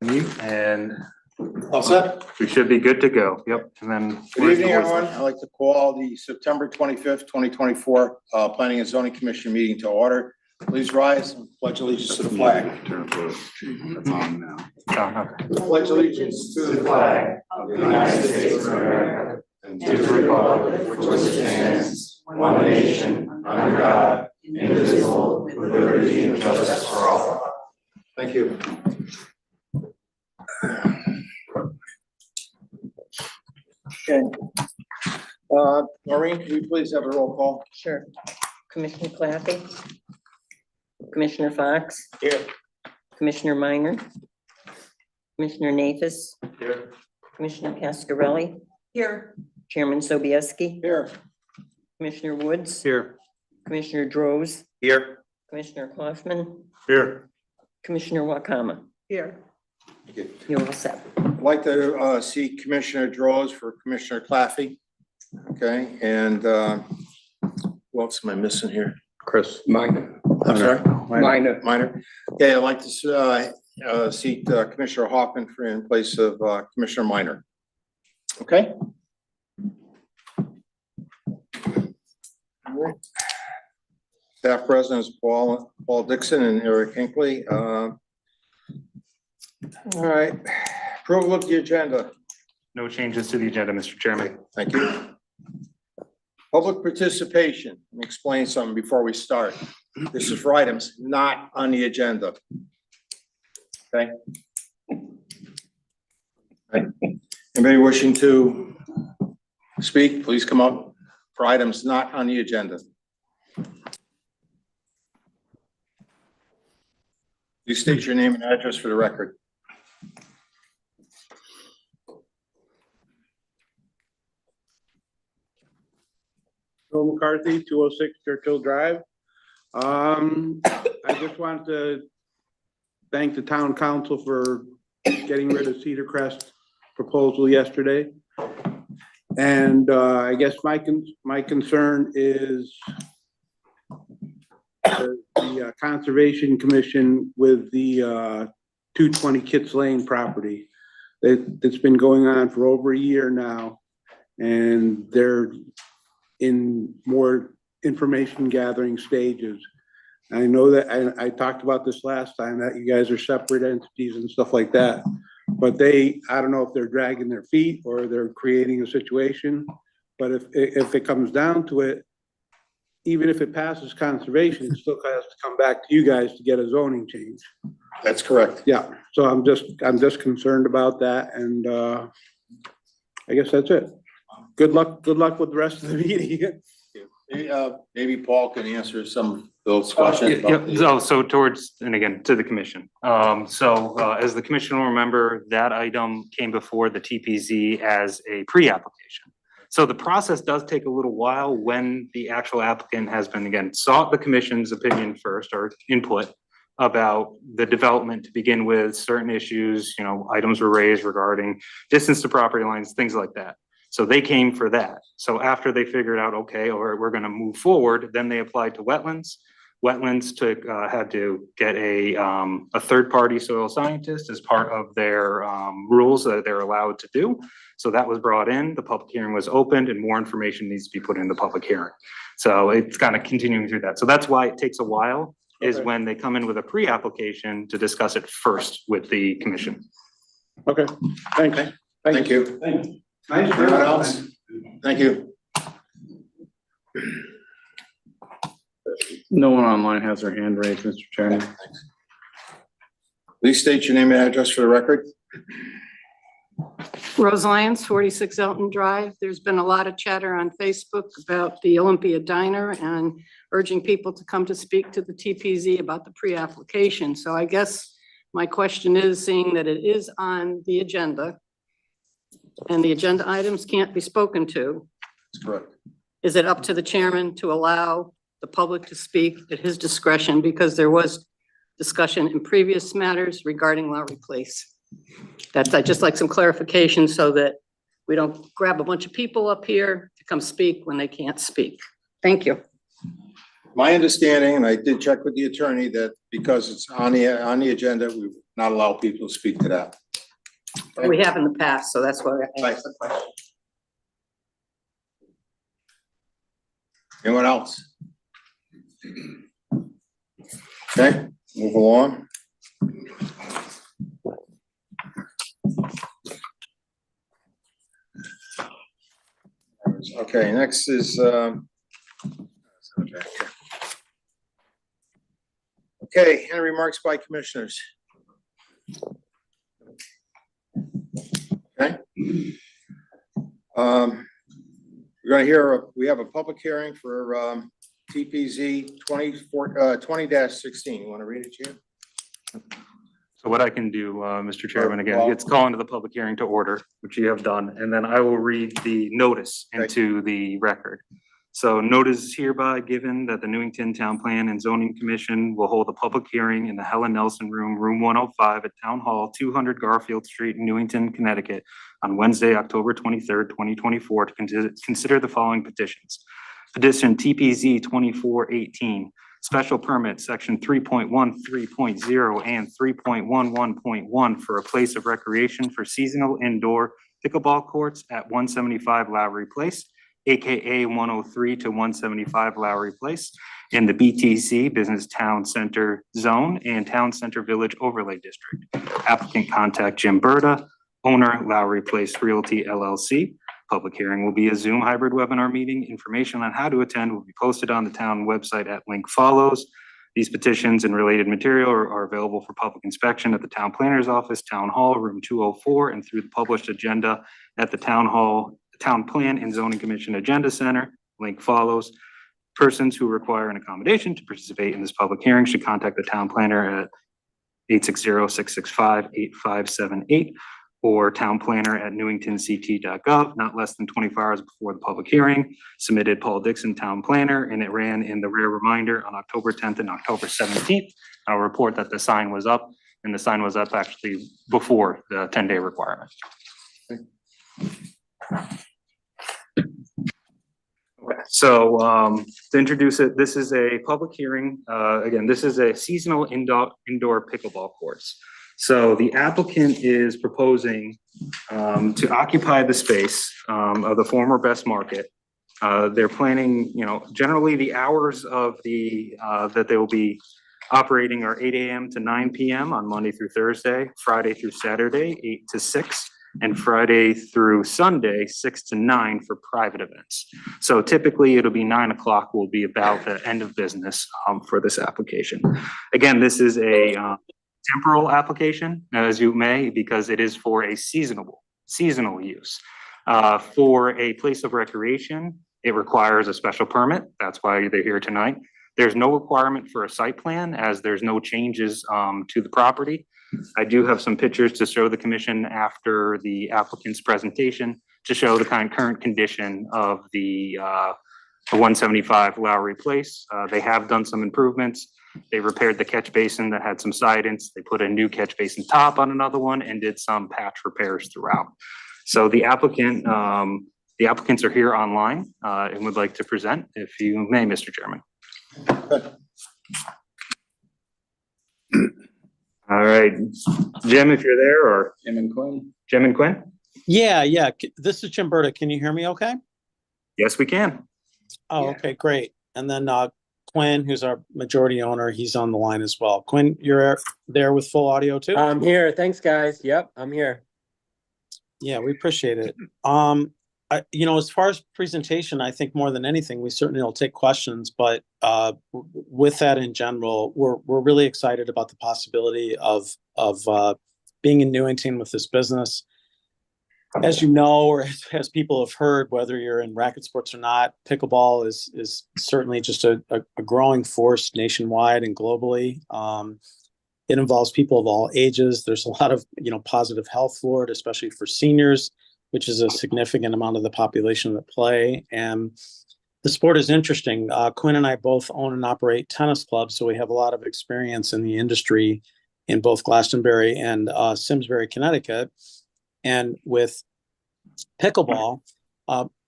unmute and All set? we should be good to go. Yep. And then. Good evening, everyone. I'd like to call the September 25th, 2024 Planning and Zoning Commission meeting to order. Please rise and pledge allegiance to the flag. That's on now. Okay. Pledge allegiance to the flag of the United States of America and to the republic for which it stands, one nation, under God, indivisible, with liberty and justice for all. Thank you. Okay. Maureen, can we please have a roll call? Sure. Commissioner Claffey? Commissioner Fox? Here. Commissioner Minor? Commissioner Nafis? Here. Commissioner Pascarelli? Here. Chairman Sobieski? Here. Commissioner Woods? Here. Commissioner Droz? Here. Commissioner Kaufman? Here. Commissioner Wakama? Here. You're all set. I'd like to see Commissioner Droz for Commissioner Claffey. Okay, and who else am I missing here? Chris. Minor. I'm sorry? Minor. Minor. Okay, I'd like to seat Commissioner Hoffman for in place of Commissioner Minor. Okay? Staff Presidents Paul Dixon and Eric Hinckley. All right, approval of the agenda. No changes to the agenda, Mr. Chairman. Thank you. Public participation. Let me explain something before we start. This is for items not on the agenda. Okay. Right. Anybody wishing to speak, please come up for items not on the agenda. Please state your name and address for the record. Bill McCarthy, 206 Churchill Drive. I just wanted to thank the town council for getting rid of Cedar Crest proposal yesterday. And I guess my concern is the Conservation Commission with the 220 Kitts Lane property. It's been going on for over a year now, and they're in more information gathering stages. I know that I talked about this last time, that you guys are separate entities and stuff like that, but I don't know if they're dragging their feet or they're creating a situation, but if it comes down to it, even if it passes conservation, it still has to come back to you guys to get a zoning change. That's correct. Yeah, so I'm just concerned about that, and I guess that's it. Good luck with the rest of the meeting. Maybe Paul can answer some of those questions. Yep. So towards, and again, to the commission. As the commission will remember, that item came before the TPZ as a pre-application. So the process does take a little while when the actual applicant has been, again, sought the commission's opinion first or input about the development to begin with, certain issues, items were raised regarding distance to property lines, things like that. So they came for that. So after they figured out, okay, or we're going to move forward, then they applied to wetlands. Wetlands had to get a third-party soil scientist as part of their rules that they're allowed to do. So that was brought in. The public hearing was opened, and more information needs to be put in the public hearing. So it's kind of continuing through that. So that's why it takes a while. Is Okay. when they come in with a pre-application to discuss it first with the commission. Okay, thanks. Thank you. Anyone else? Thank you. No one online has their hand raised, Mr. Chairman. Please state your name and address for the record. Rose Lyons, 46 Elton Drive. There's been a lot of chatter on Facebook about the Olympia Diner and urging people to come to speak to the TPZ about the pre-application. So I guess my question is, seeing that it is on the agenda and the agenda items can't be spoken to, That's correct. is it up to the chairman to allow the public to speak at his discretion? Because there was discussion in previous matters regarding Lowry Place. I'd just like some clarification so that we don't grab a bunch of people up here to come speak when they can't speak. Thank you. My understanding, and I did check with the attorney, that because it's on the agenda, we're not allow people to speak to that. We have in the past, so that's why I Right. asked the question. Anyone else? Okay, move along. Okay, next is, okay, any remarks by commissioners? Okay. We're gonna hear, we have a public hearing for, TPZ 20-16. You wanna read it, Jim? So what I can do, Mr. Chairman, again, it's calling to the public hearing to order, which you have done, and then I will read the notice into the record. So notice hereby given that the Newington Town Plan and Zoning Commission will hold a public hearing in the Helen Nelson Room, room 105 at Town Hall, 200 Garfield Street, Newington, Connecticut, on Wednesday, October 23rd, 2024, to consider the following petitions. Petition TPZ 2418, special permit section 3.13.0 and 3.11.1 for a place of recreation for seasonal indoor pickleball courts at 175 Lowry Place, AKA 103 to 175 Lowry Place, in the BTC Business Town Center Zone and Town Center Village Overlay District. Applicant contact Jim Berta, owner Lowry Place Realty LLC. Public hearing will be a Zoom hybrid webinar meeting. Information on how to attend will be posted on the town website at link follows. These petitions and related material are available for public inspection at the town planner's office, Town Hall, room 204, and through the published agenda at the Town Hall, Town Plan and Zoning Commission Agenda Center. Link follows. Persons who require an accommodation to participate in this public hearing should contact the town planner at 860-665-8578 or town planner at newingtonct.gov, not less than 24 hours before the public hearing. Submitted Paul Dixon, town planner, and it ran in the rare reminder on October 10th and October 17th. I'll report that the sign was up, and the sign was up actually before the 10-day requirement. Okay, so to introduce it, this is a public hearing. Again, this is a seasonal indoor pickleball courts. So the applicant is proposing to occupy the space of the former Best Market. They're planning, generally the hours of the that they will be operating are 8 a.m. to 9 p.m. on Monday through Thursday, Friday through Saturday, 8 to 6. And Friday through Sunday, 6 to 9 for private events. So typically it'll be 9 o'clock will be about the end of business for this application. Again, this is a temporal application, as you may, because it is for a seasonal use. For a place of recreation, it requires a special permit. That's why they're here tonight. There's no requirement for a site plan as there's no changes to the property. I do have some pictures to show the commission after the applicant's presentation to show the current condition of the 175 Lowry Place. They have done some improvements. They repaired the catch basin that had some sidings. They put a new catch basin top on another one and did some patch repairs throughout. So the applicants are here online and would like to present, if you may, Mr. Chairman. All right, Jim, if you're there, or Jim and Quinn. Jim and Quinn? Yeah. This is Jim Berta. Can you hear me okay? Yes, we can. Oh, Yeah. okay, great. And then Quinn, who's our majority owner, he's on the line as well. Quinn, you're there with full audio too? I'm here. Thanks, guys. Yep, I'm here. Yeah, we appreciate it. As far as presentation, I think more than anything, we certainly will take questions, but with that in general, we're really excited about the possibility of being in Newington with this business. As you know, or as people have heard, whether you're in racket sports or not, pickleball is certainly just a growing force nationwide and globally. It involves people of all ages. There's a lot of positive health for it, especially for seniors, which is a significant amount of the population that play. And the sport is interesting. Quinn and I both own and operate tennis clubs, so we have a lot of experience in the industry in both Glastonbury and Simsbury, Connecticut. And with pickleball,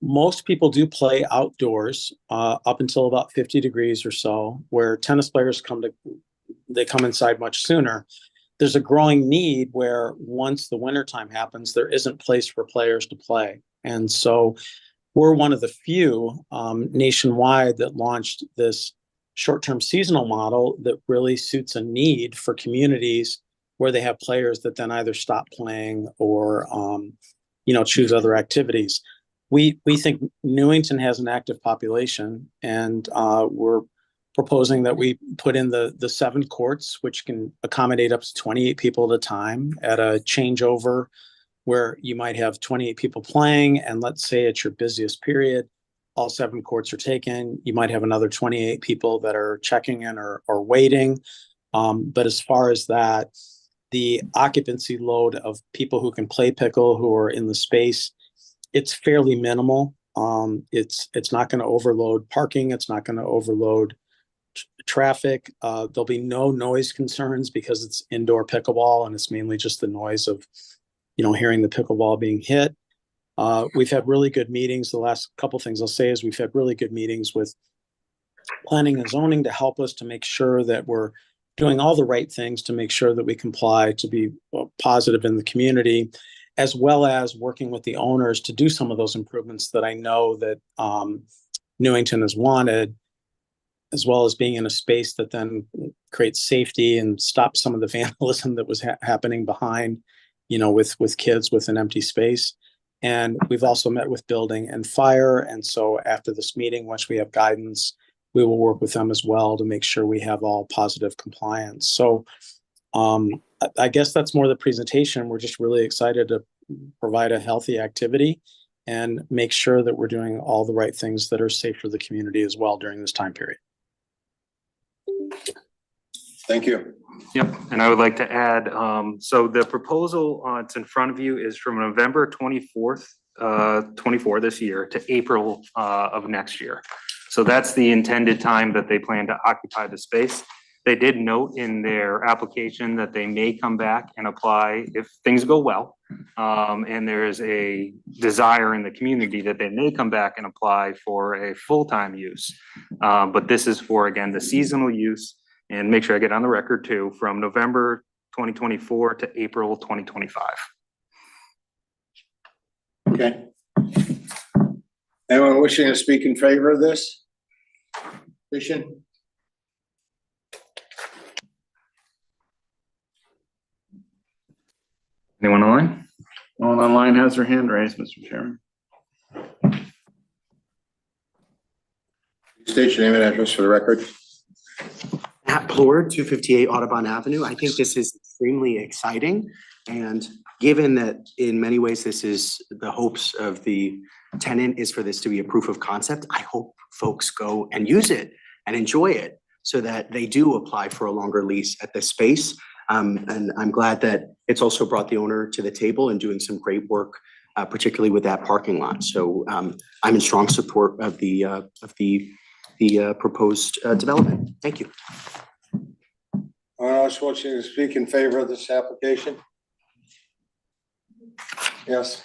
most people do play outdoors up until about 50 degrees or so, where tennis players come inside much sooner. there's a growing need where once the wintertime happens, there isn't place for players to play. And so we're one of the few nationwide that launched this short-term seasonal model that really suits a need for communities where they have players that then either stop playing or, choose other activities. We think Newington has an active population, and we're proposing that we put in the 7 courts, which can accommodate up to 28 people at a time at a changeover where you might have 28 people playing, and let's say it's your busiest period, all 7 courts are taken. You might have another 28 people that are checking in or waiting. But as far as that, the occupancy load of people who can play pickle, who are in the space, it's fairly minimal. It's not going to overload parking. It's not going to overload traffic. There'll be no noise concerns because it's indoor pickleball and it's mainly just the noise of, hearing the pickleball being hit. We've had really good meetings. The last couple things I'll say is we've had really good meetings with planning and zoning to help us to make sure that we're doing all the right things to make sure that we comply to be positive in the community, as well as working with the owners to do some of those improvements that I know that Newington has wanted, as well as being in a space that then creates safety and stops some of the vandalism that was happening behind, with kids with an empty space. And we've also met with building and fire. And so after this meeting, once we have guidance, we will work with them as well to make sure we have all positive compliance. So I guess that's more the presentation. We're just really excited to provide a healthy activity and make sure that we're doing all the right things that are safe for the community as well during this time period. Thank you. Yep, and I would like to add, so the proposal it's in front of you is from November 24th, 24 this year to April of next year. So that's the intended time that they plan to occupy the space. They did note in their application that they may come back and apply if things go well. And there is a desire in the community that they may come back and apply for a full-time use. But this is for, again, the seasonal use, and make sure I get on the record too, from November 2024 to April 2025. Okay. Anyone wishing to speak in favor of this? Petition? Anyone online? No one online has their hand raised, Mr. Chairman. State your name and address for the record. Matt Plord, 258 Audubon Avenue. I think this is extremely exciting. And given that in many ways, this is the hopes of the tenant is for this to be a proof of concept, I hope folks go and use it and enjoy it so that they do apply for a longer lease at this space. And I'm glad that it's also brought the owner to the table and doing some great work, particularly with that parking lot. So I'm in strong support of the proposed development. Thank you. Anyone else wishing to speak in favor of this application? Yes.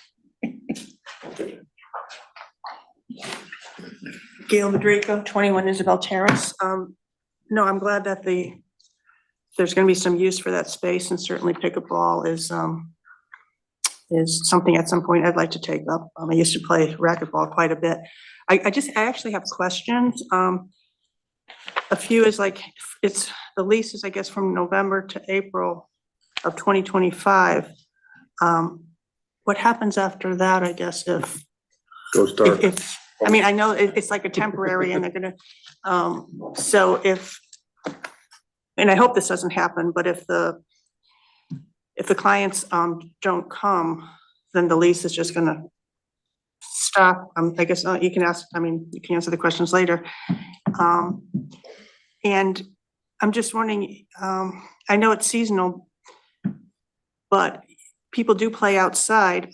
Gail Madrico, 21 Isabel Terrace. No, I'm glad that there's going to be some use for that space, and certainly pickleball is something at some point I'd like to take up. I used to play racquetball quite a bit. I actually have questions. A few is like, the lease is, I guess, from November to April of 2025. What happens after that, I guess, if Goes dark. I mean, I know it's like a temporary and they're gonna, so if, and I hope this doesn't happen, but if the clients don't come, then the lease is just gonna stop. I guess you can ask, you can answer the questions later. And I'm just wondering, I know it's seasonal, but people do play outside.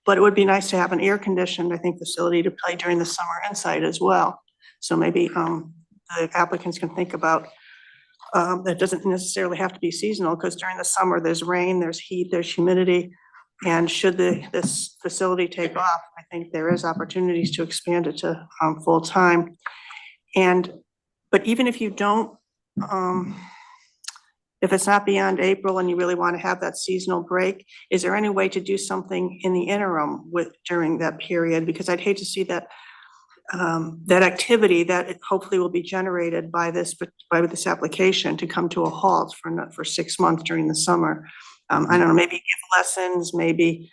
But it would be nice to have an air-conditioned, I think, facility to play during the summer inside as well. So maybe the applicants can think about, that doesn't necessarily have to be seasonal, because during the summer, there's rain, there's heat, there's humidity. And should this facility take off, I think there is opportunities to expand it to full-time. But even if you don't if it's not beyond April and you really want to have that seasonal break, is there any way to do something in the interim during that period? Because I'd hate to see that that activity that hopefully will be generated by this application to come to a halt for 6 months during the summer. I don't know, maybe give lessons, maybe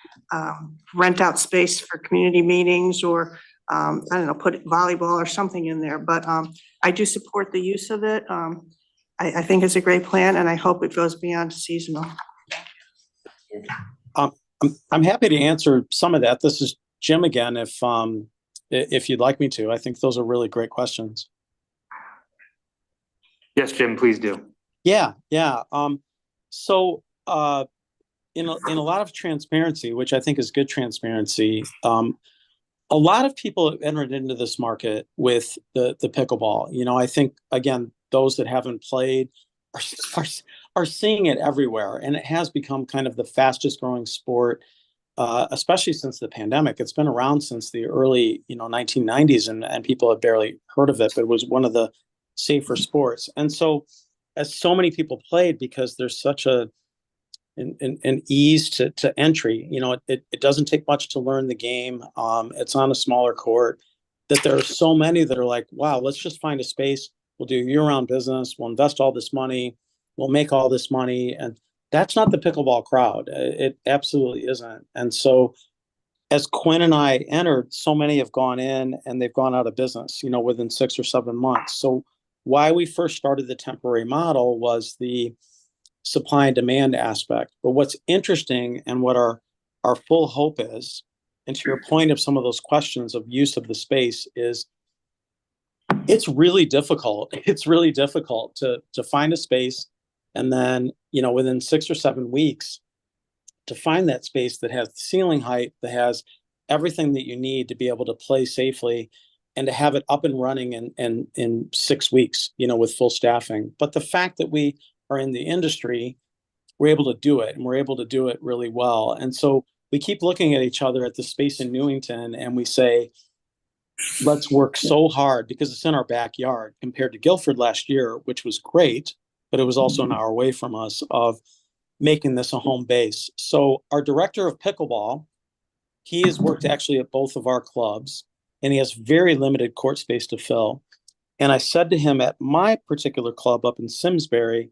rent out space for community meetings, or I don't know, put volleyball or something in there. But I do support the use of it. I think it's a great plan, and I hope it goes beyond seasonal. I'm happy to answer some of that. This is Jim again, if you'd like me to. I think those are really great questions. Yes, Jim, please do. Yeah. So in a lot of transparency, which I think is good transparency, a lot of people have entered into this market with the pickleball. You know, I think, again, those that haven't played are seeing it everywhere, and it has become kind of the fastest growing sport, especially since the pandemic. It's been around since the early 1990s, and people have barely heard of it, but it was one of the safer sports. And so as so many people played, because there's such an ease to entry, it doesn't take much to learn the game. It's on a smaller court, that there are so many that are like, wow, let's just find a space. We'll do year-round business. We'll invest all this money. We'll make all this money. And that's not the pickleball crowd. It absolutely isn't. And so as Quinn and I entered, so many have gone in and they've gone out of business, within 6 or 7 months. So why we first started the temporary model was the supply and demand aspect. But what's interesting, and what our full hope is, and to your point of some of those questions of use of the space, is it's really difficult. It's really difficult to find a space, and then, within 6 or 7 weeks, to find that space that has ceiling height, that has everything that you need to be able to play safely, and to have it up and running in 6 weeks, with full staffing. But the fact that we are in the industry, we're able to do it, and we're able to do it really well. And so we keep looking at each other at the space in Newington, and we say, let's work so hard, because it's in our backyard, compared to Guilford last year, which was great, but it was also an hour away from us, of making this a home base. So our director of pickleball, he has worked actually at both of our clubs, and he has very limited court space to fill. And I said to him, at my particular club up in Simsbury,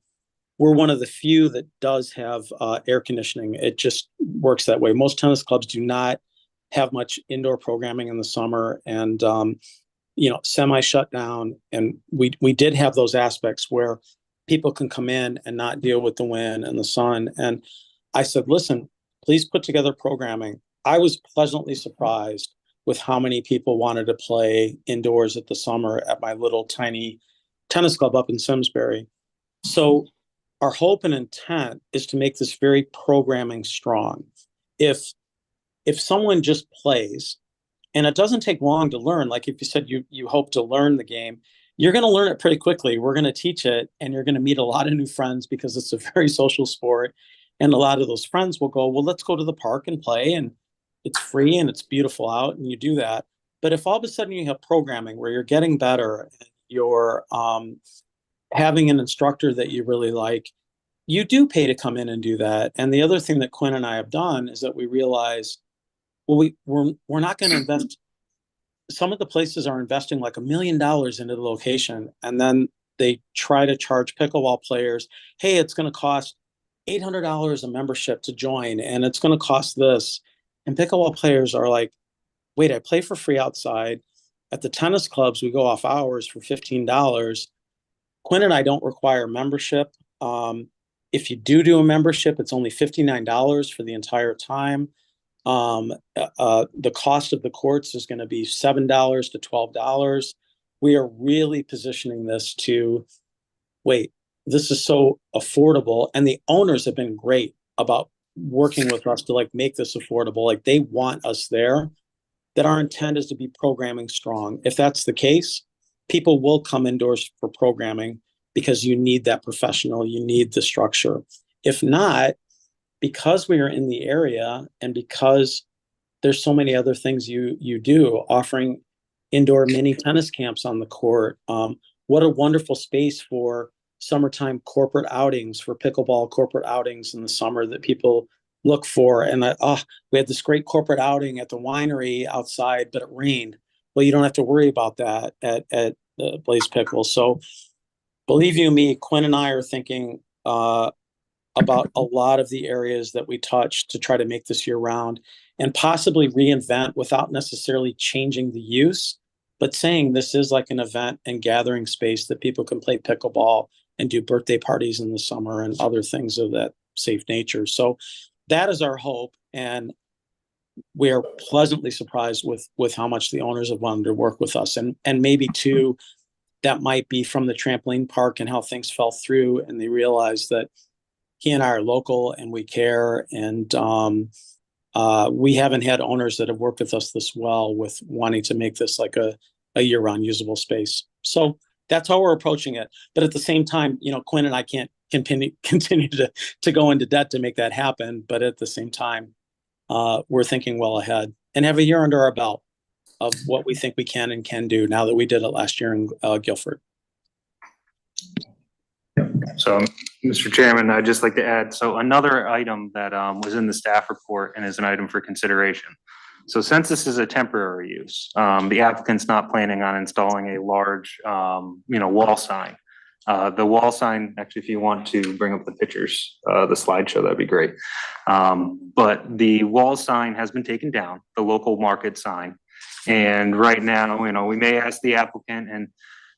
we're one of the few that does have air conditioning. It just works that way. Most tennis clubs do not have much indoor programming in the summer, and semi shut down. And we did have those aspects where people can come in and not deal with the wind and the sun. And I said, listen, please put together programming. I was pleasantly surprised with how many people wanted to play indoors at the summer at my little tiny tennis club up in Simsbury. So our hope and intent is to make this very programming strong. If someone just plays, and it doesn't take long to learn, like if you said you hope to learn the game, you're going to learn it pretty quickly. We're going to teach it, and you're going to meet a lot of new friends, because it's a very social sport. And a lot of those friends will go, well, let's go to the park and play, and it's free and it's beautiful out, and you do that. But if all of a sudden you have programming where you're getting better, and you're having an instructor that you really like, you do pay to come in and do that. And the other thing that Quinn and I have done is that we realize, well, we're not going to invest. Some of the places are investing like $1 million into the location, and then they try to charge pickleball players, hey, it's going to cost $800 a membership to join, and it's going to cost this. And pickleball players are like, wait, I play for free outside. At the tennis clubs, we go off hours for $15. Quinn and I don't require membership. If you do a membership, it's only $59 for the entire time. The cost of the courts is going to be $7 to $12. We are really positioning this to, wait, this is so affordable. And the owners have been great about working with us to make this affordable. Like, they want us there, that our intent is to be programming strong. If that's the case, people will come indoors for programming, because you need that professional, you need the structure. If not, because we are in the area, and because there's so many other things you do, offering indoor mini tennis camps on the court, what a wonderful space for summertime corporate outings for pickleball corporate outings in the summer that people look for. And we had this great corporate outing at the winery outside, but it rained. Well, you don't have to worry about that at Blaze Pickle. So believe you me, Quinn and I are thinking about a lot of the areas that we touched to try to make this year round and possibly reinvent without necessarily changing the use, but saying this is like an event and gathering space that people can play pickleball and do birthday parties in the summer and other things of that safe nature. So that is our hope. And we are pleasantly surprised with how much the owners have wanted to work with us. And maybe too, that might be from the trampoline park and how things fell through. And they realized that he and I are local and we care. And we haven't had owners that have worked with us this well with wanting to make this like a year-round usable space. So that's how we're approaching it. But at the same time, Quinn and I can't continue to go into debt to make that happen. But at the same time, we're thinking well ahead and have a year under our belt of what we think we can and can do now that we did it last year in Guilford. So, Mr. Chairman, I'd just like to add, so another item that was in the staff report and is an item for consideration. So since this is a temporary use, the applicant's not planning on installing a large, wall sign. The wall sign, actually, if you want to bring up the pictures, the slideshow, that'd be great. But the wall sign has been taken down, the local market sign. And right now, we may ask the applicant, and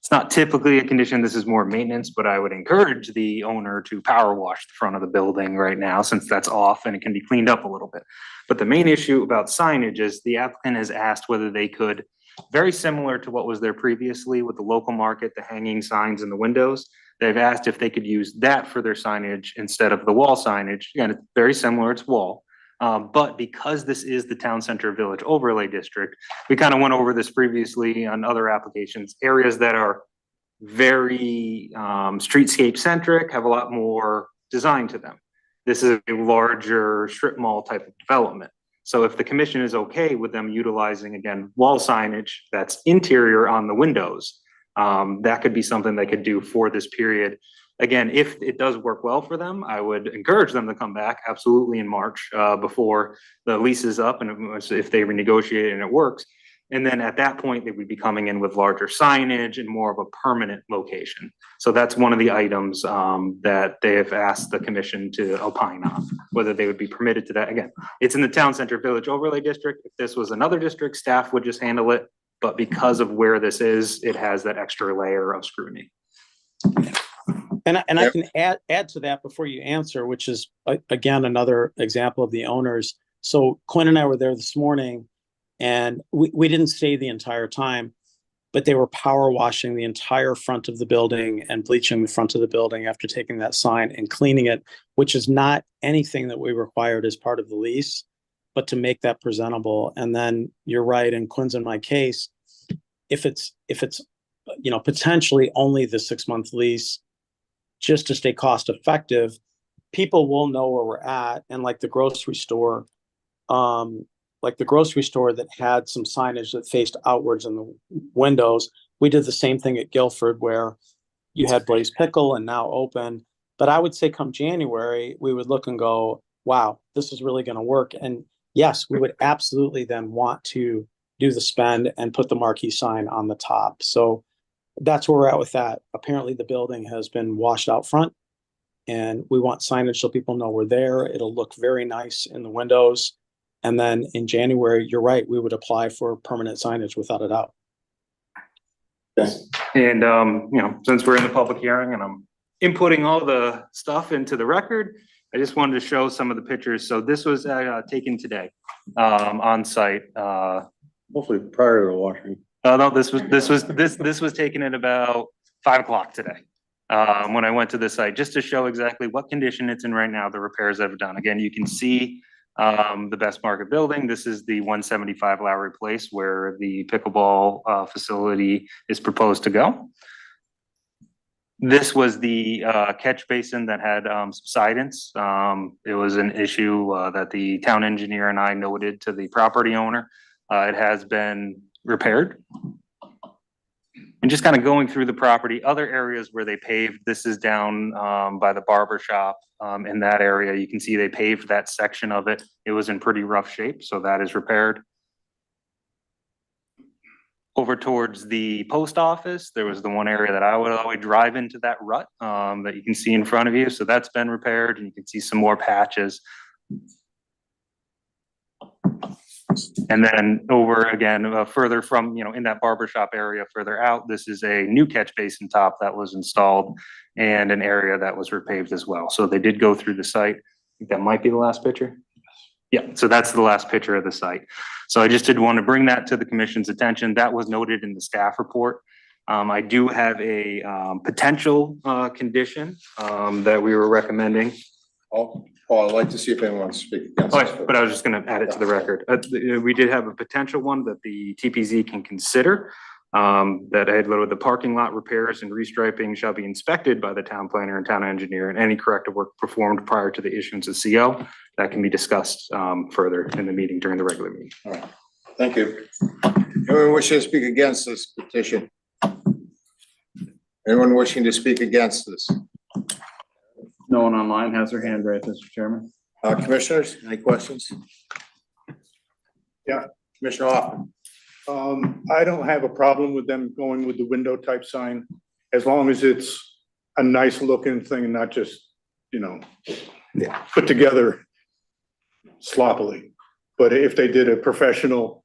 it's not typically a condition, this is more maintenance, but I would encourage the owner to power wash the front of the building right now, since that's off and it can be cleaned up a little bit. But the main issue about signage is the applicant has asked whether they could, very similar to what was there previously with the local market, the hanging signs in the windows, they've asked if they could use that for their signage instead of the wall signage. Again, it's very similar, it's wall. But because this is the Town Center Village Overlay District, we kind of went over this previously on other applications, areas that are very streetscape centric, have a lot more design to them. This is a larger strip mall type of development. So if the commission is okay with them utilizing, again, wall signage that's interior on the windows, that could be something they could do for this period. Again, if it does work well for them, I would encourage them to come back absolutely in March before the lease is up and if they renegotiate and it works. And then at that point, they would be coming in with larger signage and more of a permanent location. So that's one of the items that they have asked the commission to opine on, whether they would be permitted to that. Again, it's in the Town Center Village Overlay District. If this was another district, staff would just handle it. But because of where this is, it has that extra layer of scrutiny. And I can add to that before you answer, which is, again, another example of the owners. So Quinn and I were there this morning, and we didn't stay the entire time, but they were power washing the entire front of the building and bleaching the front of the building after taking that sign and cleaning it, which is not anything that we required as part of the lease, but to make that presentable. And then you're right, in Quinn's and my case, if it's potentially only the 6-month lease, just to stay cost effective, people will know where we're at. And like the grocery store that had some signage that faced outwards in the windows, we did the same thing at Guilford where you had Blaze Pickle and now open. But I would say come January, we would look and go, wow, this is really going to work. And yes, we would absolutely then want to do the spend and put the marquee sign on the top. So that's where we're at with that. Apparently the building has been washed out front and we want signage so people know we're there. It'll look very nice in the windows. And then in January, you're right, we would apply for permanent signage without a doubt. And, since we're in the public hearing and I'm inputting all the stuff into the record, I just wanted to show some of the pictures. So this was taken today on site. Hopefully prior to washing. No, this was taken at about 5 o'clock today. When I went to the site, just to show exactly what condition it's in right now, the repairs that have done. Again, you can see the Best Market building. This is the 175 Lowry Place where the pickleball facility is proposed to go. This was the catch basin that had subsidence. It was an issue that the town engineer and I noted to the property owner. It has been repaired. And just kind of going through the property, other areas where they paved, this is down by the barber shop in that area. You can see they paved that section of it. It was in pretty rough shape, so that is repaired. Over towards the post office, there was the one area that I would always drive into that rut that you can see in front of you. So that's been repaired, and you can see some more patches. And then over again, further from, in that barber shop area further out, this is a new catch basin top that was installed and an area that was repaved as well. So they did go through the site. I think that might be the last picture. Yeah, so that's the last picture of the site. So I just did want to bring that to the commission's attention. That was noted in the staff report. I do have a potential condition that we were recommending. Paul, I'd like to see if anyone wants to speak against this. But I was just gonna add it to the record. We did have a potential one that the TPZ can consider. That I had loaded the parking lot repairs and restriping shall be inspected by the town planner and town engineer, and any corrective work performed prior to the issuance of CO. That can be discussed further in the meeting during the regular meeting. All right, thank you. Anyone wishing to speak against this petition? Anyone wishing to speak against this? No one online has their hand raised, Mr. Chairman. Commissioners, any questions? Yeah. Commissioner Hoffman. I don't have a problem with them going with the window type sign, as long as it's a nice looking thing and not just, put together sloppily. But if they did a professional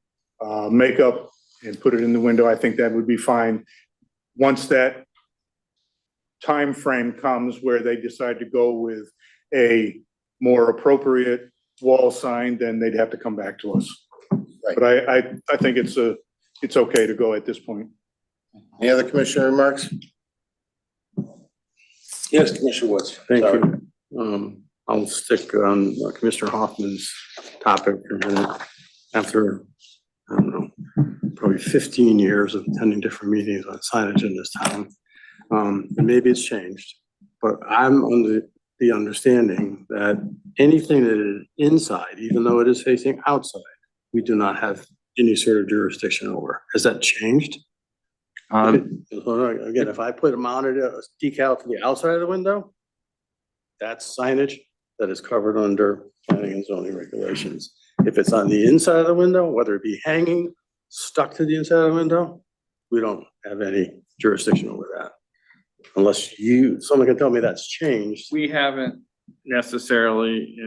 makeup and put it in the window, I think that would be fine. Once that time frame comes where they decide to go with a more appropriate wall sign, then they'd have to come back to us. Right. But I think it's okay to go at this point. Any other commissioner remarks? Yes, Commissioner Woods. Thank Sorry. you. I'll stick on Commissioner Hoffman's topic for a minute. After, I don't know, probably 15 years of attending different meetings on signage in this town, and maybe it's changed, but I'm under the understanding that anything that is inside, even though it is facing outside, we do not have any sort of jurisdiction over. Has that changed? Again, if I put a mounted decal to the outside of the window, that's signage that is covered under planning and zoning regulations. If it's on the inside of the window, whether it be hanging, stuck to the inside of the window, we don't have any jurisdiction over that. Unless someone can tell me that's changed. We haven't necessarily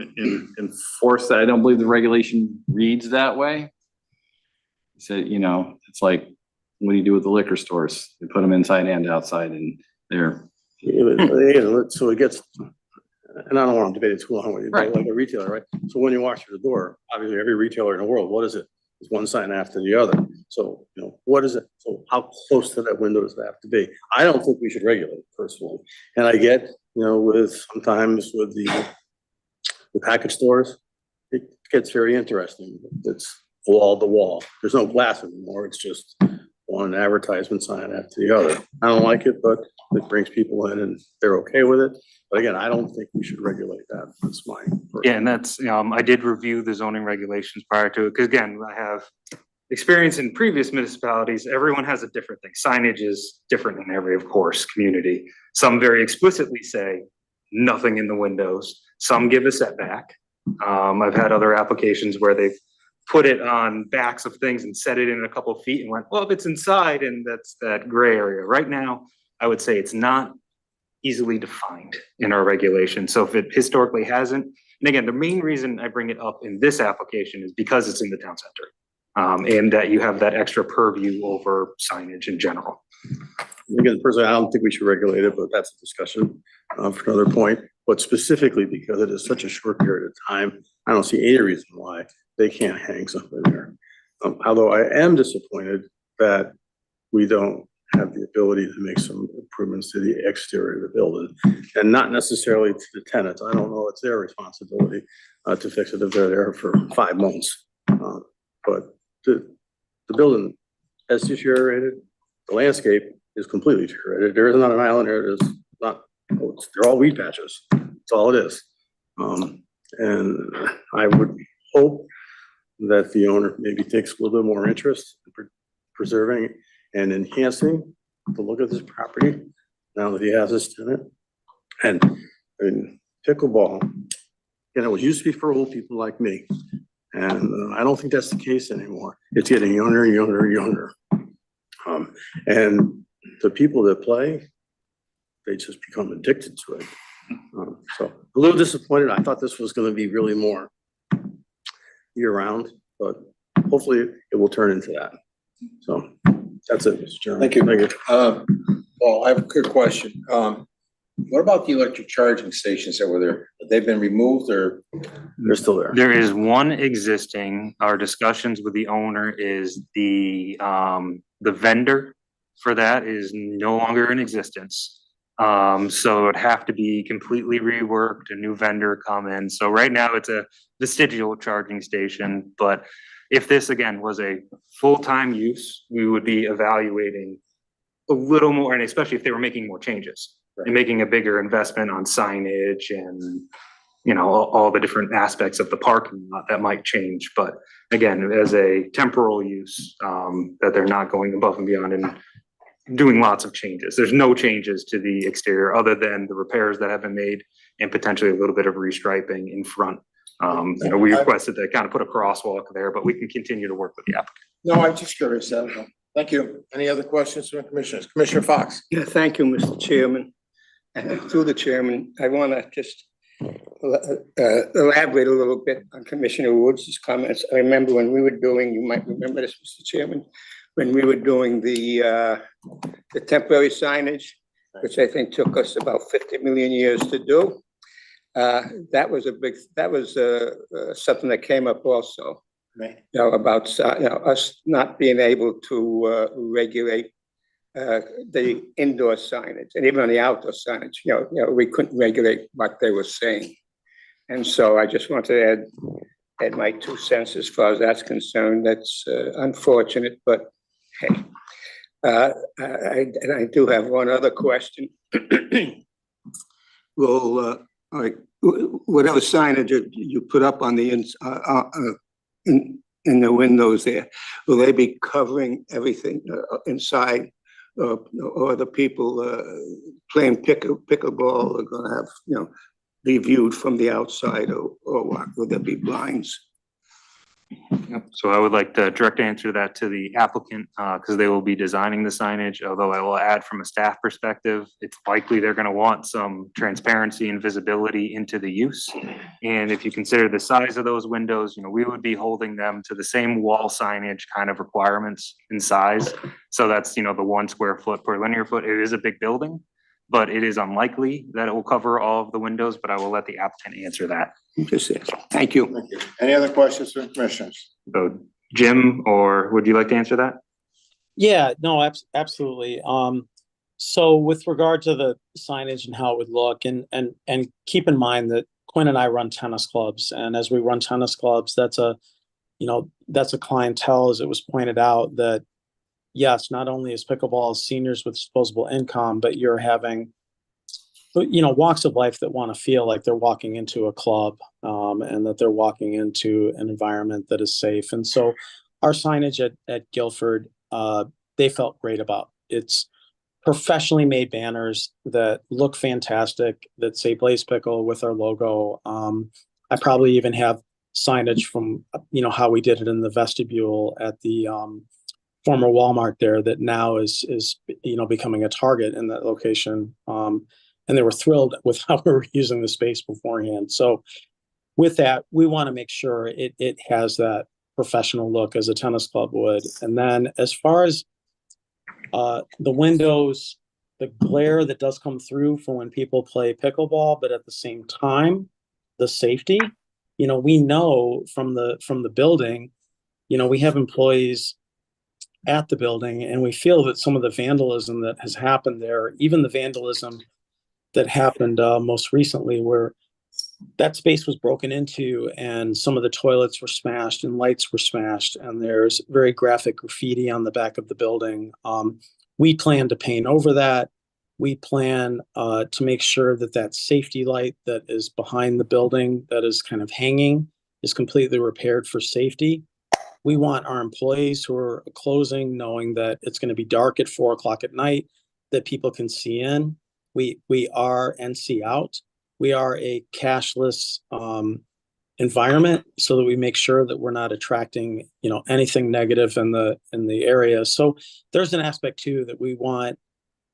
enforced that. I don't believe the regulation reads that way. So, it's like, what do you do with the liquor stores? They put them inside and outside, and they're. So it gets, and I don't want to debate it too long with you, but Right. like a retailer, right? So when you walk through the door, obviously every retailer in the world, what is it? It's one sign after the other. So, what is it? So how close to that window does it have to be? I don't think we should regulate it personally. And I get, sometimes with the package stores, it gets very interesting. It's wall to wall. There's no glass anymore. It's just one advertisement sign after the other. I don't like it, but it brings people in and they're okay with it. But again, I don't think we should regulate that. That's my. Yeah, and that's, I did review the zoning regulations prior to it, because again, I have experience in previous municipalities. Everyone has a different thing. Signage is different in every, of course, community. Some very explicitly say nothing in the windows. Some give a setback. I've had other applications where they've put it on backs of things and set it in a couple of feet and went, well, if it's inside, and that's that gray area. Right now, I would say it's not easily defined in our regulation. So if it historically hasn't, and again, the main reason I bring it up in this application is because it's in the town center. And that you have that extra purview over signage in general. Again, personally, I don't think we should regulate it, but that's a discussion for another point. But specifically because it is such a short period of time, I don't see any reason why they can't hang something there. Although I am disappointed that we don't have the ability to make some improvements to the exterior of the building, and not necessarily to the tenants. I don't know it's their responsibility to fix it if they're there for 5 months. But the building has deteriorated. The landscape is completely deteriorated. There is not an island here. There's not. They're all weed patches. That's all it is. And I would hope that the owner maybe takes a little bit more interest in preserving and enhancing to look at this property now that he has this tenant. And pickleball, it used to be for old people like me. And I don't think that's the case anymore. It's getting younger and younger and younger. And the people that play, they just become addicted to it. So a little disappointed. I thought this was going to be really more year round, but hopefully it will turn into that. So that's it, Mr. Chairman. Thank you. Thank you. Well, I have a quick question. What about the electric charging stations that were there? Have they been removed or? They're still there. There is one existing. Our discussions with the owner is the vendor for that is no longer in existence. So it'd have to be completely reworked, a new vendor come in. So right now it's a vestigial charging station, but if this again was a full-time use, we would be evaluating a little more, and especially if they were making more changes and making a bigger investment on signage and, you know, all the different aspects of the parking lot that might change. But again, as a temporal use, that they're not going above and beyond and doing lots of changes. There's no changes to the exterior other than the repairs that have been made and potentially a little bit of restriping in front. You know, we requested to kind of put a crosswalk there, but we can continue to work with the applicant. No, I'm just curious. Thank you. Any other questions from the commissioners? Commissioner Fox? Yeah, thank you, Mr. Chairman. Through the chairman, I want to just elaborate a little bit on Commissioner Woods' comments. I remember when we were doing, you might remember this, Mr. Chairman, when we were doing the temporary signage, which I think took us about 50 million years to do. That was something that came up also. Right. You know, about us not being able to regulate the indoor signage and even on the outdoor signage. You know, we couldn't regulate what they were saying, and so I just want to add my 2 cents as far as that's concerned. That's unfortunate, but hey, I do have one other question. Well, whatever signage you put up on the in the windows there, will they be covering everything inside, or the people playing pickleball are going to have, you know, be viewed from the outside, or what? Will there be blinds? So I would like the direct answer to that to the applicant, because they will be designing the signage, although I will add from a staff perspective, it's likely they're gonna want some transparency and visibility into the use. And if you consider the size of those windows, you know, we would be holding them to the same wall signage kind of requirements in size. So that's, you know, the 1 square foot per linear foot. It is a big building, but it is unlikely that it will cover all of the windows, but I will let the applicant answer that. Just thank you. Thank you. Any other questions from the commissioners? So Jim, or would you like to answer that? Yeah, no, absolutely. So with regard to the signage and how it would look, and keep in mind that Quinn and I run tennis clubs, and as we run tennis clubs, that's a clientele, as it was pointed out, that yes, not only is pickleball seniors with disposable income, but you're having, you know, walks of life that want to feel like they're walking into a club, and that they're walking into an environment that is safe. And so our signage at Guilford, they felt great about. It's professionally made banners that look fantastic, that say Blaze Pickle with our logo. I probably even have signage from, you know, how we did it in the vestibule at the former Walmart there that now is, you know, becoming a Target in that location. And they were thrilled with how we were using the space beforehand. So with that, we want to make sure it has that professional look as a tennis club would. And then as far as the windows, the glare that does come through for when people play pickleball, but at the same time, the safety, you know, we know from the building, you know, we have employees at the building, and we feel that some of the vandalism that has happened there, even the vandalism that happened most recently, where that space was broken into and some of the toilets were smashed and lights were smashed, and there's very graphic graffiti on the back of the building. We plan to paint over that. We plan to make sure that that safety light that is behind the building that is kind of hanging is completely repaired for safety. We want our employees who are closing, knowing that it's going to be dark at 4 o'clock at night, that people can see in. We are and see out. We are a cashless environment, so that we make sure that we're not attracting, anything negative in the area. So there's an aspect too that we want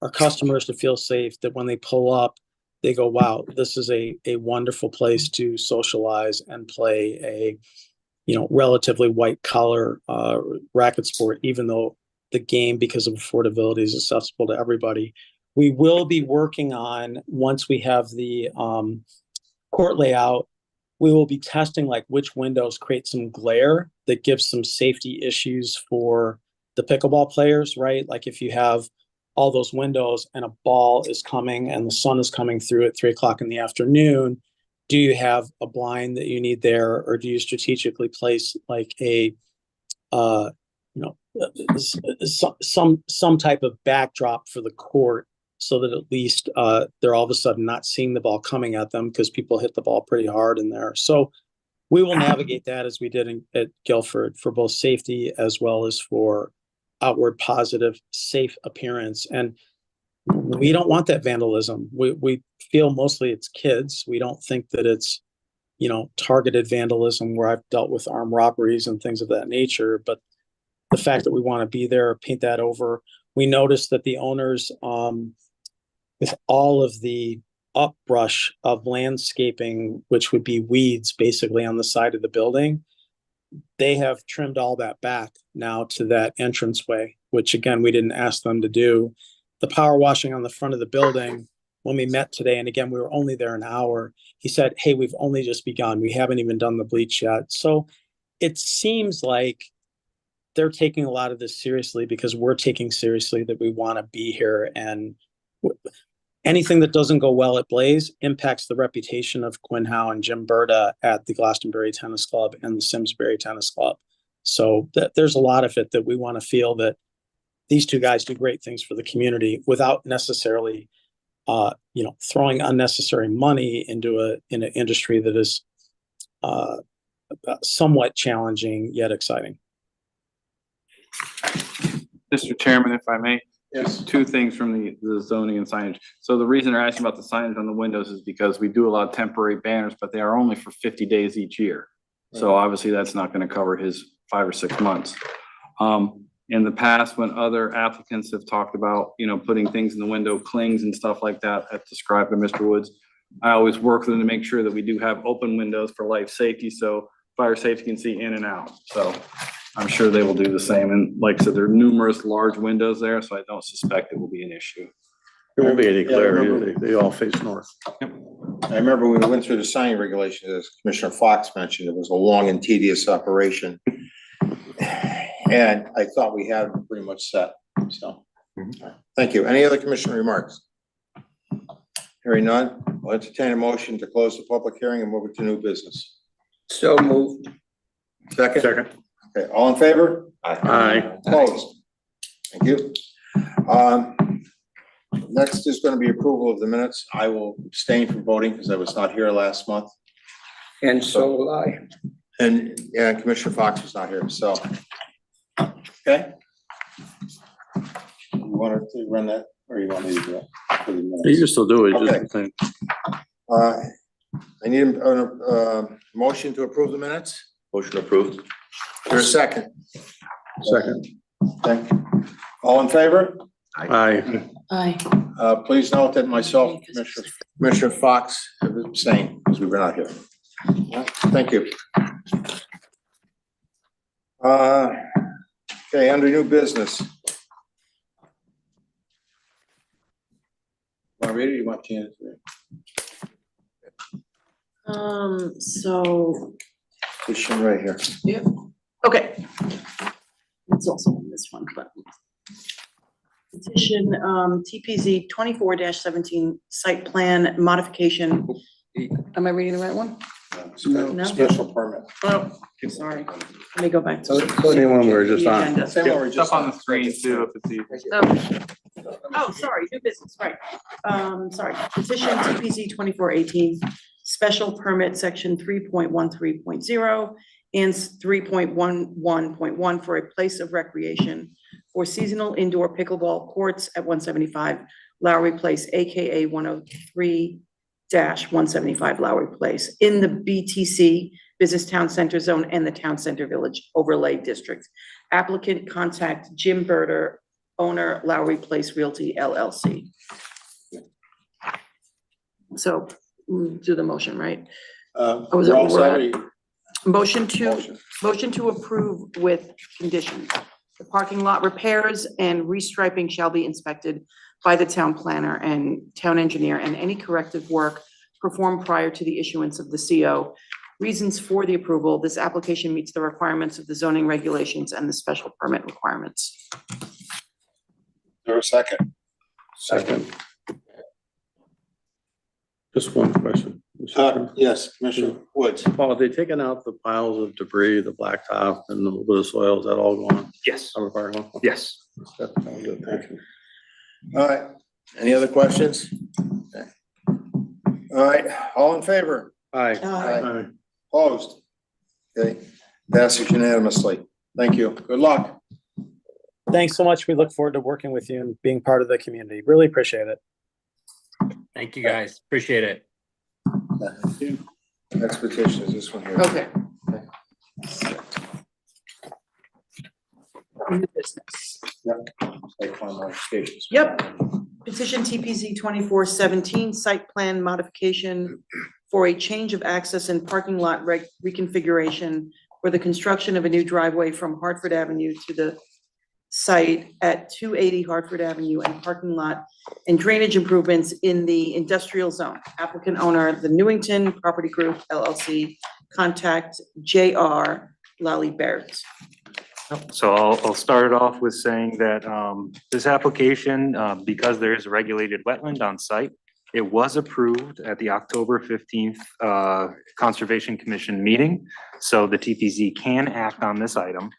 our customers to feel safe, that when they pull up, they go, wow, this is a wonderful place to socialize and play a, relatively white collar racket sport, even though the game, because of affordability, is accessible to everybody. We will be working on, once we have the court layout, we will be testing like which windows create some glare that gives some safety issues for the pickleball players, right? Like if you have all those windows and a ball is coming and the sun is coming through at 3 o'clock in the afternoon, do you have a blind that you need there, or do you strategically place like a, some type of backdrop for the court, so that at least they're all of a sudden not seeing the ball coming at them, because people hit the ball pretty hard in there. So we will navigate that as we did at Guilford, for both safety as well as for outward positive, safe appearance. And we don't want that vandalism. We feel mostly it's kids. We don't think that it's, targeted vandalism where I've dealt with armed robberies and things of that nature. But the fact that we want to be there, paint that over. We noticed that the owners, with all of the upbrush of landscaping, which would be weeds basically on the side of the building, they have trimmed all that back now to that entranceway, which again, we didn't ask them to do. The power washing on the front of the building, when we met today, and again, we were only there an hour, he said, hey, we've only just begun. We haven't even done the bleach yet. So it seems like they're taking a lot of this seriously, because we're taking seriously that we want to be here. And anything that doesn't go well at Blaze impacts the reputation of Quinn Howe and Jim Berta at the Glastonbury Tennis Club and the Simsbury Tennis Club. So there's a lot of it that we want to feel that these two guys do great things for the community without necessarily, throwing unnecessary money into an industry that is somewhat challenging yet exciting. Mr. Chairman, if I may, Yes. two things from the zoning and signage. So the reason they're asking about the signage on the windows is because we do a lot of temporary banners, but they are only for 50 days each year. So obviously that's not going to cover his 5 or 6 months. In the past, when other applicants have talked about, putting things in the window, clings and stuff like that, as described by Mr. Woods, I always work with them to make sure that we do have open windows for life safety, so fire safety can see in and out. So I'm sure they will do the same. And like I said, there are numerous large windows there, so I don't suspect it will be an issue. There won't be any Yeah, I glare, remember. they all face north. I remember when we went through the signing regulations, as Commissioner Fox mentioned, it was a long and tedious operation. And I thought we had it pretty much set, so. Thank you. Any other commissioner remarks? Hearing none, I'll entertain a motion to close the public hearing and move it to new business. So moved. Second? Second. Okay, all in favor? Aye. Opposed? Thank you. Next is going to be approval of the minutes. I will abstain from voting because I was not here last month. And so will I. And, yeah, Commissioner Fox was not here, so. Okay. You wanted to run that, or you want me to do it for the minutes? You can still do it, Okay. just think. I need a motion to approve the minutes. Motion approved. There's a second. Second. Thank you. All in favor? Aye. Aye. Please note that myself, Commissioner Fox, have abstained because we were not here. Thank you. Okay, under new business. Want to read it or you want Tina to read it? So, This one right here. yep, okay. It's also on this one, but. Petition, TPZ 24-17 site plan modification. Am I reading the right one? No. Special permit. Oh, sorry. Let me go back to Same one we're just the on. agenda. Same one we're It's just up on the screen too, if it's easy. Oh, sorry, new business, right. Sorry, petition TPZ 24-18 special permit section 3.13.0 and 3.11.1 for a place of recreation for seasonal indoor pickleball courts at 175 Lowry Place, AKA 103-175 Lowry Place, in the BTC, Business Town Center Zone, and the Town Center Village Overlay District. Applicant contact Jim Berter, owner, Lowry Place Realty LLC. So do the motion, right? Was it- we're all set, or Motion to motion? approve with conditions. The parking lot repairs and restriping shall be inspected by the town planner and town engineer, and any corrective work performed prior to the issuance of the CO. Reasons for the approval: this application meets the requirements of the zoning regulations and the special permit requirements. There a second? Second. Just one question. Mr. Chairman. Yes, Commissioner Woods. Paul, have they taken out the piles of debris, the blacktop and the little bit of soil? Is that all gone? Yes, Out of the parking lot? yes. That sounds good. Thank you. All right, any other questions? Okay. All right, all in favor? Aye. Aye. Opposed? Okay, passes unanimously. Thank you. Good luck. Thanks so much. We look forward to working with you and being part of the community. Really appreciate it. Thank you, guys. Appreciate it. Next petition is this one here. Okay. New business. Site plan modifications. Yep. Petition TPZ 2417, site plan modification for a change of access and parking lot reconfiguration for the construction of a new driveway from Hartford Avenue to the site at 280 Hartford Avenue, and parking lot and drainage improvements in the industrial zone. Applicant owner, the Newington Property Group LLC. Contact J.R. Lally-Barrett. So I'll start it off with saying that this application, because there is a regulated wetland on site, it was approved at the October 15th Conservation Commission meeting. So the TPZ can act on this item.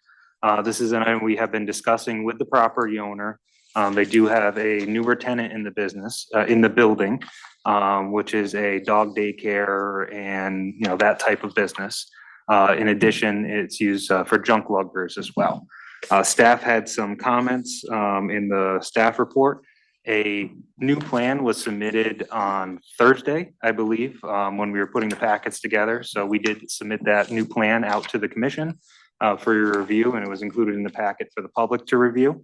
This is an item we have been discussing with the property owner. They do have a newer tenant in the business, in the building, which is a dog daycare and, you know, that type of business. In addition, it's used for junk luggers as well. Staff had some comments in the staff report. A new plan was submitted on Thursday, I believe, when we were putting the packets together. So we did submit that new plan out to the commission for your review, and it was included in the packet for the public to review.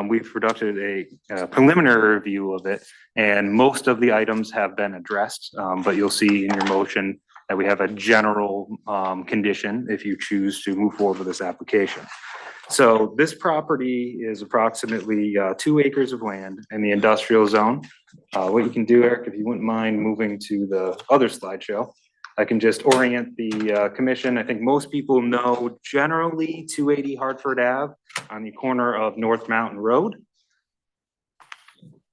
We've conducted a preliminary review of it, and most of the items have been addressed, but you'll see in your motion that we have a general condition if you choose to move forward with this application. So this property is approximately 2 acres of land in the industrial zone. What you can do, Eric, if you wouldn't mind moving to the other slideshow, I can just orient the commission. I think most people know generally 280 Hartford Ave on the corner of North Mountain Road.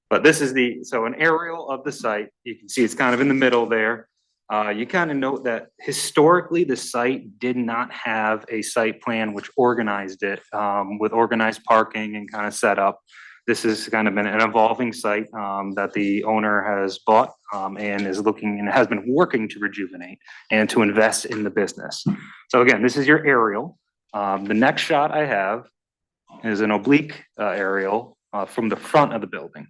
But this is so an aerial of the site. You can see it's kind of in the middle there. You kind of note that historically the site did not have a site plan which organized it with organized parking and kind of set up. This has kind of been an evolving site that the owner has bought and is looking and has been working to rejuvenate and to invest in the business. So again, this is your aerial. The next shot I have is an oblique aerial from the front of the building.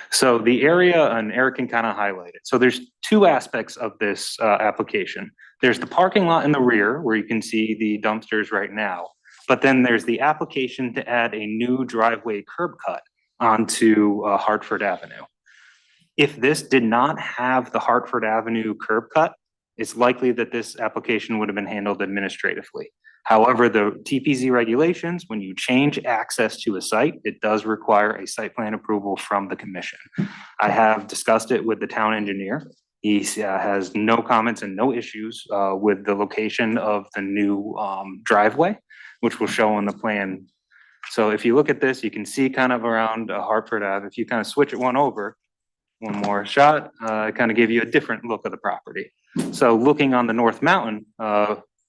So the area, and Eric can kind of highlight it. So there's 2 aspects of this application. There's the parking lot in the rear where you can see the dumpsters right now. But then there's the application to add a new driveway curb cut onto Hartford Avenue. If this did not have the Hartford Avenue curb cut, it's likely that this application would have been handled administratively. However, the TPZ regulations, when you change access to a site, it does require a site plan approval from the commission. I have discussed it with the town engineer. He has no comments and no issues with the location of the new driveway, which will show on the plan. So if you look at this, you can see kind of around Hartford Ave. If you kind of switch it one more shot, kind of give you a different look of the property. So looking on the North Mountain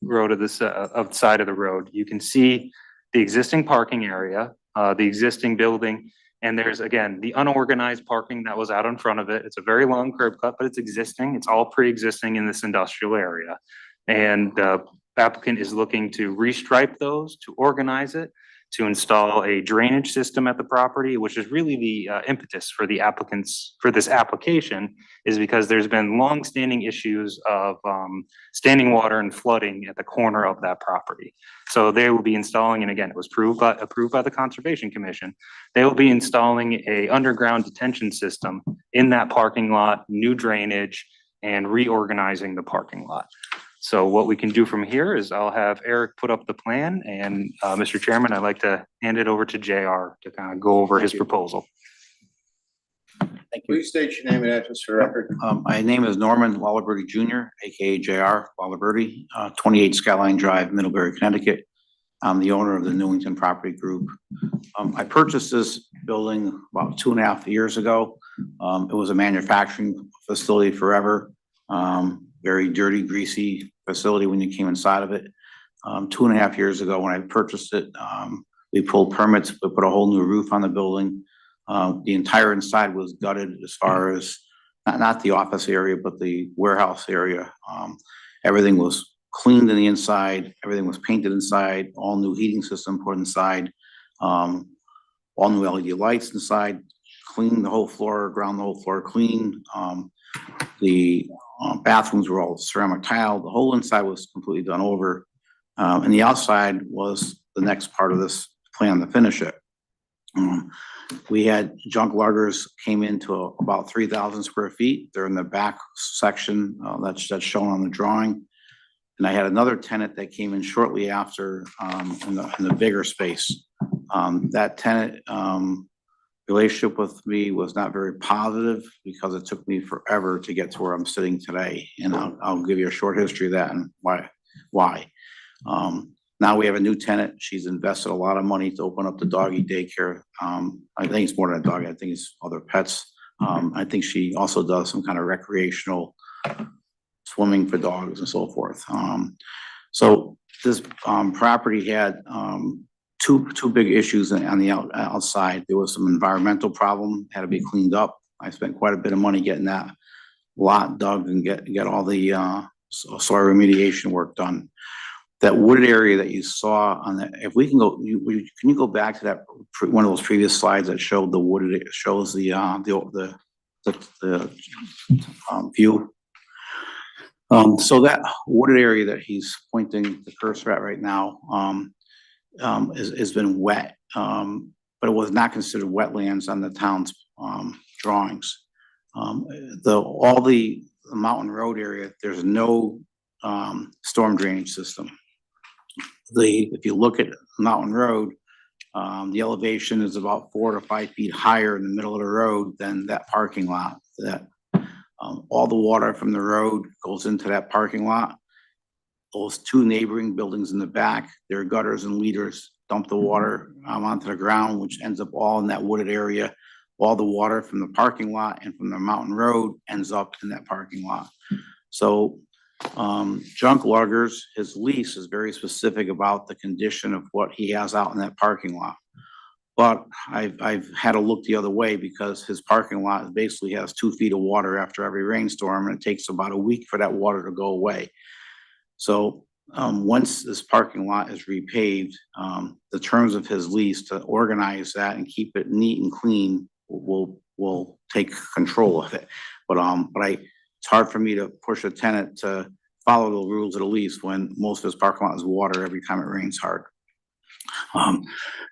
road of this side of the road, you can see the existing parking area, the existing building, And there's, again, the unorganized parking that was out in front of it. It's a very long curb cut, but it's existing. It's all pre-existing in this industrial area. And the applicant is looking to restripe those, to organize it, to install a drainage system at the property, which is really the impetus for the applicants, for this application, is because there's been long-standing issues of standing water and flooding at the corner of that property. So they will be installing, and again, it was approved by the Conservation Commission. They will be installing a underground detention system in that parking lot, new drainage, and reorganizing the parking lot. So what we can do from here is I'll have Eric put up the plan, and Mr. Chairman, I'd like to hand it over to JR to kind of go over his proposal. Please state your name and address for the record. My name is Norman Wallaberty Jr., aka JR Wallaberty, 28 Skyline Drive, Middlebury, Connecticut. I'm the owner of the Newington Property Group. I purchased this building about 2.5 years ago. It was a manufacturing facility forever. Very dirty, greasy facility when you came inside of it. 2.5 years ago, when I purchased it, we pulled permits, we put a whole new roof on the building. The entire inside was gutted as far as, not the office area, but the warehouse area. Everything was cleaned in the inside, everything was painted inside, all new heating system put inside, all new LED lights inside, cleaned the whole floor, ground the whole floor clean. The bathrooms were all ceramic tile. The whole inside was completely done over. And the outside was the next part of this plan to finish it. We had junk luggers came into about 3,000 square feet. They're in the back section that's shown on the drawing. And I had another tenant that came in shortly after in the bigger space. That tenant relationship with me was not very positive because it took me forever to get to where I'm sitting today. And I'll give you a short history of that and why. Now we have a new tenant. She's invested a lot of money to open up the doggy daycare. I think it's more than a dog. I think it's other pets. I think she also does some kind of recreational swimming for dogs and so forth. So this property had two big issues on the outside. There was some environmental problem, had to be cleaned up. I spent quite a bit of money getting that lot dug and get all the soil remediation work done. That wooded area that you saw on that, if we can go, can you go back to that one of those previous slides that showed the wooded, it shows the view. So that wooded area that he's pointing the cursor at right now has been wet, but it was not considered wetlands on the town's drawings. All the Mountain Road area, there's no storm drainage system. If you look at Mountain Road, the elevation is about 4 to 5 feet higher in the middle of the road than that parking lot. All the water from the road goes into that parking lot. Those two neighboring buildings in the back, their gutters and leaders dump the water onto the ground, which ends up all in that wooded area. All the water from the parking lot and from the Mountain Road ends up in that parking lot. So junk luggers, his lease is very specific about the condition of what he has out in that parking lot. But I've had to look the other way because his parking lot basically has 2 feet of water after every rainstorm, and it takes about a week for that water to go away. So once this parking lot is repaved, the terms of his lease to organize that and keep it neat and clean will take control of it. But it's hard for me to push a tenant to follow the rules of the lease when most of his parking lot is water every time it rains hard.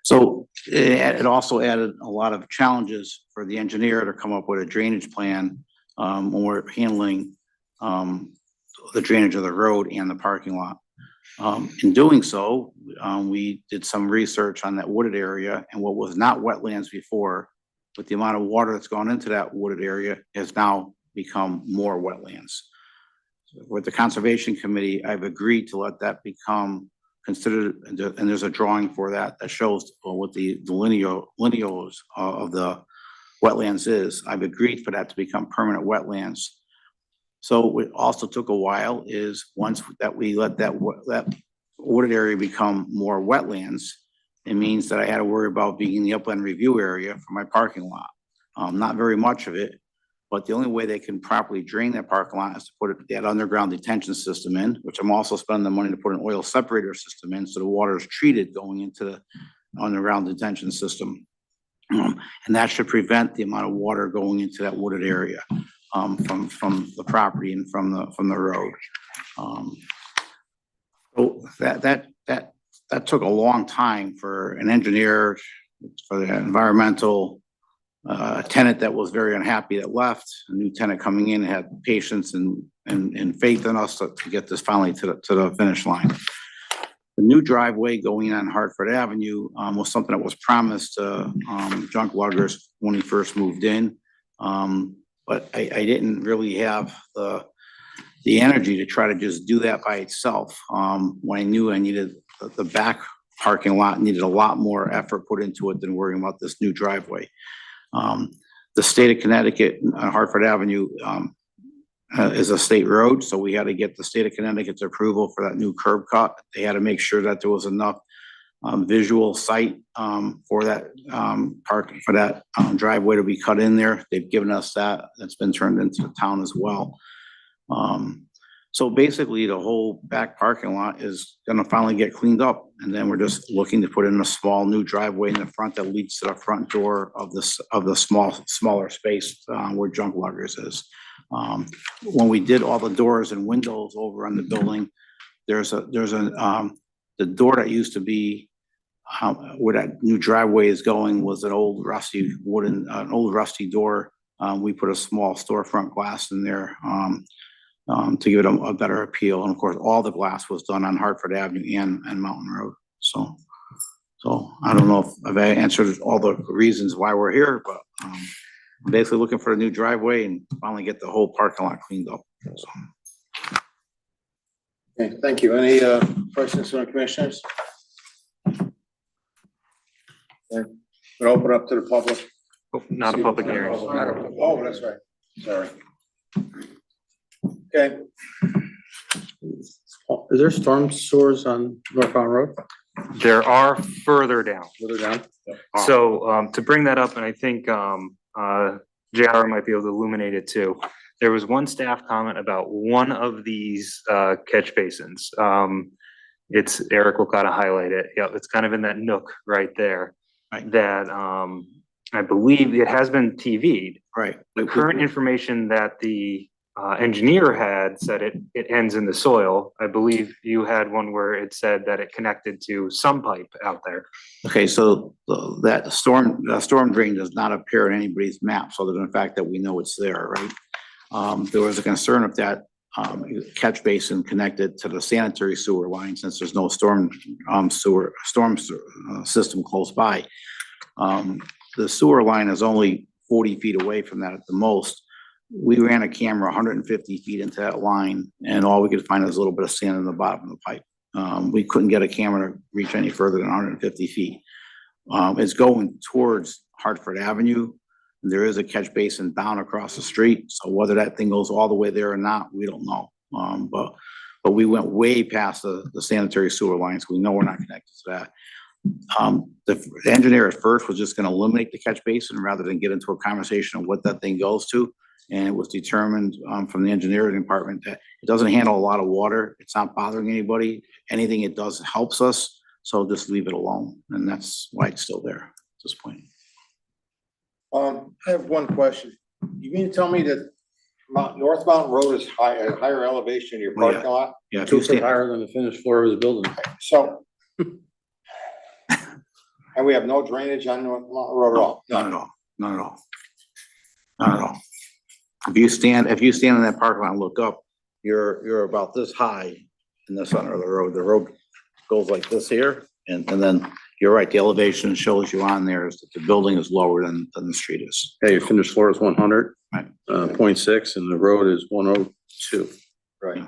So it also added a lot of challenges for the engineer to come up with a drainage plan when we're handling the drainage of the road and the parking lot. In doing so, we did some research on that wooded area, and what was not wetlands before, with the amount of water that's gone into that wooded area, has now become more wetlands. With the Conservation Committee, I've agreed to let that become considered, and there's a drawing for that shows what the lineals of the wetlands is. I've agreed for that to become permanent wetlands. So what also took a while is once that we let that wooded area become more wetlands, it means that I had to worry about being in the upland review area for my parking lot. Not very much of it, but the only way they can properly drain that parking lot is to put that underground detention system in, which I'm also spending the money to put an oil separator system in, so the water is treated going into the underground detention system. And that should prevent the amount of water going into that wooded area, from the property and from the road. So that took a long time for an engineer, for the environmental tenant that was very unhappy that left. A new tenant coming in had patience and faith in us to get this finally to the finish line. The new driveway going on Hartford Avenue was something that was promised to Junk Luggers when he first moved in. But I didn't really have the energy to try to just do that by itself. When I knew I needed the back parking lot needed a lot more effort put into it than worrying about this new driveway. The state of Connecticut on Hartford Avenue is a state road, so we had to get the state of Connecticut's approval for that new curb cut. They had to make sure that there was enough visual sight for that driveway to be cut in there. They've given us that. That's been turned into the town as well. So basically, the whole back parking lot is gonna finally get cleaned up, and then we're just looking to put in a small new driveway in the front that leads to the front door of the smaller space where Junk Luggers is. When we did all the doors and windows over on the building, the door that used to be where that new driveway is going was an old rusty door. We put a small storefront glass in there to give it a better appeal. And of course, all the glass was done on Hartford Avenue and Mountain Road. So I don't know if I've answered all the reasons why we're here, but I'm basically looking for a new driveway and finally get the whole parking lot cleaned up. So. Okay, thank you. Any questions from the commissioners? Okay, we'll open up to the public. Not a public hearing. Oh, that's right. Sorry. Okay, Is there storm sewers on Northbound Road? There are further down. Further down? So to bring that up, and I think JR might be able to illuminate it too. There was one staff comment about one of these catch basins. It's Eric will kind of highlight it. Yeah, it's kind of in that nook right there. Right. That I believe it has been TV'd. Right. The current information that the engineer had said it ends in the soil. I believe you had one where it said that it connected to some pipe out there. Okay, so that storm drain does not appear in anybody's map, other than the fact that we know it's there, right? There was a concern of that catch basin connected to the sanitary sewer line, since there's no storm system close by. The sewer line is only 40 feet away from that at the most. We ran a camera 150 feet into that line, and all we could find is a little bit of sand in the bottom of the pipe. We couldn't get a camera to reach any further than 150 feet. It's going towards Hartford Avenue. There is a catch basin down across the street, so whether that thing goes all the way there or not, we don't know. But we went way past the sanitary sewer lines. We know we're not connected to that. The engineer at first was just gonna eliminate the catch basin rather than get into a conversation of what that thing goes to. And it was determined from the engineering department that it doesn't handle a lot of water. It's not bothering anybody. Anything it does helps us. So just leave it alone. And that's why it's still there at this point. I have one question. You mean to tell me that North Mountain Road is at higher elevation in your Oh, yeah. parking lot? Yeah, if 2 you foot stand, higher than the finished floor of his building. So, and we have no drainage on North Mountain Road at all? not at all, not at all. Not at all. If you stand in that parking lot and look up, you're about this high in the center of the road. The road goes like this here, and then you're right, the elevation shows you on there is that the building is lower than the street is. Yeah, your finished floor is 100, Right. 0.6, and the road is 102. Right.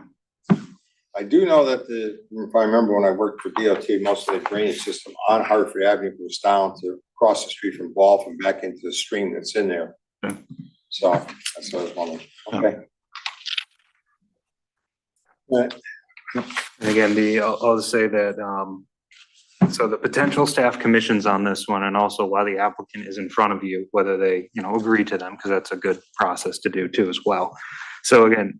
I do know that if I remember when I worked for DOT, most of the drainage system on Hartford Avenue was down to across the street from Ball and back into the stream that's in there. Okay. So that's what I was wondering. Okay. Right. And again, I'll just say that So the potential staff commissions on this one, and also why the applicant is in front of you, whether they, agree to them, because that's a good process to do too as well. So again,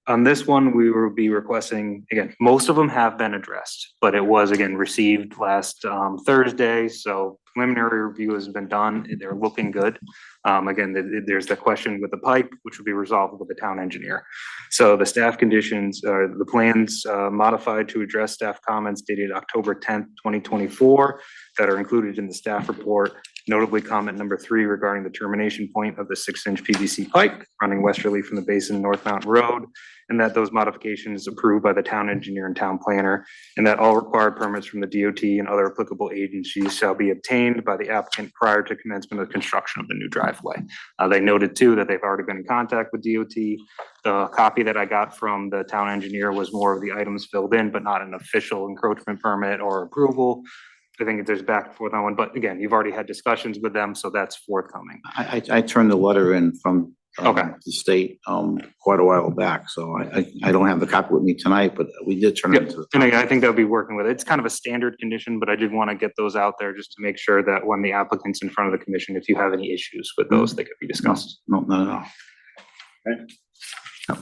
on this one, we will be requesting, again, most of them have been addressed, but it was again received last Thursday, so preliminary review has been done. They're looking good. Again, there's the question with the pipe, which will be resolved with the town engineer. So the staff conditions, the plans modified to address staff comments dated October 10th, 2024 that are included in the staff report. Notably, comment number 3 regarding the termination point of the 6-inch PVC pipe running westerly from the basin North Mountain Road, and that those modifications approved by the town engineer and town planner, and that all required permits from the DOT and other applicable agencies shall be obtained by the applicant prior to commencement of construction of the new driveway. They noted too that they've already been in contact with DOT. The copy that I got from the town engineer was more of the items filled in, but not an official encroachment permit or approval. I think there's back and forth on one, but again, you've already had discussions with them, so that's forthcoming. I turned the letter in from Okay. the state quite a while back, so I don't have the copy with me tonight, but we did turn it Yep. into. And I think they'll be working with it. It's kind of a standard condition, but I did want to get those out there just to make sure that when the applicant's in front of the commission, if you have any issues with those, they could be discussed. No.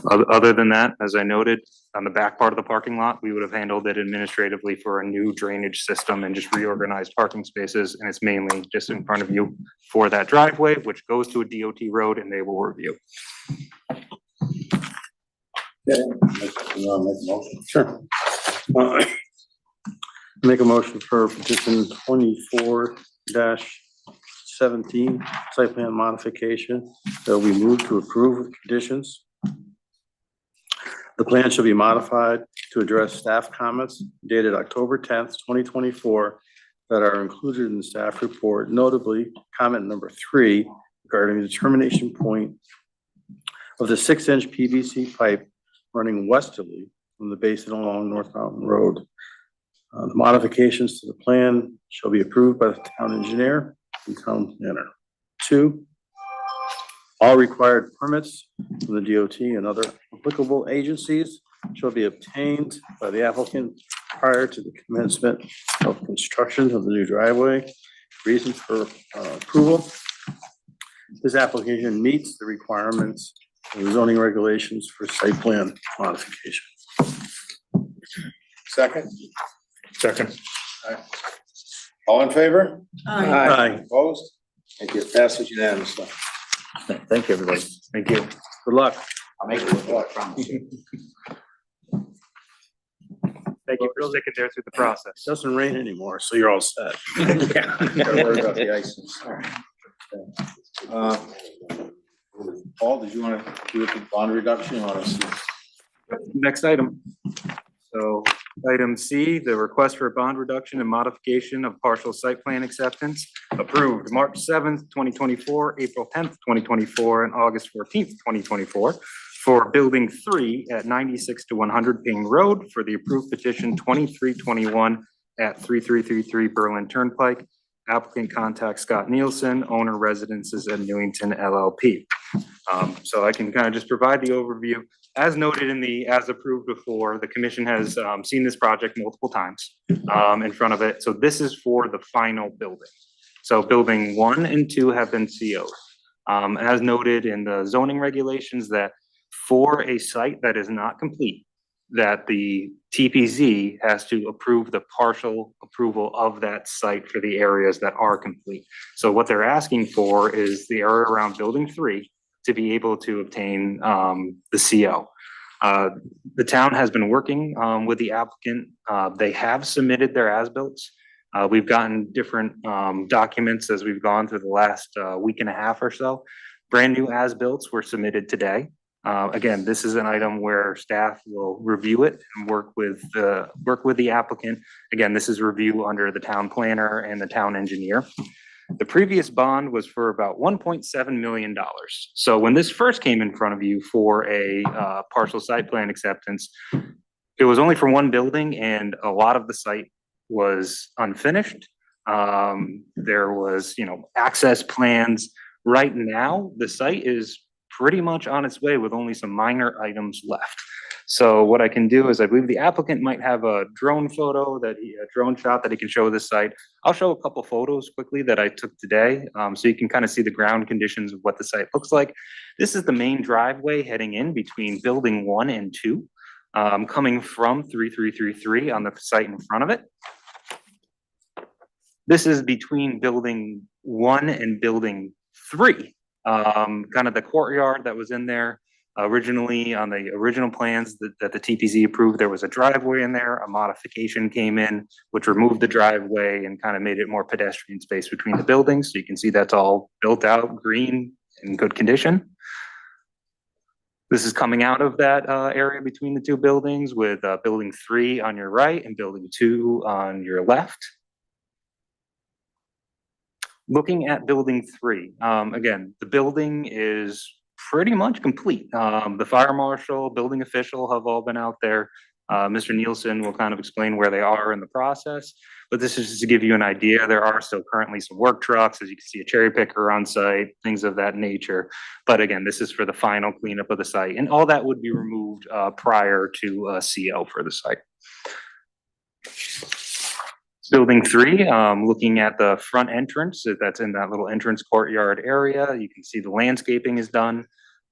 Other than that, as I noted, on the back part of the parking lot, we would have handled it administratively for a new drainage system and just reorganized parking spaces. And it's mainly just in front of you for that driveway, which goes to a DOT road and they will review. Sure. Make a motion for petition 24-17, site plan modification, that we move to approve with conditions. The plan shall be modified to address staff comments dated October 10th, 2024 that are included in the staff report, notably comment number 3 regarding the termination point of the 6-inch PVC pipe running westerly from the basin along North Mountain Road. The modifications to the plan shall be approved by the town engineer and town planner. 2, all required permits from the DOT and other applicable agencies shall be obtained by the applicant prior to the commencement of construction of the new driveway. Reason for approval: this application meets the requirements of the zoning regulations for site plan modification. Second, Second. all in favor? Aye. Opposed? Thank you. Passes unanimously. Thank you, everybody. Thank you. Good luck. I'll make it look, I promise you. Thank you for sticking there through the process. It doesn't rain anymore, so you're all set. Gotta worry about the ice. Paul, did you want to do the bond reduction? You want to see? Next item. So item C, the request for a bond reduction and modification of partial site plan acceptance approved March 7th, 2024, April 10th, 2024, and August 14th, 2024 for Building 3 at 96 to 100 Payne Road for the approved petition 2321 at 3333 Berlin Turnpike. Applicant contact Scott Nielsen, owner residences at Newington LLP. So I can kind of just provide the overview. As noted in the, as approved before, the commission has seen this project multiple times in front of it. So this is for the final building. So building 1 and 2 have been CO'd. As noted in the zoning regulations, that for a site that is not complete, that the TPZ has to approve the partial approval of that site for the areas that are complete. So what they're asking for is the area around building 3 to be able to obtain the CO. The town has been working with the applicant. They have submitted their as-bills. We've gotten different documents as we've gone through the last week and a half or so. Brand new as-bills were submitted today. Again, this is an item where staff will review it and work with the applicant. Again, this is review under the town planner and the town engineer. The previous bond was for about $1.7 million. So when this first came in front of you for a partial site plan acceptance, it was only for one building and a lot of the site was unfinished. There was, access plans. Right now, the site is pretty much on its way with only some minor items left. So what I can do is I believe the applicant might have a drone photo a drone shot that he can show this site. I'll show a couple photos quickly that I took today, so you can kind of see the ground conditions of what the site looks like. This is the main driveway heading in between building 1 and 2, coming from 3333 on the site in front of it. This is between building 1 and building 3, kind of the courtyard that was in there. Originally, on the original plans that the TPZ approved, there was a driveway in there. A modification came in, which removed the driveway and kind of made it more pedestrian space between the buildings. So you can see that's all built out, green, in good condition. This is coming out of that area between the two buildings with building 3 on your right and building 2 on your left. Looking at building 3, again, the building is pretty much complete. The fire marshal, building official have all been out there. Mr. Nielsen will kind of explain where they are in the process, but this is just to give you an idea. There are still currently some work trucks, as you can see, a cherry picker on site, things of that nature. But again, this is for the final cleanup of the site, and all that would be removed prior to CO for the site. Building 3, looking at the front entrance, that's in that little entrance courtyard area. You can see the landscaping is done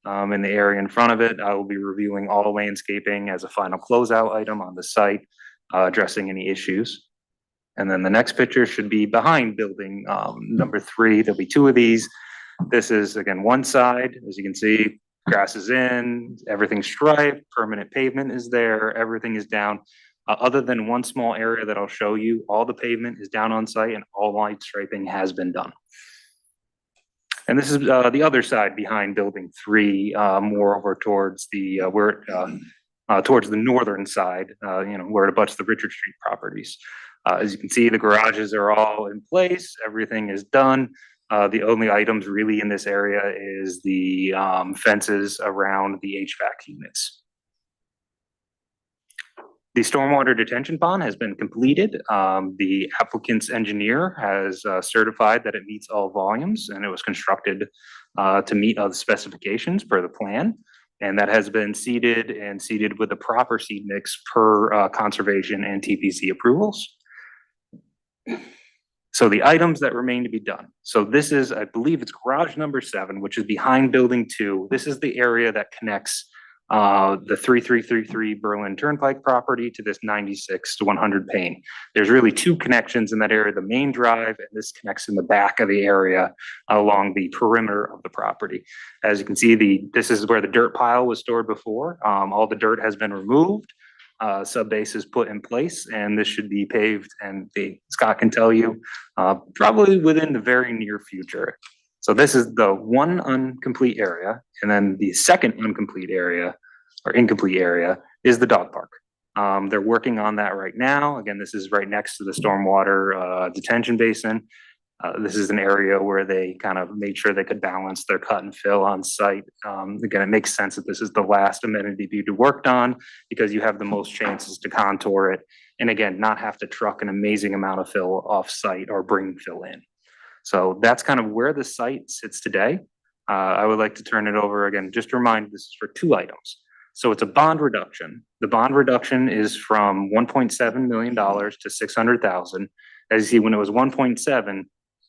in the area in front of it. I will be reviewing all landscaping as a final closeout item on the site, addressing any issues. And then the next picture should be behind building number 3. There'll be 2 of these. This is, again, one side. As you can see, grass is in, everything's striped, permanent pavement is there, everything is down. Other than one small area that I'll show you, all the pavement is down on site and all light striping has been done. And this is the other side behind building 3, more over towards the towards the northern side, where it abuts the Richard Street properties. As you can see, the garages are all in place. Everything is done. The only items really in this area is the fences around the HVAC units. The stormwater detention pond has been completed. The applicant's engineer has certified that it meets all volumes, and it was constructed to meet all the specifications per the plan. And that has been seeded with the proper seed mix per conservation and TPC approvals. So the items that remain to be done. So this is, I believe it's garage number 7, which is behind building 2. This is the area that connects the 3333 Berlin Turnpike property to this 96 to 100 Payne. There's really 2 connections in that area, the main drive, and this connects in the back of the area along the perimeter of the property. As you can see, this is where the dirt pile was stored before. All the dirt has been removed. Subbase is put in place, and this should be paved, and Scott can tell you, probably within the very near future. So this is the one incomplete area, and then the second incomplete area is the dog park. They're working on that right now. Again, this is right next to the stormwater detention basin. This is an area where they kind of made sure they could balance their cut and fill on site. Again, it makes sense that this is the last amenity to be worked on because you have the most chances to contour it. And again, not have to truck an amazing amount of fill off site or bring fill in. So that's kind of where the site sits today. I would like to turn it over again, just to remind, this is for 2 items. So it's a bond reduction. The bond reduction is from $1.7 million to $600,000. As you see, when it was 1.7,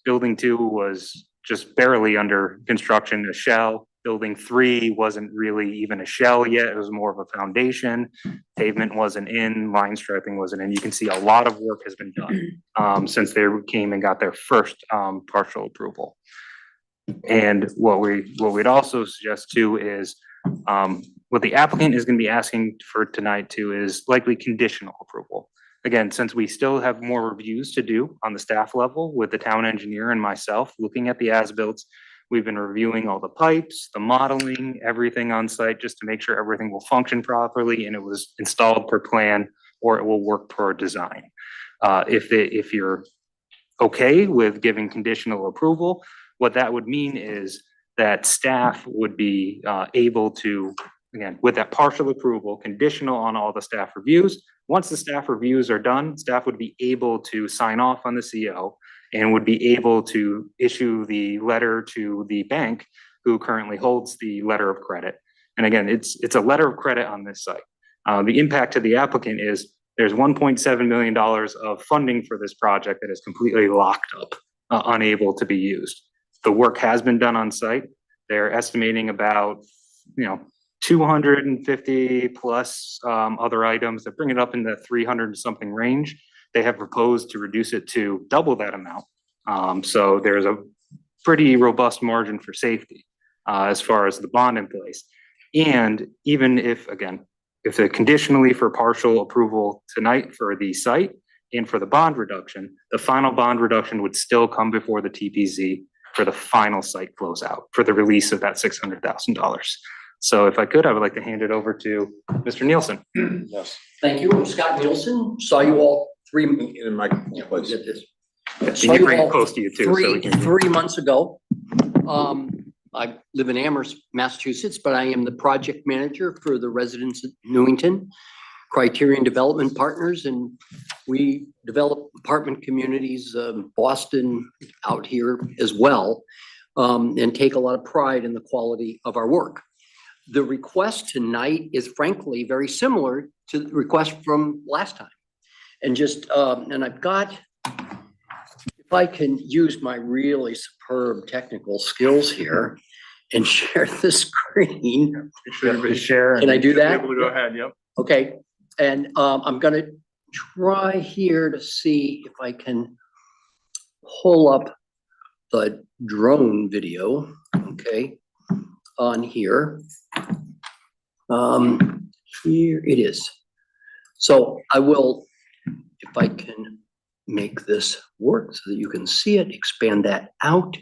building 2 was just barely under construction, a shell. Building 3 wasn't really even a shell yet. It was more of a foundation. Pavement wasn't in, line striping wasn't in. You can see a lot of work has been done since they came and got their first partial approval. And what we'd also suggest too is what the applicant is going to be asking for tonight too is likely conditional approval. Again, since we still have more reviews to do on the staff level with the town engineer and myself looking at the as-builts, we've been reviewing all the pipes, the modeling, everything on site, just to make sure everything will function properly and it was installed per plan or it will work per design. If you're okay with giving conditional approval, what that would mean is that staff would be able to, again, with that partial approval, conditional on all the staff reviews. Once the staff reviews are done, staff would be able to sign off on the CO and would be able to issue the letter to the bank who currently holds the letter of credit. And again, it's a letter of credit on this site. The impact to the applicant is there's $1.7 million of funding for this project that is completely locked up, unable to be used. The work has been done on site. They're estimating about, 250 plus other items that bring it up in the 300 something range. They have proposed to reduce it to double that amount. So there's a pretty robust margin for safety as far as the bond in place. And even if, again, if they're conditionally for partial approval tonight for the site and for the bond reduction, the final bond reduction would still come before the TPZ for the final site closeout for the release of that $600,000. So if I could, I would like to hand it over to Mr. Nielsen. Yes. Thank you. I'm Scott Nielsen. Saw you all three. In my place. Get this. And Saw you you bring it all close to you too. So we can. 3 months ago. I live in Amherst, Massachusetts, but I am the project manager for the residents of Newington, Criterion Development Partners, and we develop apartment communities, Boston out here as well, and take a lot of pride in the quality of our work. The request tonight is frankly very similar to the request from last time. And just, and I've got, if I can use my really superb technical skills here and share the screen. Share. Can I do that? Go ahead, yep. Okay, and I'm gonna try here to see if I can pull up the drone video, okay, on here. Here it is. So I will, if I can make this work so that you can see it, expand that out.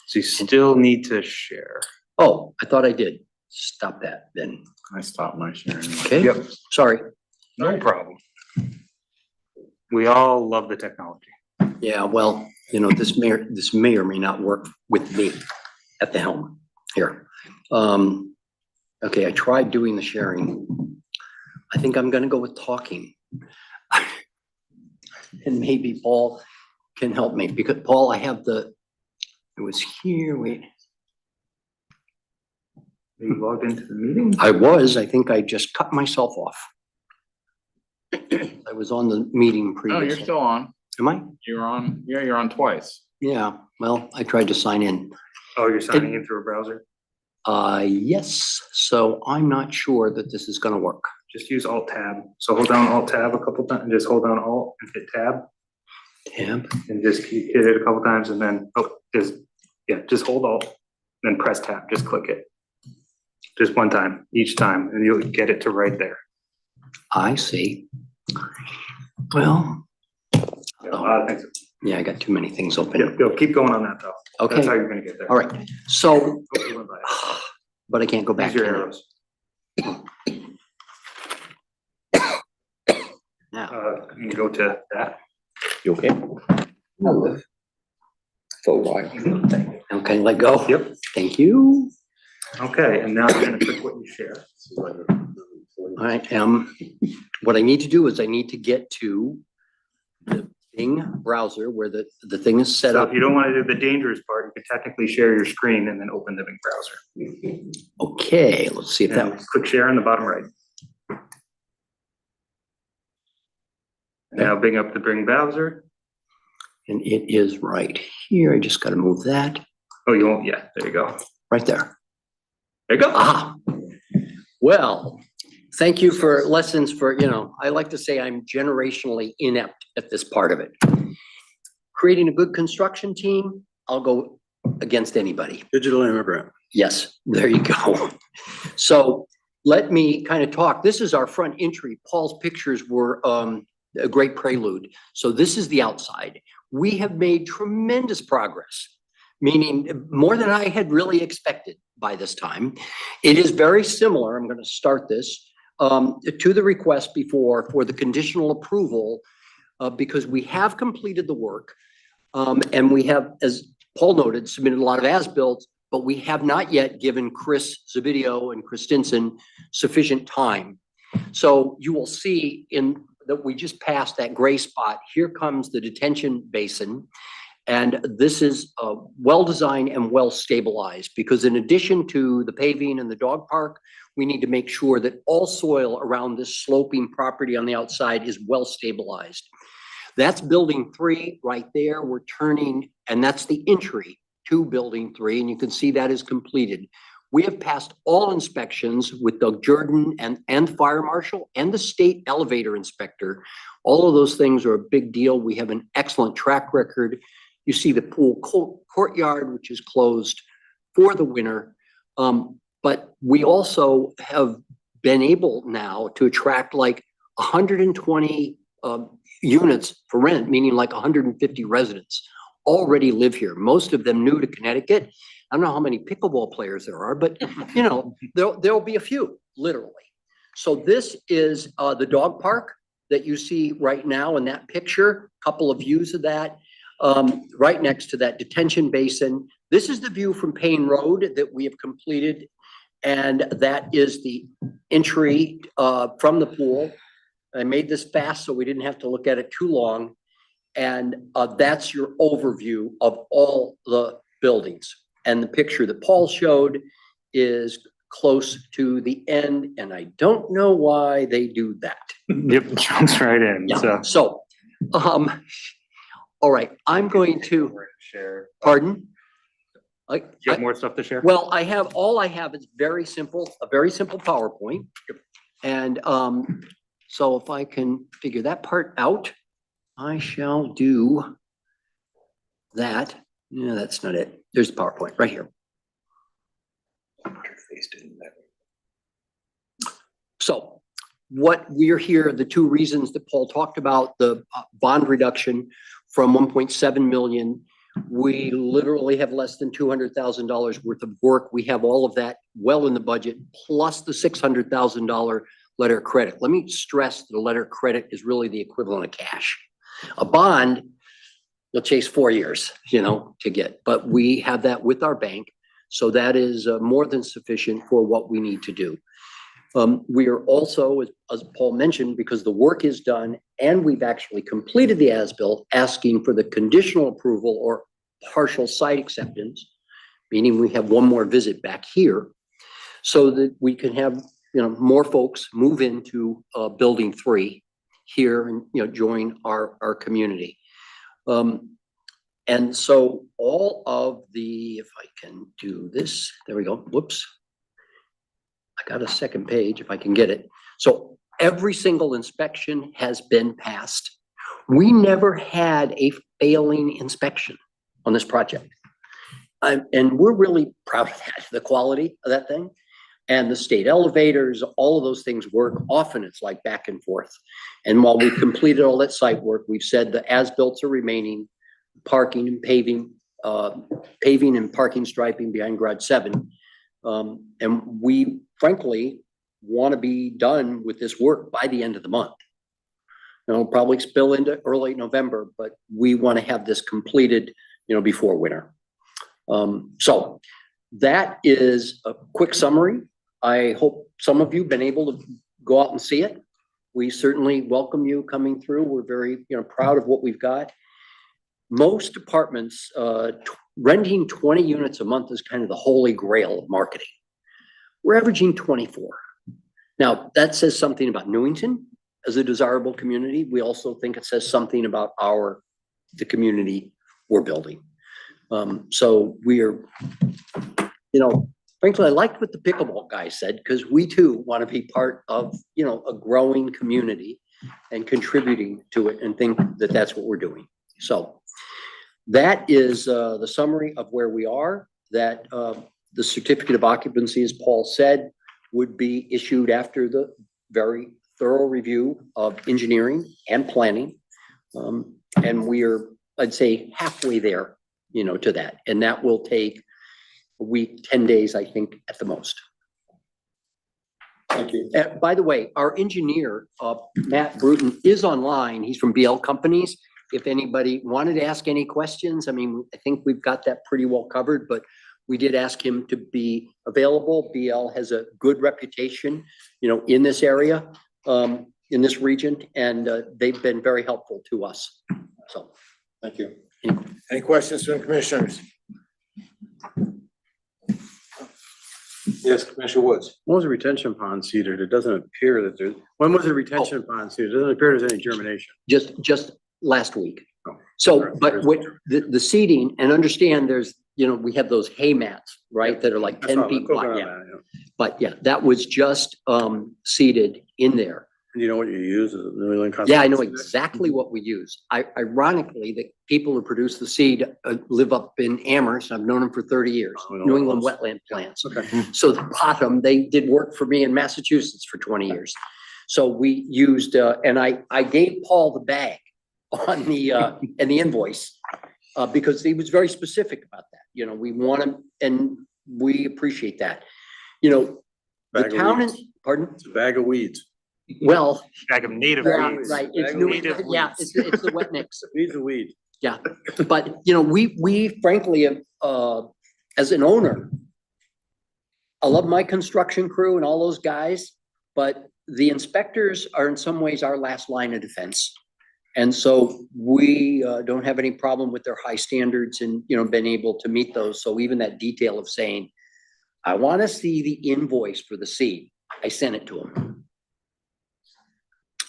So you still need to share. Oh, I thought I did. Stop that then. I stopped my sharing. Okay, Yep. sorry. No problem. We all love the technology. Yeah, well, this may or may not work with me at the helm here. Okay, I tried doing the sharing. I think I'm gonna go with talking. And maybe Paul can help me because Paul, it was here, wait. Are you logged into the meeting? I think I just cut myself off. I was on the meeting No, previously. you're still on. Am I? You're on, yeah, you're on twice. Yeah, well, I tried to sign in. Oh, you're signing in through a browser? Yes, so I'm not sure that this is gonna work. Just use Alt Tab. So hold down Alt Tab a couple times and just hold down Alt and hit Tab Tab, and just hit it a couple times and then, just hold Alt, then press Tab, just click it. Just one time, each time, and you'll get it to right there. I see. Well, A lot of things. yeah, I got too many things open. You'll keep going on that though. That's how Okay, you're gonna get there. all right, so, Hopefully you went by it. but I can't go back Use to your it arrows. now. You can go to that. You okay? For a while. Okay, let go. Yep. Thank you. Okay, and now you're gonna click what you share. I am, what I need to do is I need to get to the Bing browser where the thing is set So up. if you don't wanna do the dangerous part, you can technically share your screen and then open the Bing browser. Okay, let's see if that, And click share on the bottom right. Now bring up the Bing browser. and it is right here. I just gotta move that Oh, you won't, yeah, there you go. right there. There you go. Ah, well, thank you for lessons for, I like to say I'm generationally inept at this part of it. Creating a good construction team, I'll go against anybody. Digital immigrant. Yes, there you go. So let me kind of talk. This is our front entry. Paul's pictures were a great prelude. So this is the outside. We have made tremendous progress, meaning more than I had really expected by this time. It is very similar, I'm going to start this, to the request before for the conditional approval, because we have completed the work. And we have, as Paul noted, submitted a lot of as-built, but we have not yet given Chris Zavidio and Chris Stinson sufficient time. So you will see that we just passed that gray spot. Here comes the detention basin. And this is well-designed and well-stabilized, because in addition to the paving and the dog park, we need to make sure that all soil around this sloping property on the outside is well-stabilized. That's building 3 right there. We're turning, and that's the entry to building 3, and you can see that is completed. We have passed all inspections with Doug Jordan and fire marshal and the state elevator inspector. All of those things are a big deal. We have an excellent track record. You see the pool courtyard, which is closed for the winter. But we also have been able now to attract like 120 units for rent, meaning like 150 residents already live here. Most of them new to Connecticut. I don't know how many pickleball players there are, but you know, there'll be a few, literally. So this is the dog park that you see right now in that picture, couple of views of that, right next to that detention basin. This is the view from Payne Road that we have completed, and that is the entry from the pool. I made this fast so we didn't have to look at it too long, and that's your overview of all the buildings. And the picture that Paul showed is close to the end, and I don't know why they do that. Yep, jumps right in. Yeah, so, all right, I'm going to, Share. pardon? You have more stuff to share? Well, all I have is very simple, a very simple PowerPoint. And so if I can figure that part out, I shall do that. Yeah, that's not it. There's the PowerPoint right here. So what we're here, the 2 reasons that Paul talked about, the bond reduction from 1.7 million. We literally have less than $200,000 worth of work. We have all of that well in the budget, plus the $600,000 letter of credit. Let me stress that the letter of credit is really the equivalent of cash. A bond, you'll chase 4 years, you know, to get, but we have that with our bank. So that is more than sufficient for what we need to do. We are also, as Paul mentioned, because the work is done and we've actually completed the as-built, asking for the conditional approval or partial site acceptance, meaning we have one more visit back here, so that we can have, you know, more folks move into building 3 here and, you know, join our community. And so all of the, if I can do this, there we go, whoops. I got a second page if I can get it. So every single inspection has been passed. We never had a failing inspection on this project. And we're really proud of that, the quality of that thing. And the state elevators, all of those things work. Often it's like back and forth. And while we've completed all that site work, we've said the as-built are remaining, parking and paving and parking striping behind Garage 7. And we frankly want to be done with this work by the end of the month. It'll probably spill into early November, but we want to have this completed, you know, before winter. So that is a quick summary. I hope some of you have been able to go out and see it. We certainly welcome you coming through. We're very, you know, proud of what we've got. Most apartments, renting 20 units a month is kind of the holy grail of marketing. We're averaging 24. Now, that says something about Newington as a desirable community. We also think it says something about the community we're building. So we are, you know, frankly, I liked what the pickleball guy said, because we too want to be part of, you know, a growing community and contributing to it, and think that that's what we're doing. So that is the summary of where we are. That the certificate of occupancy, as Paul said, would be issued after the very thorough review of engineering and planning. And we are, I'd say, halfway there, you know, to that. And that will take a week, 10 days, I think, at the most. Thank you. By the way, our engineer, Matt Bruton, is online. He's from BL Companies. If anybody wanted to ask any questions, I mean, I think we've got that pretty well covered, but we did ask him to be available. BL has a good reputation, you know, in this area, in this region, and they've been very helpful to us. So, Thank you. Any questions from commissioners? Yes, Commissioner Woods. When was the retention pond seeded? It doesn't appear that there's, when was the retention pond seeded? It doesn't appear there's any germination. just last week. So, but with the seeding, and understand there's, we have those hay mats, right, that are like I 10 saw feet that. wide, yeah. But yeah, that was just seeded in there. Do you know what you use? Is it New England? Yeah, I know Conservation? exactly what we use. Ironically, the people who produce the seed live up in Amherst. I've known them for 30 years, Oh, we know New what England those- wetland plants. Okay. So the bottom, they did work for me in Massachusetts for 20 years. So we used, and I gave Paul the bag on the, and the invoice, because he was very specific about that. We want him, and we appreciate that. The Bag of town, weeds. pardon? It's a bag of weeds. Well, Bag of native yeah, weeds. right, it's Bag of Newington, yeah, it's the wet mix. Weeds are weeds. Yeah, but we frankly, as an owner, I love my construction crew and all those guys, but the inspectors are in some ways our last line of defense. And so we don't have any problem with their high standards and, been able to meet those. So even that detail of saying, I want to see the invoice for the seed, I sent it to them.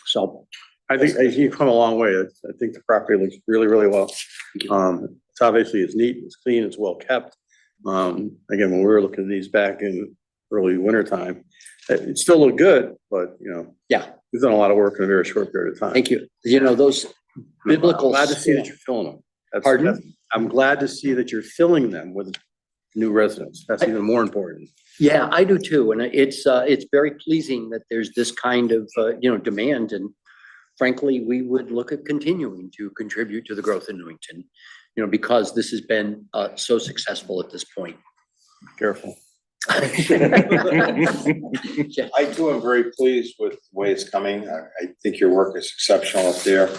So. I think you've come a long way. I think the property looks really, really well. It's obviously, it's neat, it's clean, it's well kept. Again, when we were looking at these back in early winter time, it still looked good, but Yeah, we've done a lot of work in a very short period of time. thank you. Those biblical. Glad to see that you're filling them. Pardon? I'm glad to see that you're filling them with new residents. That's even more important. Yeah, I do too. And it's very pleasing that there's this kind of, demand. And frankly, we would look at continuing to contribute to the growth in Newington, because this has been so successful at this point. Careful. Yeah. I too am very pleased with the way it's coming. I think your work is exceptional up there.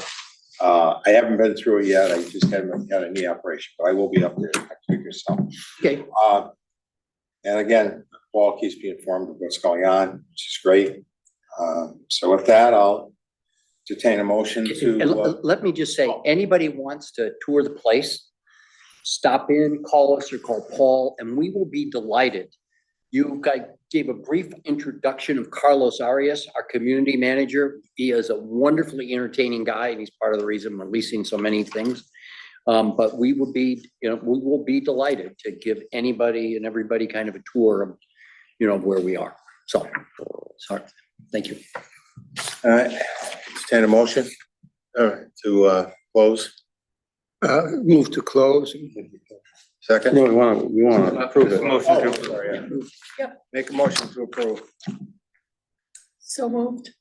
I haven't been through it yet. I just haven't had a knee operation, but I will be up there next week or so. Okay. And again, Paul keeps me informed of what's going on, which is great. So with that, I'll entertain a motion to. And let me just say, anybody wants to tour the place, stop in, call us or call Paul, and we will be delighted. You guys gave a brief introduction of Carlos Arias, our community manager. He is a wonderfully entertaining guy, and he's part of the reason we're leasing so many things. But we will be delighted to give anybody and everybody kind of a tour of, of where we are. So, sorry, thank you. All right, entertain a motion, to close. Move to close. Second. No, we want to approve it. Motion to Oh, approve. sorry, yeah. Yep. Make a motion to approve. So moved.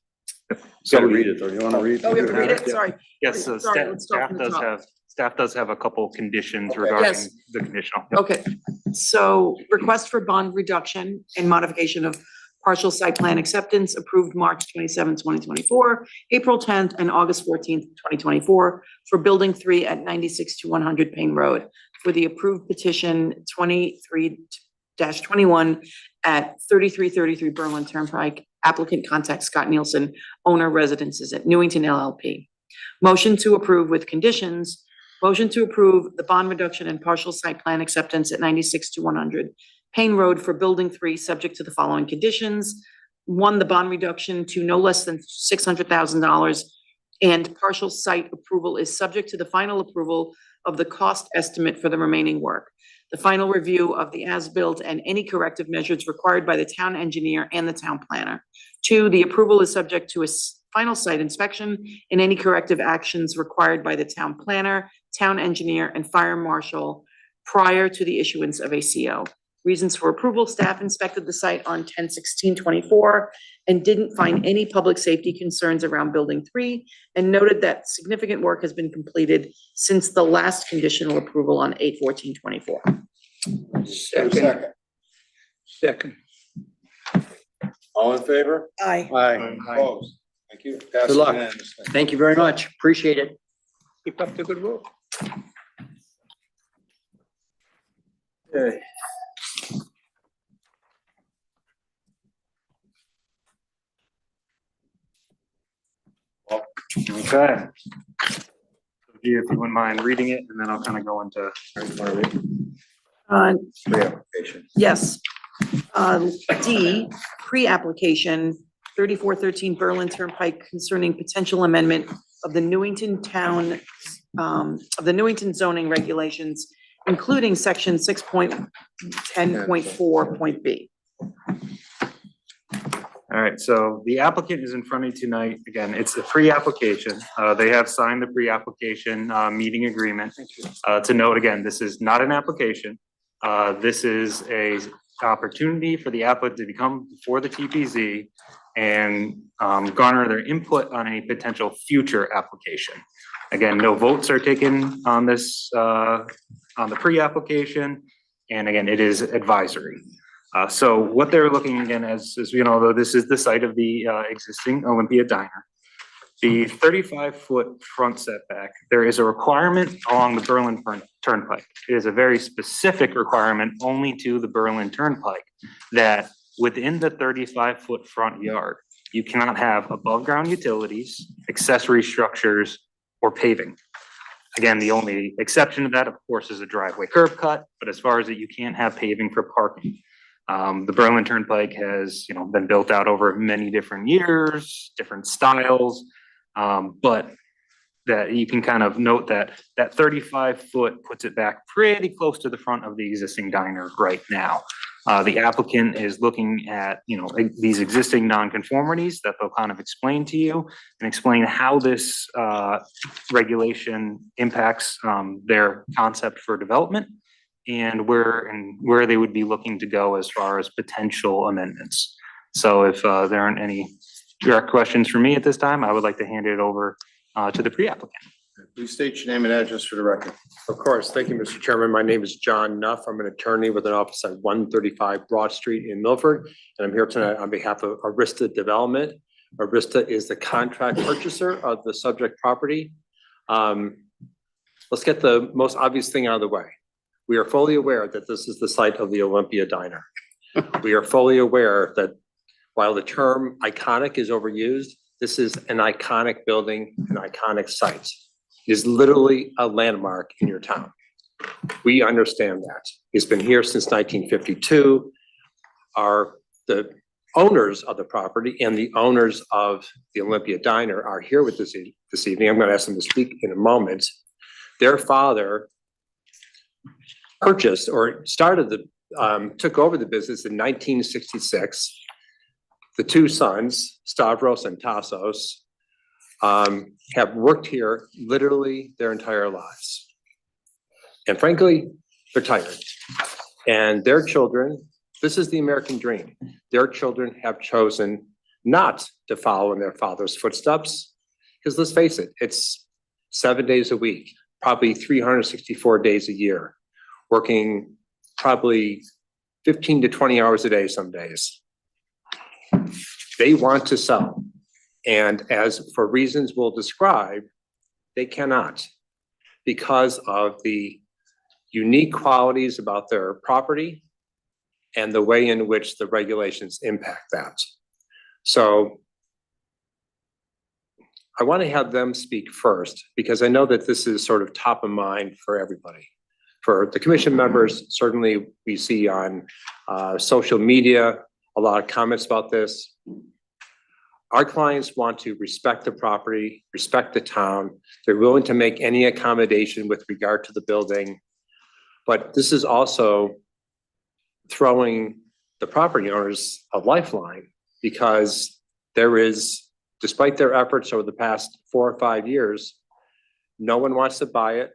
Gotta read it though. You want to read? Oh, we have to read it, sorry. Yes, so Sorry, let's start from the top. staff does have a couple conditions Okay. regarding Yes. the conditional. Okay, so request for bond reduction and modification of partial site plan acceptance approved March 27, 2024, April 10th and August 14th, 2024 for Building 3 at 96 to 100 Payne Road for the approved petition 23-21 at 3333 Berlin Turnpike. Applicant contact Scott Nielsen, owner residences at Newington LLP. Motion to approve with conditions. Motion to approve the bond reduction and partial site plan acceptance at 96 to 100 Payne Road for Building 3, subject to the following conditions. 1, the bond reduction to no less than $600,000, and partial site approval is subject to the final approval of the cost estimate for the remaining work. The final review of the as-built and any corrective measures required by the town engineer and the town planner. 2, the approval is subject to a final site inspection and any corrective actions required by the town planner, town engineer, and fire marshal prior to the issuance of a CO. Reasons for approval: staff inspected the site on 10/16/24 and didn't find any public safety concerns around Building 3 and noted that significant work has been completed since the last conditional approval on 8/14/24. Second. All in favor? Aye. Aye. Opposed? Thank you. Passed Good luck. unanimously. Thank you very much. Appreciate it. Keep up the good work. Okay. Okay. if you wouldn't mind reading it, and then I'll kind of go into. Pre-application. Yes. D, pre-application, 3413 Berlin Turnpike concerning potential amendment of the Newington town, of the Newington zoning regulations, including section 6.10.4.b. All right, so the applicant is in front of you tonight. Again, it's a pre-application. They have signed the pre-application meeting agreement. To note again, this is not an application. This is a opportunity for the applicant to come before the TPZ and garner their input on a potential future application. Again, no votes are taken on this, on the pre-application. And again, it is advisory. So what they're looking again as you know, though this is the site of the existing Olympia Diner. The 35-foot front setback, there is a requirement along the Berlin Turnpike. It is a very specific requirement only to the Berlin Turnpike that within the 35-foot front yard, you cannot have above ground utilities, accessory structures, or paving. Again, the only exception to that, of course, is a driveway curb cut, but as far as that, you can't have paving for parking. The Berlin Turnpike has, you know, been built out over many different years, different styles, but that you can kind of note that 35-foot puts it back pretty close to the front of the existing diner right now. The applicant is looking at, you know, these existing nonconformities that they'll kind of explain to you and explain how this regulation impacts their concept for development and where they would be looking to go as far as potential amendments. So if there aren't any direct questions for me at this time, I would like to hand it over to the pre-applicant. Please state your name and address for the record. Of course. Thank you, Mr. Chairman. My name is John Nuff. I'm an attorney with an office at 135 Broad Street in Milford. And I'm here tonight on behalf of Arista Development. Arista is the contract purchaser of the subject property. Let's get the most obvious thing out of the way. We are fully aware that this is the site of the Olympia Diner. We are fully aware that while the term iconic is overused, this is an iconic building, an iconic site. It is literally a landmark in your town. We understand that. It's been here since 1952. The owners of the property and the owners of the Olympia Diner are here with us this evening. I'm going to ask them to speak in a moment. Their father purchased or took over the business in 1966. The two sons, Stavros and Tassos, have worked here literally their entire lives. And frankly, they're tired. And their children, this is the American dream. Their children have chosen not to follow in their father's footsteps. Because let's face it, it's 7 days a week, probably 364 days a year, working probably 15 to 20 hours a day some days. They want to sell. And as for reasons we'll describe, they cannot because of the unique qualities about their property and the way in which the regulations impact that. So I want to have them speak first because I know that this is sort of top of mind for everybody. For the commission members, certainly we see on social media a lot of comments about this. Our clients want to respect the property, respect the town. They're willing to make any accommodation with regard to the building. But this is also throwing the property owners a lifeline because there is, despite their efforts over the past 4 or 5 years, no one wants to buy it.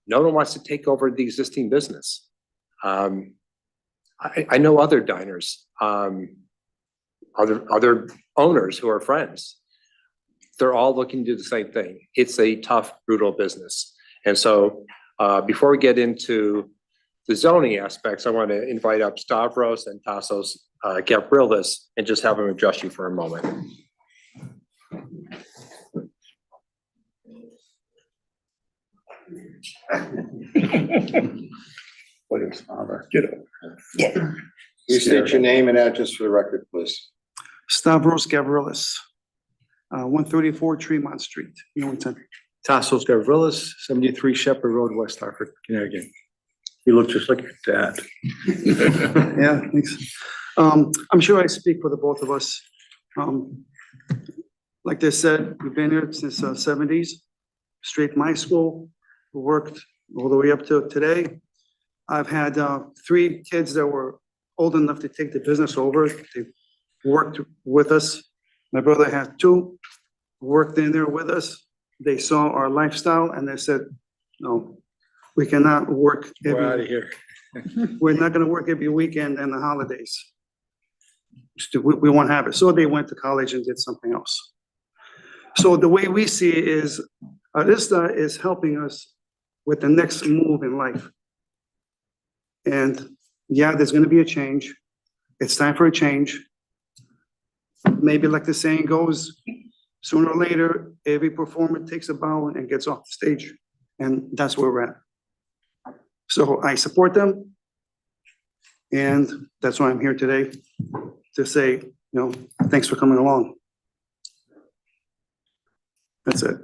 No one wants to take over the existing business. I know other diners, other owners who are friends. They're all looking to do the same thing. It's a tough, brutal business. And so before we get into the zoning aspects, I want to invite up Stavros and Tassos Gabrilis and just have them address you for a moment. William's father. Please state your name and address for the record, please. Stavros Gavrilis, 134 Tremont Street, Newington. Tassos Gavrilis, 73 Shepherd Road, West Hartford, Connecticut. You look just like your dad. Yeah, thanks. I'm sure I speak for the both of us. Like they said, we've been here since the 70s, straight from high school, worked all the way up to today. I've had 3 kids that were old enough to take the business over. They worked with us. My brother had 2, worked in there with us. They saw our lifestyle and they said, no, we cannot work. We're out of here. We're not gonna work every weekend and the holidays. We won't have it. So they went to college and did something else. So the way we see it is, Arista is helping us with the next move in life. And yeah, there's gonna be a change. It's time for a change. Maybe like the saying goes, sooner or later, every performer takes a bow and gets off the stage. And that's where we're at. So I support them. And that's why I'm here today, to say, you know, thanks for coming along. That's it.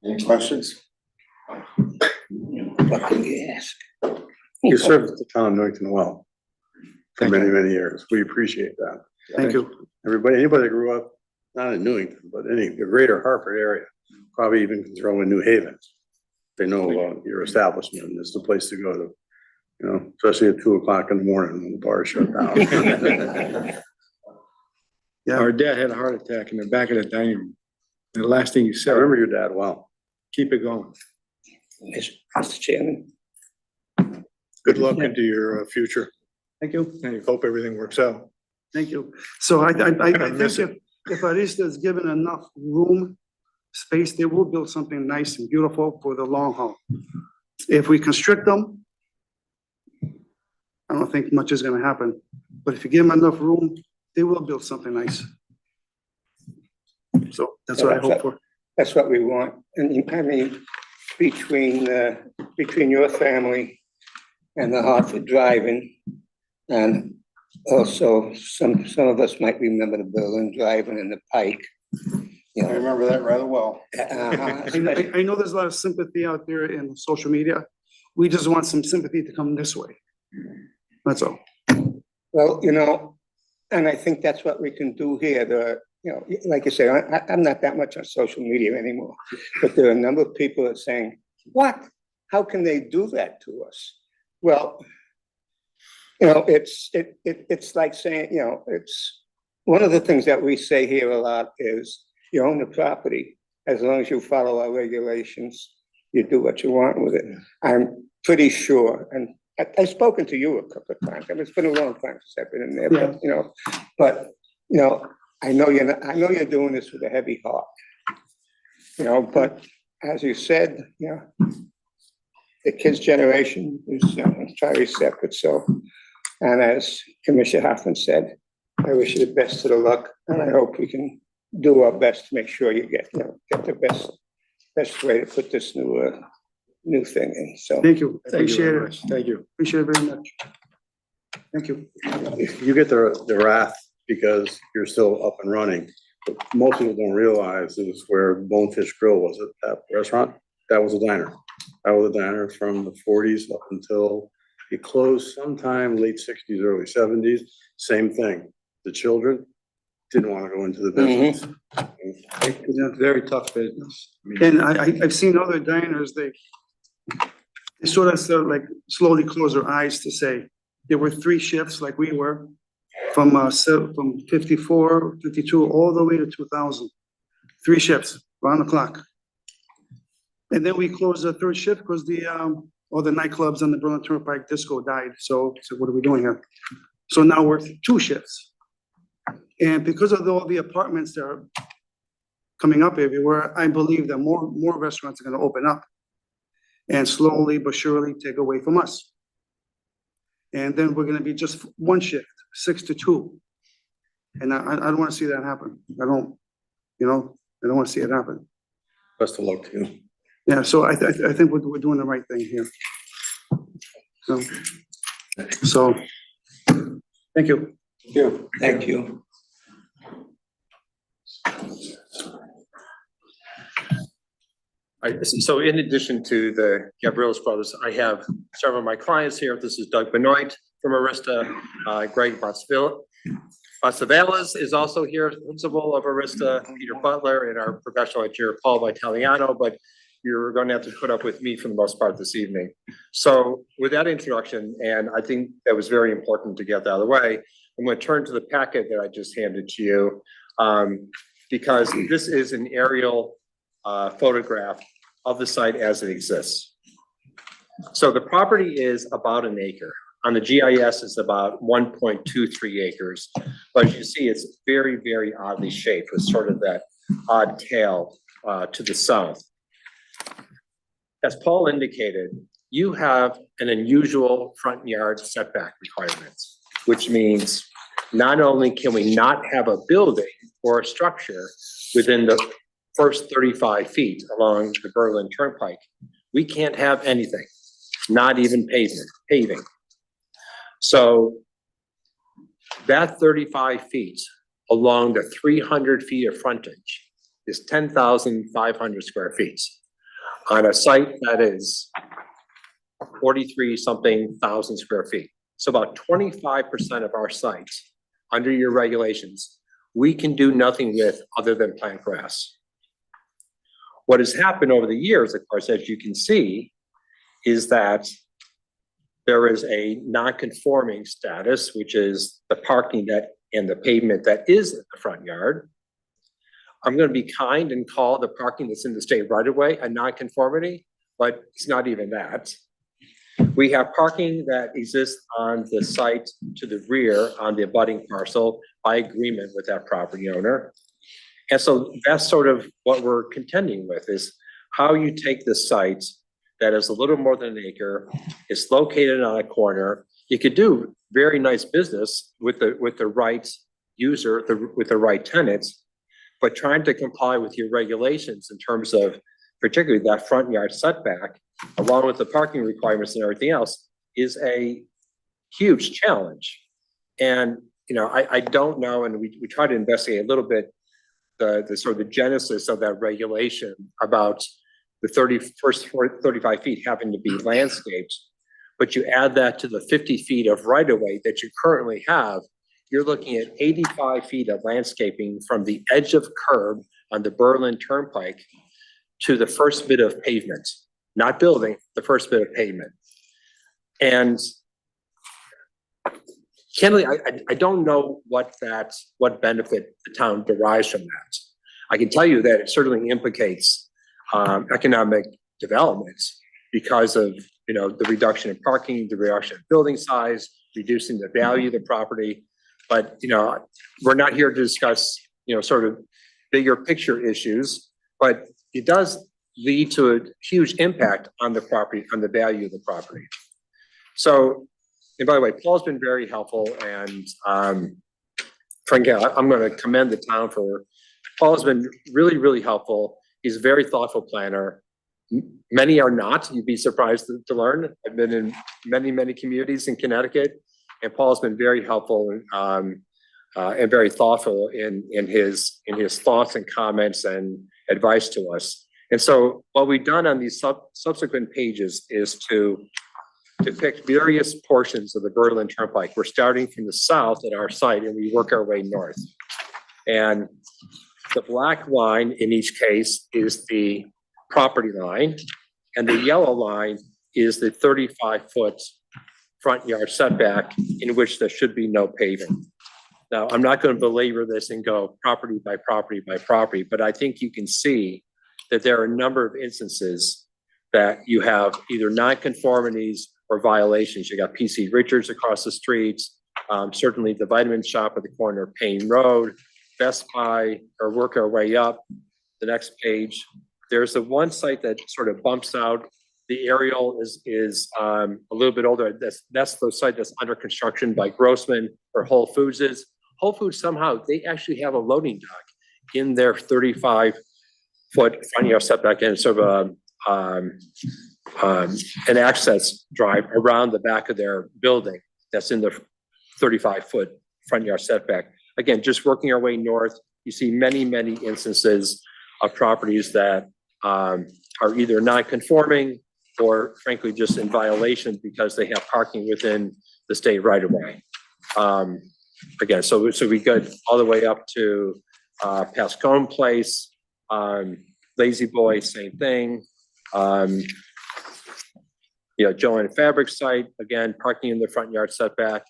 Any questions? What can you ask? You served the town of Newington well for many, many years. We appreciate that. Thank you. Everybody, anybody that grew up, not in Newington, but the greater Hartford area, probably even can throw in New Haven. They know your establishment and it's the place to go to, you know, especially at 2 o'clock in the morning when the bar is shut down. Yeah. Our dad had a heart attack in the back of the dining room. And the last thing he I said, remember your dad well. keep it going. Mr. Chairman. Good luck into your future. Thank you. And hope everything works out. Thank you. So I think miss if Arista is given enough room, space, they will build something nice and beautiful for the long haul. If we constrict them, I don't think much is gonna happen. But if you give them enough room, they will build something nice. So that's what I hope for. That's what we want. And I mean, between your family and the Hartford Drive-In, and also some of us might remember the Berlin Drive-In and the Pike. You I know, remember that rather well. I know there's a lot of sympathy out there in social media. We just want some sympathy to come this way. That's all. well, you know, and I think that's what we can do here. You know, like you say, I'm not that much on social media anymore, but there are a number of people that are saying, what? How can they do that to us? Well, you know, it's like saying, you know, it's one of the things that we say here a lot is you own the property. As long as you follow our regulations, you do what you want with it. I'm pretty sure, and I've spoken to you a couple of times. I mean, it's been a long time since I've been in there, but you know, I know you're doing this with a heavy heart. You know, but as you said, you know, the kids' generation is entirely separate. So, and as Commissioner Hoffman said, I wish you the best of the luck, and I hope we can do our best to make sure you get the best way to put this new thing in. So Thank you. Appreciate it. Thank you. Appreciate it very much. Thank you. You get the wrath because you're still up and running. But most people don't realize is where Bonefish Grill was at that restaurant. That was a diner. That was a diner from the 40s up until it closed sometime late 60s, early 70s. Same thing. The children didn't want to go into the business. Yeah, very tough business. And I've seen other diners, they sort of like slowly close their eyes to say, there were 3 shifts like we were, from 54, 52, all the way to 2000. 3 shifts, round the clock. And then we closed the 3rd shift because all the nightclubs on the Berlin Turnpike disco died. So what are we doing here? So now we're 2 shifts. And because of all the apartments that are coming up everywhere, I believe that more restaurants are gonna open up and slowly but surely take away from us. And then we're gonna be just 1 shift, 6 to 2. And I don't wanna see that happen. I don't wanna see it happen. Best of luck to you. Yeah, so I think we're doing the right thing here. So, thank you. thank you. So in addition to the Gabrielis brothers, I have several of my clients here. This is Doug Benoit from Arista. Greg Basavelas is also here, principal of Arista, Peter Butler, and our professional engineer, Paul Vitaliano, but you're going to have to put up with me for the most part this evening. So with that introduction, and I think that was very important to get that out of the way, I'm going to turn to the packet that I just handed to you, because this is an aerial photograph of the site as it exists. So the property is about an acre. On the GIS, it's about 1.23 acres. But as you see, it's very, very oddly shaped with sort of that odd tail to the south. As Paul indicated, you have an unusual front yard setback requirements, which means not only can we not have a building or a structure within the first 35 feet along the Berlin Turnpike, we can't have anything, not even paving. So that 35 feet along the 300 feet of frontage is 10,500 square feet on a site that is 43 something thousand square feet. So about 25% of our sites under your regulations, we can do nothing with other than plant grass. What has happened over the years, of course, as you can see, is that there is a non-conforming status, which is the parking that and the pavement that is in the front yard. I'm going to be kind and call the parking that's in the state right of way a non-conformity, but it's not even that. We have parking that exists on the site to the rear on the abutting parcel by agreement with that property owner. And so that's sort of what we're contending with, is how you take this site that is a little more than an acre, it's located on a corner. You could do very nice business with the right user, with the right tenants, but trying to comply with your regulations in terms of particularly that front yard setback, along with the parking requirements and everything else, is a huge challenge. And, you know, I don't know, and we try to investigate a little bit the sort of the genesis of that regulation about the first 35 feet having to be landscaped, but you add that to the 50 feet of right of way that you currently have, you're looking at 85 feet of landscaping from the edge of curb on the Berlin Turnpike to the first bit of pavement, not building, the first bit of pavement. And candidly, I don't know what benefit the town derives from that. I can tell you that it certainly implicates economic development because of, you know, the reduction in parking, the reduction in building size, reducing the value of the property. But, you know, we're not here to discuss, you know, sort of bigger picture issues, but it does lead to a huge impact on the property, on the value of the property. So, and by the way, Paul's been very helpful, and frankly, I'm going to commend the town for, Paul has been really, really helpful. He's a very thoughtful planner. Many are not, you'd be surprised to learn. I've been in many, many communities in Connecticut, and Paul's been very helpful and very thoughtful in his thoughts and comments and advice to us. And so what we've done on these subsequent pages is to depict various portions of the Berlin Turnpike. We're starting from the south at our site, and we work our way north. And the black line in each case is the property line, and the yellow line is the 35-foot front yard setback in which there should be no paving. Now, I'm not going to belabor this and go property by property by property, but I think you can see that there are a number of instances that you have either non-conformities or violations. You got PC Richards across the street, certainly the vitamin shop at the corner of Payne Road, Best Buy, or work our way up. The next page, there's the one site that sort of bumps out. The aerial is a little bit older. That's the site that's under construction by Grossman or Whole Foods is. Whole Foods somehow, they actually have a loading dock in their 35-foot front yard setback, and sort of an access drive around the back of their building that's in the 35-foot front yard setback. Again, just working our way north, you see many, many instances of properties that are either non-conforming or frankly just in violation because they have parking within the state right of way. Again, so we go all the way up to Pascone Place, Lazy Boy, same thing. Joanne Fabric site, again, parking in the front yard setback.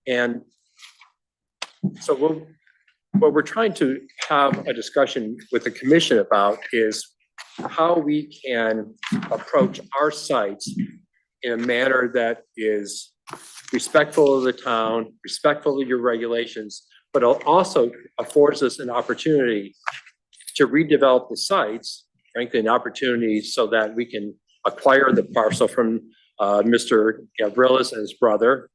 And so what we're trying to have a discussion with the commission about is how we can approach our sites in a manner that is respectful of the town, respectful of your regulations, but also affords us an opportunity to redevelop the sites, frankly, an opportunity so that we can acquire the parcel from Mr. Gavrilis and his brother.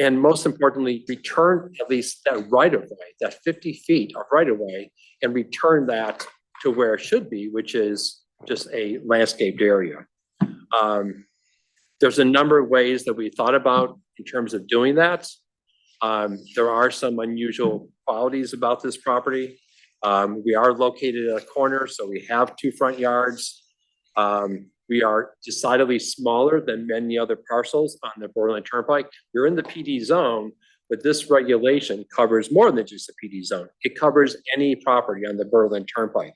And most importantly, return at least that right of way, that 50 feet of right of way, and return that to where it should be, which is just a landscaped area. There's a number of ways that we thought about in terms of doing that. There are some unusual qualities about this property. We are located at a corner, so we have 2 front yards. We are decidedly smaller than many other parcels on the Berlin Turnpike. You're in the PD zone, but this regulation covers more than just the PD zone. It covers any property on the Berlin Turnpike.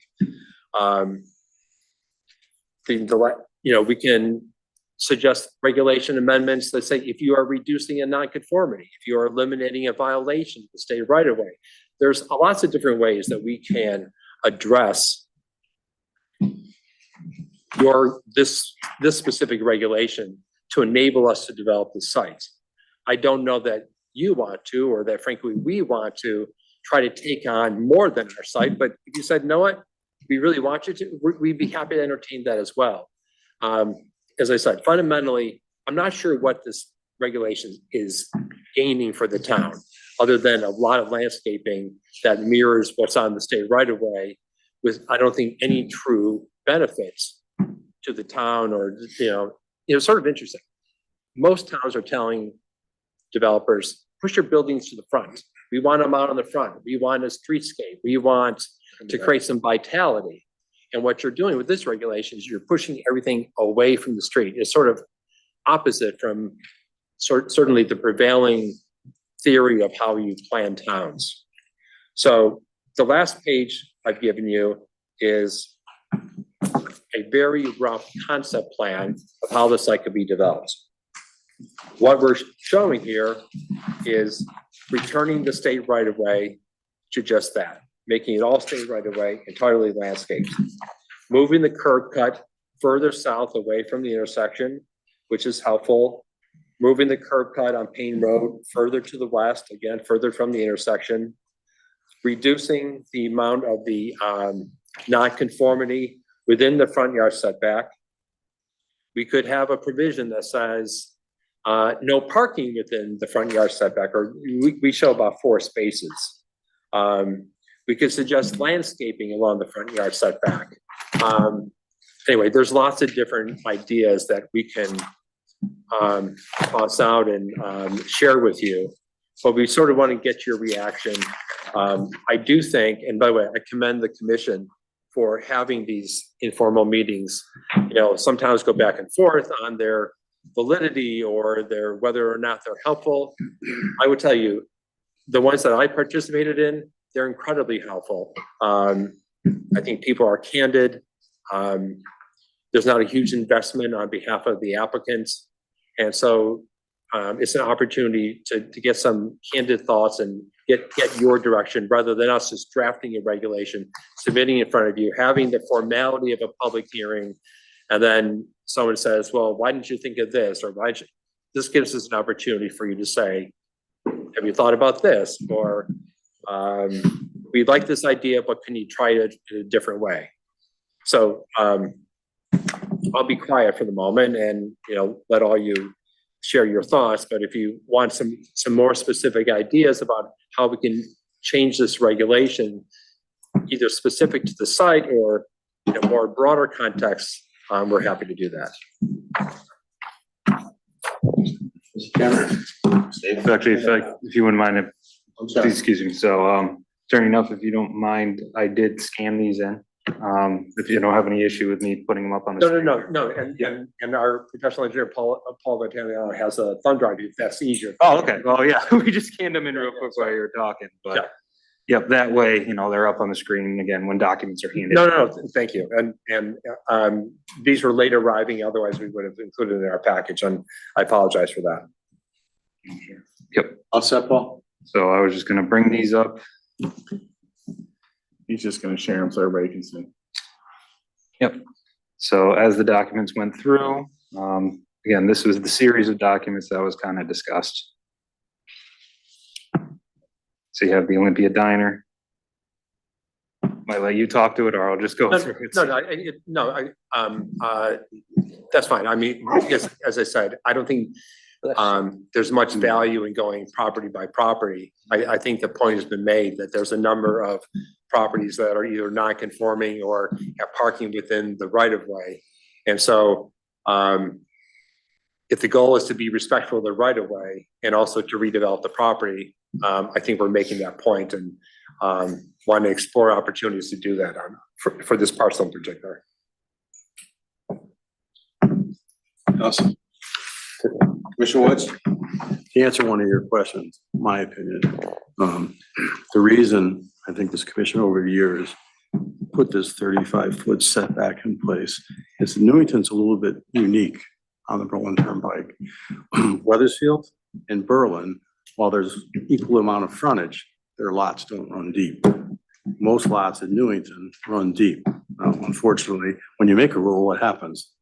We can suggest regulation amendments that say if you are reducing a nonconformity, if you are eliminating a violation of the state right of way, there's lots of different ways that we can address this specific regulation to enable us to develop the site. I don't know that you want to, or that frankly we want to try to take on more than our site, but if you said, you know what, we really want you to, we'd be happy to entertain that as well. As I said, fundamentally, I'm not sure what this regulation is gaining for the town, other than a lot of landscaping that mirrors what's on the state right of way, with I don't think any true benefits to the town, or sort of interesting. Most towns are telling developers, push your buildings to the front. We want them out on the front. We want a streetscape. We want to create some vitality. And what you're doing with this regulation is you're pushing everything away from the street. It's sort of opposite from certainly the prevailing theory of how you plan towns. So the last page I've given you is a very rough concept plan of how the site could be developed. What we're showing here is returning the state right of way to just that, making it all state right of way, entirely landscaped. Moving the curb cut further south away from the intersection, which is helpful. Moving the curb cut on Payne Road further to the west, again, further from the intersection. Reducing the amount of the nonconformity within the front yard setback. We could have a provision that says no parking within the front yard setback, or we show about 4 spaces. We could suggest landscaping along the front yard setback. Anyway, there's lots of different ideas that we can toss out and share with you, but we sort of want to get your reaction. I do think, and by the way, I commend the commission for having these informal meetings. Sometimes go back and forth on their validity or their whether or not they're helpful. I would tell you, the ones that I participated in, they're incredibly helpful. I think people are candid. There's not a huge investment on behalf of the applicants. And so it's an opportunity to get some candid thoughts and get your direction, rather than us just drafting a regulation, submitting in front of you, having the formality of a public hearing, and then someone says, well, why didn't you think of this? Or this gives us an opportunity for you to say, have you thought about this? Or we like this idea, but can you try it in a different way? So I'll be quiet for the moment and let all you share your thoughts. But if you want some more specific ideas about how we can change this regulation, either specific to the site or more broader context, we're happy to do that. Actually, if you wouldn't mind, please excuse me. So, turning enough, if you don't mind, I did scan these in. if you don't have any issue with me putting them up on the No, screen. no, and our professional engineer, Paul Vitale, has a thumb drive, if that's easier. Oh, okay. Well, yeah, we just scanned them in real quick while you were talking, Yeah. but yep, that way, they're up on the screen again when documents are handed. No, thank you. And these were late arriving, otherwise we would have included in our package, and I apologize for that. Yep. All set, Paul? So I was just gonna bring these up. He's just gonna share them so everybody can see. Yep. So as the documents went through, again, this was the series of documents that was kind of discussed. So you have the Olympia Diner. Might let you talk to it, or I'll just go through it. That's fine. I mean, as I said, I don't think there's much value in going property by property. I think the point has been made that there's a number of properties that are either non-conforming or have parking within the right of way. And so, if the goal is to be respectful of the right of way and also to redevelop the property, I think we're making that point and want to explore opportunities to do that for this parcel in particular. Awesome. Commissioner Woods? To answer one of your questions, my opinion, the reason I think this commission over the years put this 35-foot setback in place is Newington's a little bit unique on the Berlin Turnpike. Weathersfield and Berlin, while there's equal amount of frontage, their lots don't run deep. Most lots in Newington run deep. Unfortunately, when you make a rule, what happens?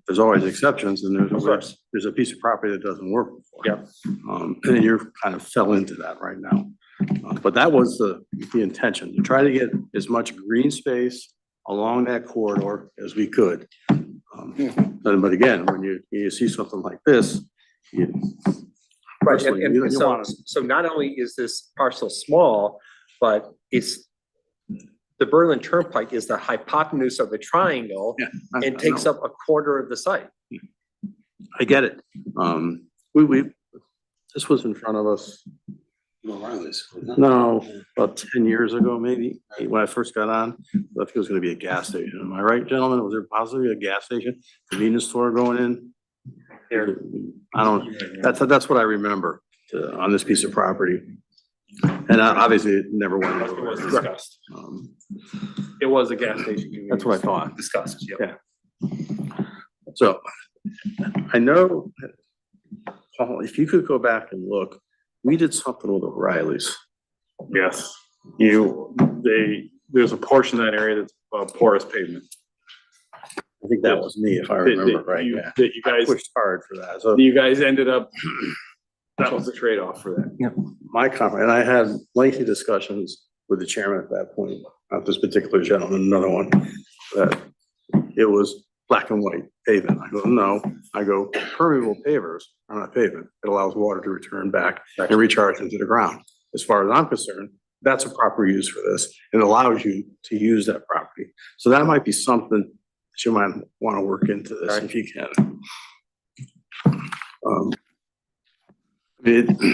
There's always exceptions, and there's a piece of property that doesn't work before. Yeah. And you kind of fell into that right now. But that was the intention, to try to get as much green space along that corridor as we could. But again, when you see something like this, Right, personally, you and wanna- so not only is this parcel small, but it's the Berlin Turnpike is the hypotenuse of the triangle and takes up a quarter of the site. I get it. This was in front of us. No, about 10 years ago, maybe, when I first got on, I thought it was gonna be a gas station. Am I right, gentlemen? Was there possibly a gas station, convenience store going in? I don't, that's what I remember on this piece of property. And obviously it never went. It was discussed. It was a gas station. That's what I thought. Discussed, Yeah. So I know, Paul, if you could go back and look, we did something with O'Reilly's. Yes, there's a portion of that area that's porous pavement. I think that was me, if I remember right. Yeah. That you guys pushed hard for that. So you guys ended up, that was the trade-off for that. yeah, my comment, and I had lengthy discussions with the chairman at that point, not this particular gentleman, another one, that it was black and white pavement. I go, no, I go, permeable pavers are not pavement. It allows water to return back and recharge into the ground. As far as I'm concerned, that's a proper use for this. It allows you to use that property. So that might be something that you might want to work into this if you can. I'm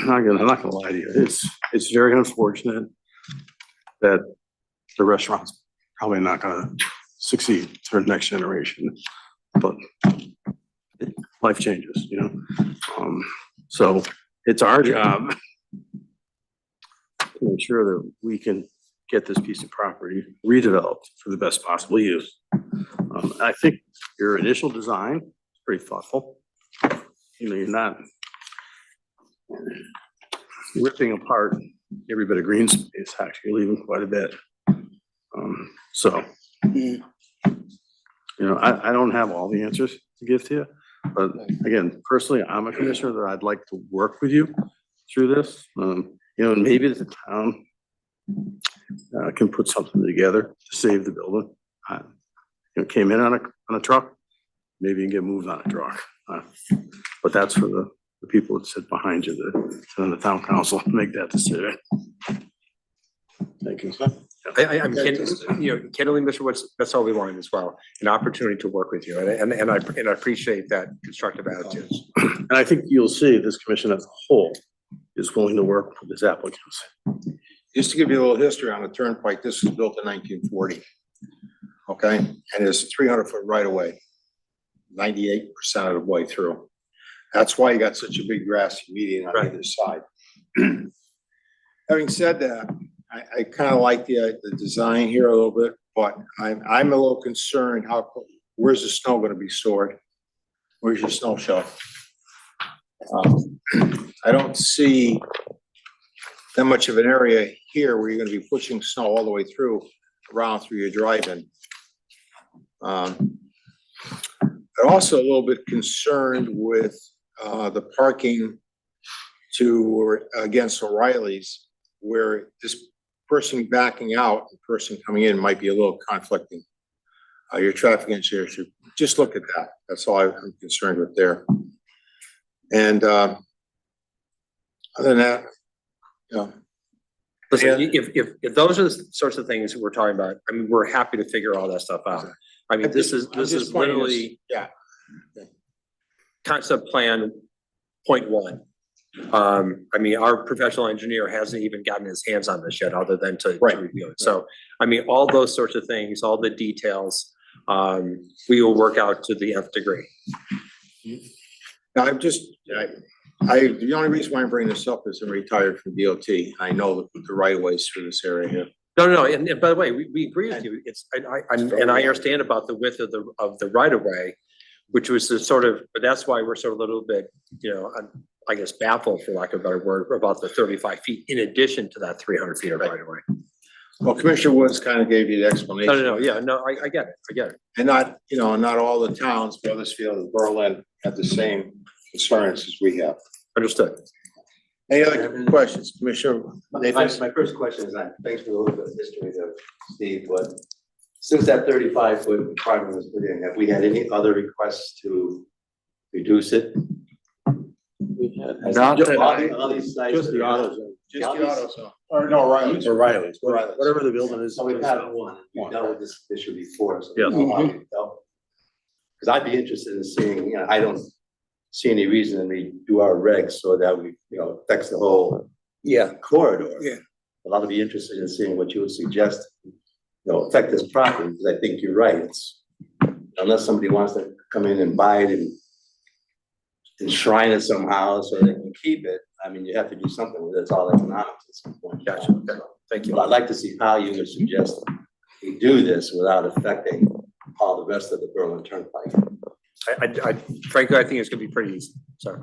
not gonna lie to you. It's very unfortunate that the restaurant's probably not gonna succeed for the next generation, but life changes, so it's our job to make sure that we can get this piece of property redeveloped for the best possible use. I think your initial design is pretty thoughtful. You're not ripping apart every bit of green space, actually leaving quite a bit. I don't have all the answers to give to you, but again, personally, I'm a commissioner that I'd like to work with you through this. And maybe the town can put something together to save the building. Came in on a truck, maybe you can get moved on a truck. But that's for the people that sit behind you, the town council, to make that decision. Thank you. I'm kidding, candidly, Mr. Woods, that's all we wanted as well, an opportunity to work with you, and I appreciate that constructive attitude. And I think you'll see this commission as a whole is willing to work with its applicants. Just to give you a little history on the turnpike, this was built in 1940. okay? And there's a 300-foot right of way, 98% of the way through. That's why you got such a big grassy median on either side. Having said that, I kind of like the design here a little bit, but I'm a little concerned where's the snow gonna be stored? Where's your snow shelf? I don't see that much of an area here where you're gonna be pushing snow all the way around through your drive-in. I'm also a little bit concerned with the parking against O'Reilly's, where this person backing out, the person coming in might be a little conflicting. Your traffic engineer should just look at that. That's all I'm concerned with there. And other than that, Listen, if those are the sorts of things that we're talking about, I mean, we're happy to figure all that stuff out. I mean, this is literally concept plan 0.1. I mean, our professional engineer hasn't even gotten his hands on this yet, other than to review it. So, I mean, all those sorts of things, all the details, we will work out to the nth degree. Now, the only reason why I'm bringing this up is I'm retired from DOT. I know the right of ways through this area here. No, and by the way, we agree with you. And I understand about the width of the right of way, which was the sort of, but that's why we're sort of a little bit, I guess baffled, for lack of a better word, about the 35 feet in addition to that 300 feet of right of way. Well, Commissioner Woods kind of gave you the explanation. I get it. And not all the towns, Weathersfield and Berlin, have the same concerns as we have. Understood. Any other questions, Commissioner? My first question is, thanks for a little bit of history there, Steve, but since that 35-foot requirement was put in, have we had any other requests to reduce it? Not that Just the autos. Just the auto zone. Or no, O'Reilly's. O'Reilly's, whatever the building is. So we've had one, we've dealt with this issue before, so. Yes. Because I'd be interested in seeing, I don't see any reason to redo our regs so that we, affects the whole corridor. Yeah. But I'll be interested in seeing what you would suggest, affect this property, because I think you're right, it's, unless somebody wants to come in and buy it and enshrine it somehow so they can keep it, I mean, you have to do something with it, it's all economics at some point. Gotcha. Thank you. But I'd like to see how you would suggest we do this without affecting all the rest of the Berlin Turnpike. Frankly, I think it's gonna be pretty easy. Sorry.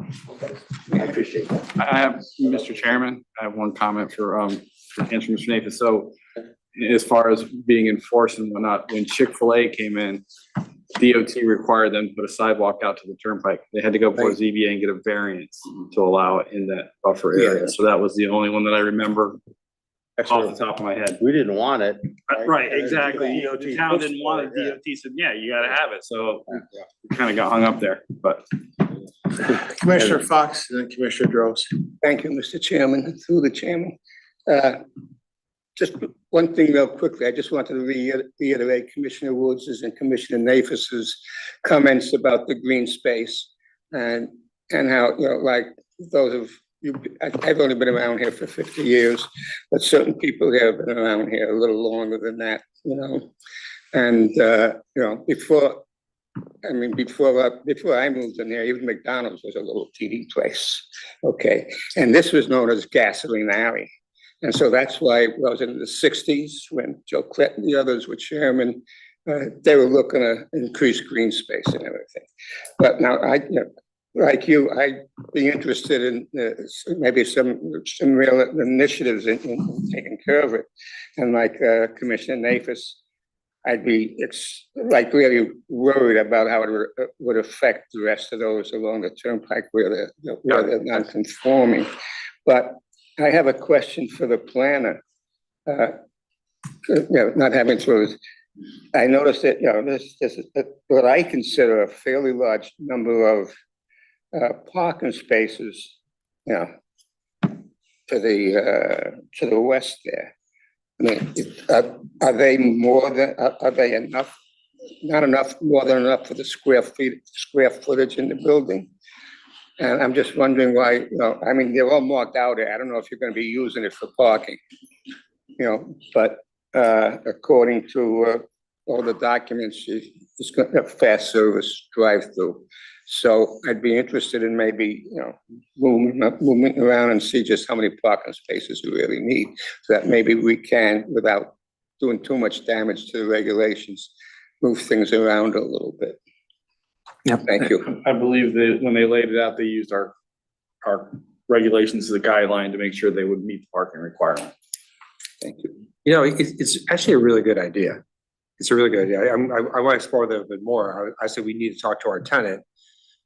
I appreciate that. I have, Mr. Chairman, I have one comment for answer Mr. Nathan. So as far as being enforced and whatnot, when Chick-fil-A came in, DOT required them to put a sidewalk out to the turnpike. They had to go before ZBA and get a variance to allow it in that buffer area. So that was the only one that I remember off the top of my head. We didn't want it. Right, exactly. The town didn't want it. DOT said, yeah, you gotta have it. So we kind of got hung up there, but. Commissioner Fox and then Commissioner Droz. Thank you, Mr. Chairman, through the chairman. Just one thing real quickly, I just wanted to reiterate Commissioner Woods's and Commissioner Nafis's comments about the green space and how, like those of you, I've only been around here for 50 years, but certain people here have been around here a little longer than that, and, before I moved in here, even McDonald's was a little TD place, okay? And this was known as Gasoline Alley. And so that's why I was in the 60s when Joe Clinton, the others were chairman, they were looking to increase green space and everything. But now like you, I'd be interested in maybe some real initiatives in taking care of it. And like Commissioner Nafis, I'd be really worried about how it would affect the rest of those along the turnpike where they're non-conforming. But I have a question for the planner. Not having to, I noticed that, this is what I consider a fairly large number of parking spaces, to the west there. I mean, are they enough? Not enough, more than enough for the square footage in the building? And I'm just wondering why, I mean, they're all marked out there. I don't know if you're gonna be using it for parking, but according to all the documents, it's got a fast service drive-through. So I'd be interested in maybe, moving around and see just how many parking spaces we really need. So that maybe we can, without doing too much damage to the regulations, move things around a little bit. Yep. Thank you. I believe that when they laid it out, they used our regulations as a guideline to make sure they would meet the parking requirement. Thank you. You know, it's actually a really good idea. It's a really good idea. I want to explore that a bit more. I said we need to talk to our tenant,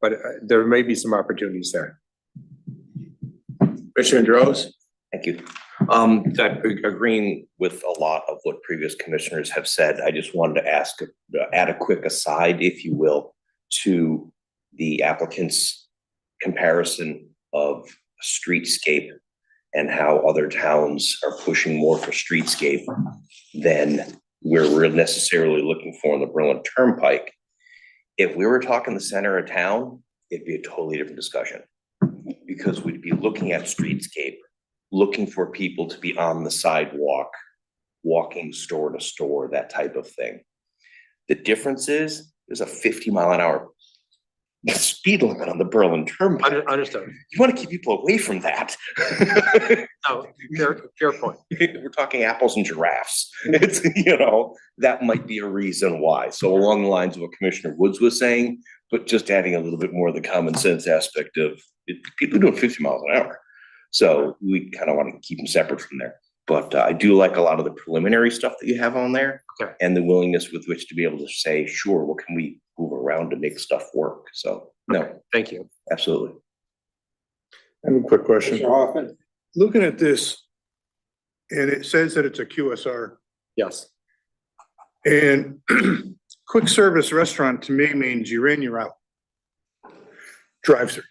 but there may be some opportunities there. Commissioner Droz? Thank you. Agreeing with a lot of what previous commissioners have said, I just wanted to ask, add a quick aside, if you will, to the applicant's comparison of streetscape and how other towns are pushing more for streetscape than we're necessarily looking for on the Berlin Turnpike. If we were talking the center of town, it'd be a totally different discussion, because we'd be looking at streetscape, looking for people to be on the sidewalk, walking store to store, that type of thing. The difference is there's a 50-mile-an-hour speed limit on the Berlin Turnpike. Understood. You want to keep people away from that. No, fair point. We're talking apples and giraffes. It's, that might be a reason why. So along the lines of what Commissioner Woods was saying, but just adding a little bit more of the common sense aspect of people doing 50 miles an hour. So we kind of want to keep them separate from there. But I do like a lot of the preliminary stuff that you have on there, okay, and the willingness with which to be able to say, sure, what can we move around to make stuff work? So, no. Thank you. Absolutely. I have a quick question. Commissioner Hoffman? Looking at this, and it says that it's a QSR. Yes. And quick service restaurant to me means you're in, you're out. Drive-through.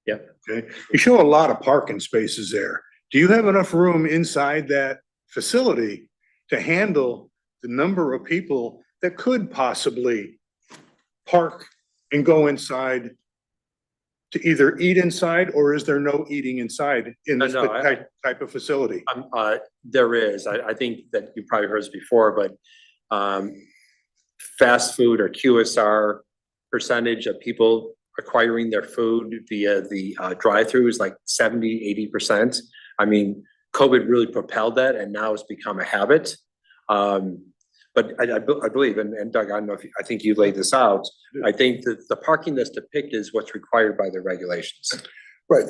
Yep. Okay. You show a lot of parking spaces there. Do you have enough room inside that facility to handle the number of people that could possibly park and go inside to either eat inside, or is there no eating inside in this type of facility? There is. I think that you probably heard this before, but fast food or QSR percentage of people acquiring their food via the drive-through is like 70–80%. I mean, COVID really propelled that, and now it's become a habit. But I believe, and Doug, I think you laid this out. I think that the parking that's depicted is what's required by the regulations. Right.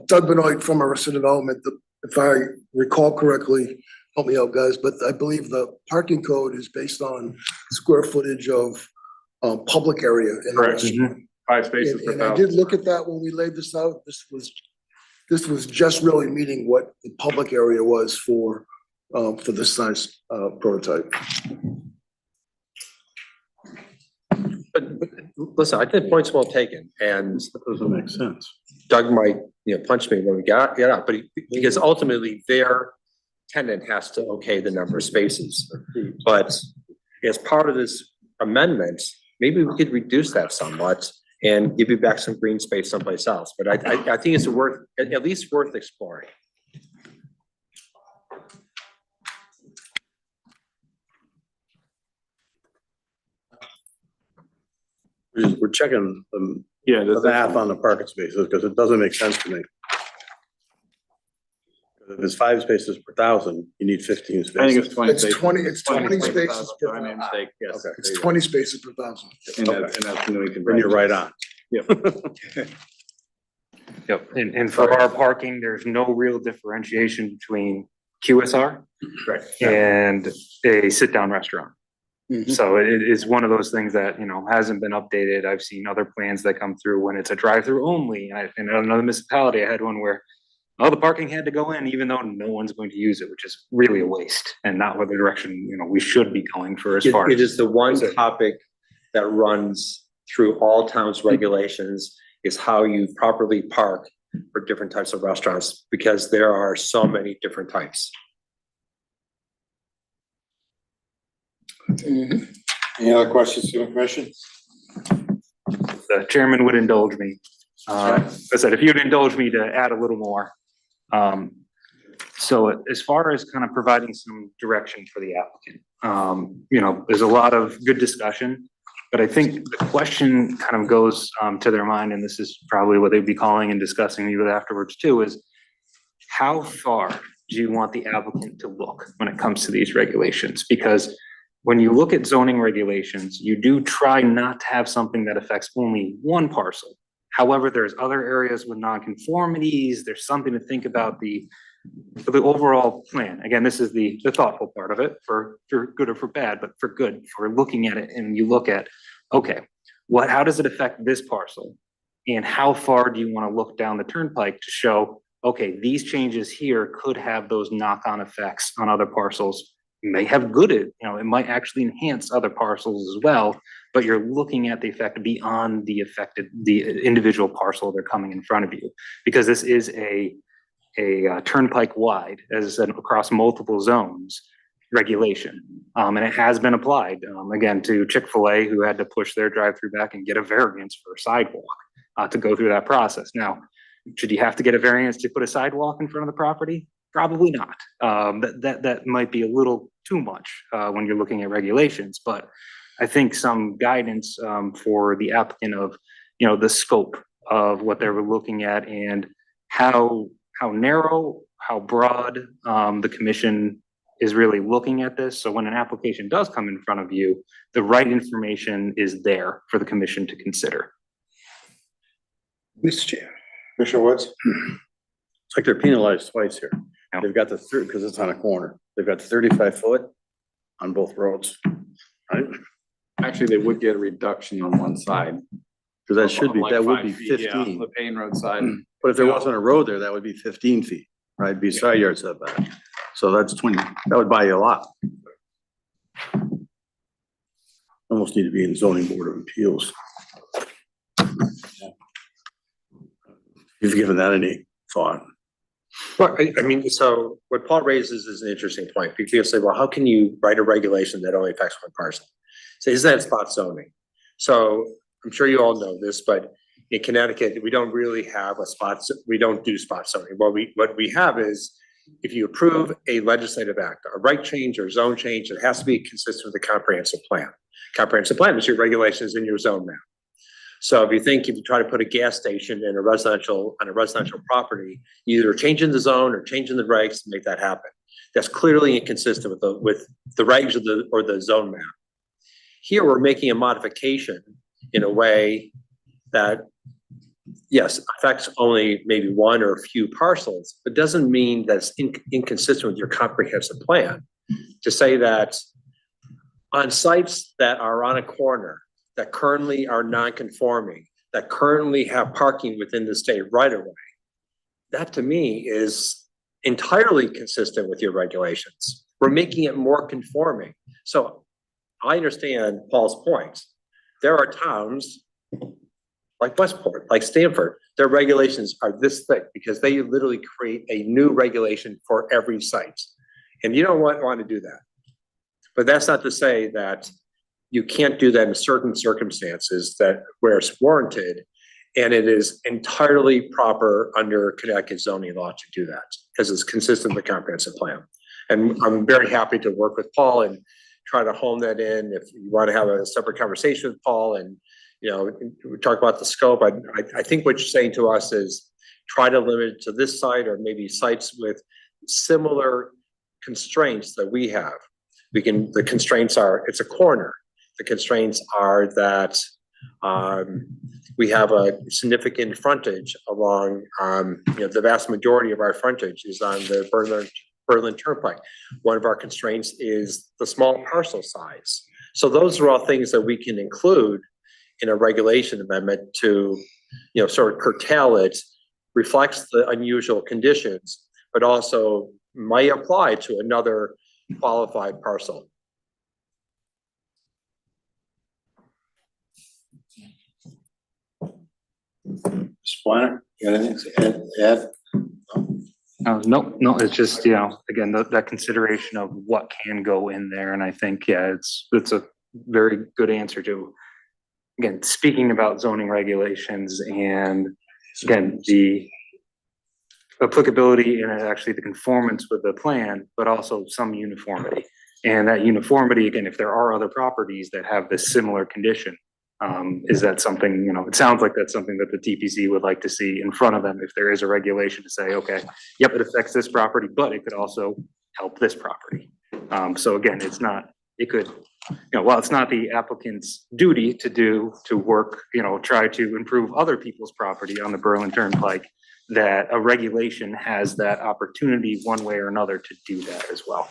Doug Benoit from Arrested Development, if I recall correctly, help me out, guys, but I believe the parking code is based on square footage of public area. Correct. 5 spaces per And I thousand. did look at that when we laid this out. This was just really meeting what the public area was for this size prototype. But listen, I think point's well taken, and That doesn't make sense. Doug might, punch me when we get out, but because ultimately their tenant has to okay the number of spaces. But as part of this amendment, maybe we could reduce that somewhat and give you back some green space someplace else. But I think it's at least worth exploring. We're checking the math on the parking spaces, because it doesn't make sense to me. If it's 5 spaces per thousand, you need 15 spaces. I think it's 20 It's spaces. 20 spaces per I made a mistake, yes. Okay. It's 20 spaces per thousand. And that's Newington. Then you're right on. Yep, and for our parking, there's no real differentiation between QSR and a sit-down restaurant. So it is one of those things that, hasn't been updated. I've seen other plans that come through when it's a drive-through only. In another municipality, I had one where all the parking had to go in, even though no one's going to use it, which is really a waste and not what the direction, we should be going for as far as. It is the one topic that runs through all towns' regulations, is how you properly park for different types of restaurants, because there are so many different types. Any other questions from the commission? The chairman would indulge me. I said, if you'd indulge me to add a little more. So as far as kind of providing some direction for the applicant, There's a lot of good discussion, but I think the question kind of goes to their mind, and this is probably what they'd be calling and discussing with afterwards too, is how far do you want the applicant to look when it comes to these regulations? Because when you look at zoning regulations, you do try not to have something that affects only one parcel. However, there's other areas with nonconformities. There's something to think about for the overall plan. Again, this is the thoughtful part of it for good or for bad, but for good, for looking at it and you look at, okay, how does it affect this parcel? And how far do you want to look down the turnpike to show, okay, these changes here could have those knock-on effects on other parcels. It may have good, it might actually enhance other parcels as well, but you're looking at the effect beyond the individual parcel they're coming in front of you. Because this is a turnpike wide, as I said, across multiple zones regulation. And it has been applied, again, to Chick-fil-A, who had to push their drive-through back and get a variance for a sidewalk to go through that process. Now, should you have to get a variance to put a sidewalk in front of the property? Probably not. That might be a little too much when you're looking at regulations, but I think some guidance for the applicant of, the scope of what they were looking at and how narrow, how broad the commission is really looking at this. So when an application does come in front of you, the right information is there for the commission to consider. Mr. Chair. Commissioner Woods? It's like they're penalized twice here. They've got because it's on a corner. They've got 35 foot on both roads, right? Actually, they would get a reduction on one side. Because that would be 15. Yeah, 15. the Payne Road side. But if there wasn't a road there, that would be 15 feet, right? Be side yard setback. So that's 20, that would buy you a lot. Almost need to be in zoning board of appeals. You've given that any thought? Well, I mean, so what Paul raises is an interesting point. People say, well, how can you write a regulation that only affects one parcel? So is that spot zoning? So I'm sure you all know this, but in Connecticut, we don't really have we don't do spot zoning. What we have is, if you approve a legislative act, a right change or zone change, it has to be consistent with the comprehensive plan. Comprehensive plan is your regulations in your zone map. So if you try to put a gas station in on a residential property, either changing the zone or changing the regs to make that happen. That's clearly inconsistent with the regs or the zone map. Here, we're making a modification in a way that, yes, affects only maybe one or a few parcels, but doesn't mean that it's inconsistent with your comprehensive plan. To say that on sites that are on a corner, that currently are non-conforming, that currently have parking within the state right of way, that to me is entirely consistent with your regulations. We're making it more conforming. So I understand Paul's point. There are towns like Westport, like Stamford, their regulations are this thick because they literally create a new regulation for every site. And you don't want to do that. But that's not to say that you can't do that in certain circumstances where it's warranted, and it is entirely proper under Connecticut zoning law to do that, because it's consistent with the comprehensive plan. And I'm very happy to work with Paul and try to hone that in. If you want to have a separate conversation with Paul and we talk about the scope, I think what you're saying to us is try to limit it to this site or maybe sites with similar constraints that we have. The constraints are, it's a corner. The constraints are that we have a significant frontage along, the vast majority of our frontage is on the Berlin Turnpike. One of our constraints is the small parcel size. So those are all things that we can include in a regulation amendment to, sort of curtail it, reflects the unusual conditions, but also might apply to another qualified parcel. Mr. Planner, you got anything to add? No, it's just, again, that consideration of what can go in there. And I think, it's a very good answer to, again, speaking about zoning regulations and, again, the applicability and actually the conformance with the plan, but also some uniformity. And that uniformity, again, if there are other properties that have this similar condition, is that something, it sounds like that's something that the TPC would like to see in front of them if there is a regulation to say, okay, yep, it affects this property, but it could also help this property. So again, it could, while it's not the applicant's duty to work, try to improve other people's property on the Berlin Turnpike, that a regulation has that opportunity one way or another to do that as well.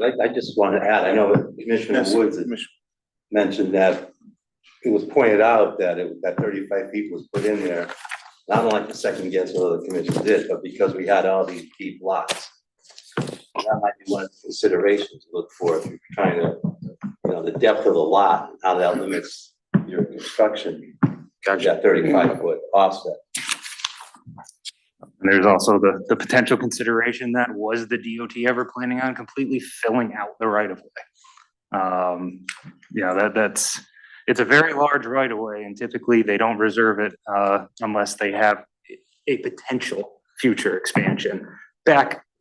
I just want to add, I know Commissioner Woods had mentioned that it was pointed out that that 35 feet was put in there. And I don't like to second guess what the commission did, but because we had all these deep lots. That might be one of the considerations to look for if you're trying to, the depth of the lot, and how that limits your construction. That 35-foot offset. And there's also the potential consideration that was the DOT ever planning on completely filling out the right of way? It's a very large right of way, and typically they don't reserve it unless they have a potential future expansion.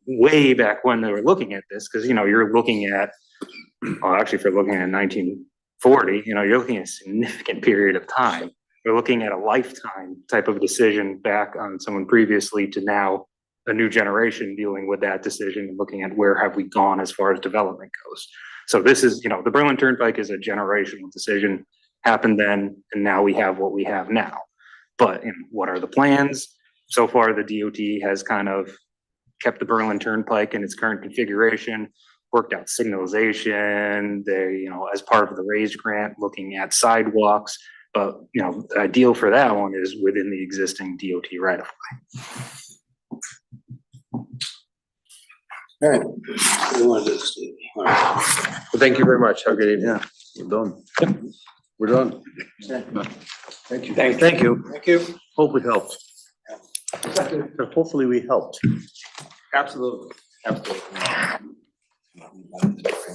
Way back when they were looking at this, because you're looking at, actually, if you're looking at 1940, you're looking at a significant period of time. We're looking at a lifetime type of decision back on someone previously to now a new generation dealing with that decision and looking at where have we gone as far as development goes. So this is, the Berlin Turnpike is a generational decision, happened then, and now we have what we have now. But what are the plans? So far, the DOT has kind of kept the Berlin Turnpike in its current configuration, worked out signalization, they, as part of the RAISE grant, looking at sidewalks. But, the ideal for that one is within the existing DOT right of way. All right. Well, thank you very much. Have a good evening. We're done. We're done. Thank you. Thank you. Thank you. Hope we helped. Hopefully we helped. Absolutely. Absolutely.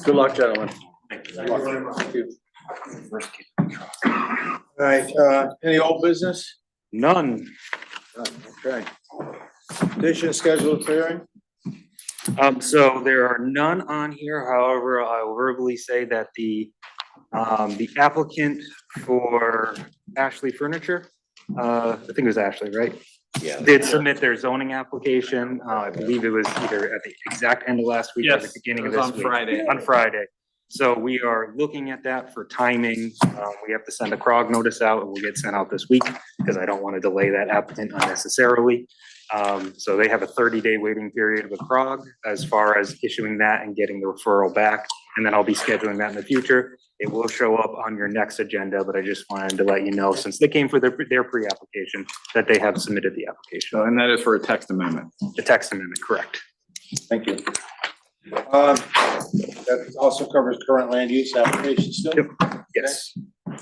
Good luck, gentlemen. Thank you. All right, any old business? None. Okay. Petition scheduled hearing? So there are none on here. However, I will verbally say that the applicant for Ashley Furniture, I think it was Ashley, right? Yeah. Did submit their zoning application. I believe it was either at the exact end of last week or the beginning of this week. On Friday. So we are looking at that for timing. We have to send a CROG notice out. It will get sent out this week because I don't want to delay that applicant unnecessarily. So they have a 30-day waiting period with CROG as far as issuing that and getting the referral back. And then I'll be scheduling that in the future. It will show up on your next agenda, but I just wanted to let you know, since they came for their pre-application, that they have submitted the application. And that is for a text amendment. The text amendment, correct. Thank you. That also covers current land use applications still? Yes.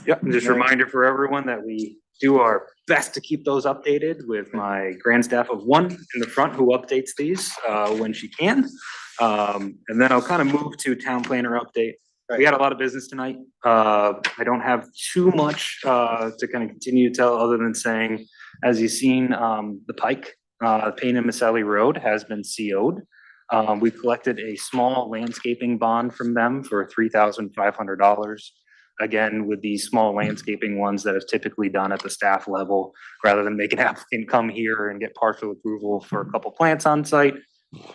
Yep, and just a reminder for everyone that we do our best to keep those updated with my grand staff of one in the front who updates these when she can. And then I'll kind of move to town planner update. We had a lot of business tonight. I don't have too much to kind of continue to tell other than saying, as you've seen, the Pike, Payne and Maselli Road has been CO'd. We collected a small landscaping bond from them for $3,500. Again, with these small landscaping ones that is typically done at the staff level, rather than make an applicant come here and get partial approval for a couple plants on site,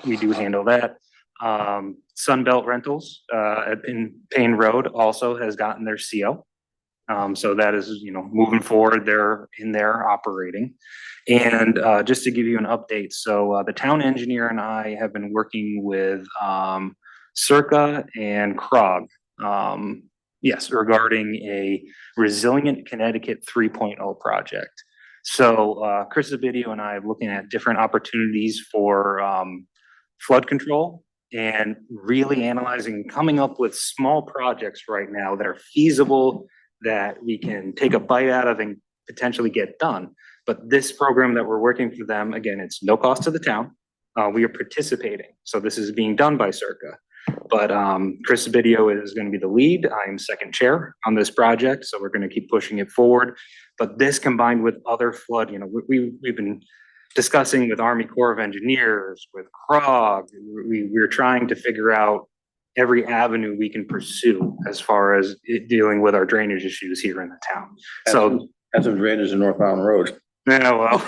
we do handle that. Sunbelt Rentals at Payne Road also has gotten their CO. So that is, moving forward, they're in there operating. And just to give you an update, so the town engineer and I have been working with Circa and CROG, regarding a Resilient Connecticut 3.0 project. So Chris Zabidio and I are looking at different opportunities for flood control and really analyzing, coming up with small projects right now that are feasible, that we can take a bite out of and potentially get done. But this program that we're working for them, again, it's no cost to the town. We are participating. So this is being done by Circa. But Chris Zabidio is going to be the lead. I am second chair on this project. So we're going to keep pushing it forward. But this combined with other flood, we've been discussing with Army Corps of Engineers, with CROG. We're trying to figure out every avenue we can pursue as far as dealing with our drainage issues here in the town. So, Have some drainage in North Mountain Road. yeah, well.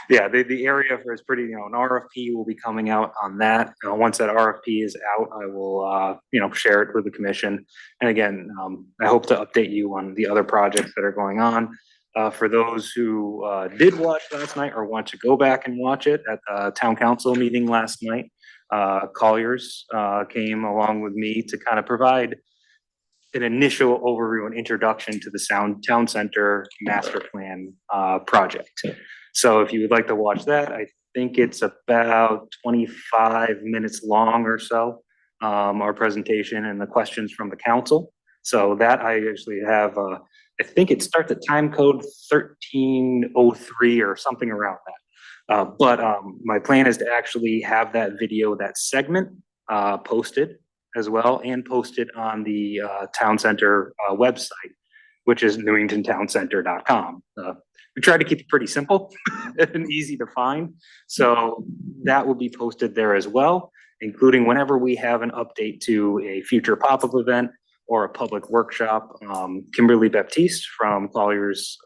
Yeah, the area is pretty, an RFP will be coming out on that. Once that RFP is out, I will, share it with the commission. And again, I hope to update you on the other projects that are going on. For those who did watch last night or want to go back and watch it at the town council meeting last night, Colliers came along with me to kind of provide an initial overview and introduction to the town center master plan project. So if you would like to watch that, I think it's about 25 minutes long or so, our presentation and the questions from the council. So that I actually have, I think it starts at time code 1303 or something around that. But my plan is to actually have that video, that segment posted as well, and posted on the town center website, which is newingtontowncenter.com. We try to keep it pretty simple and easy to find. So that will be posted there as well, including whenever we have an update to a future pop-up event or a public workshop. Kimberly Baptiste from Colliers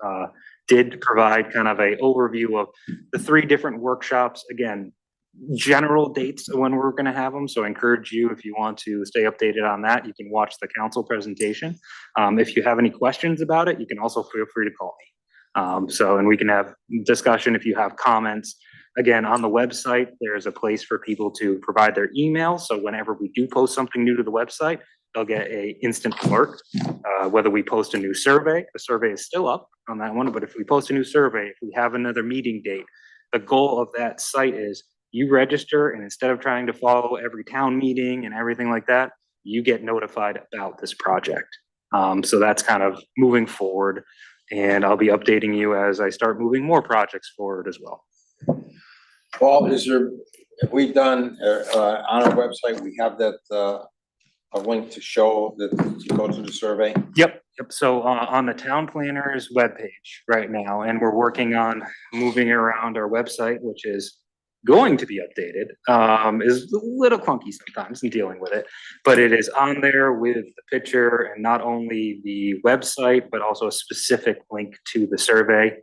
did provide kind of a overview of the 3 different workshops. Again, general dates when we're going to have them. So I encourage you, if you want to stay updated on that, you can watch the council presentation. If you have any questions about it, you can also feel free to call me. And we can have discussion if you have comments. Again, on the website, there's a place for people to provide their email. So whenever we do post something new to the website, they'll get a instant alert. Whether we post a new survey, the survey is still up on that one, but if we post a new survey, if we have another meeting date, the goal of that site is you register, and instead of trying to follow every town meeting and everything like that, you get notified about this project. So that's kind of moving forward, and I'll be updating you as I start moving more projects forward as well. Paul, have we done, on our website, we have that, a link to show that, to go to the survey? Yep. So on the town planner's webpage right now, and we're working on moving around our website, which is going to be updated, is a little clunky sometimes in dealing with it, but it is on there with the picture and not only the website, but also a specific link to the survey.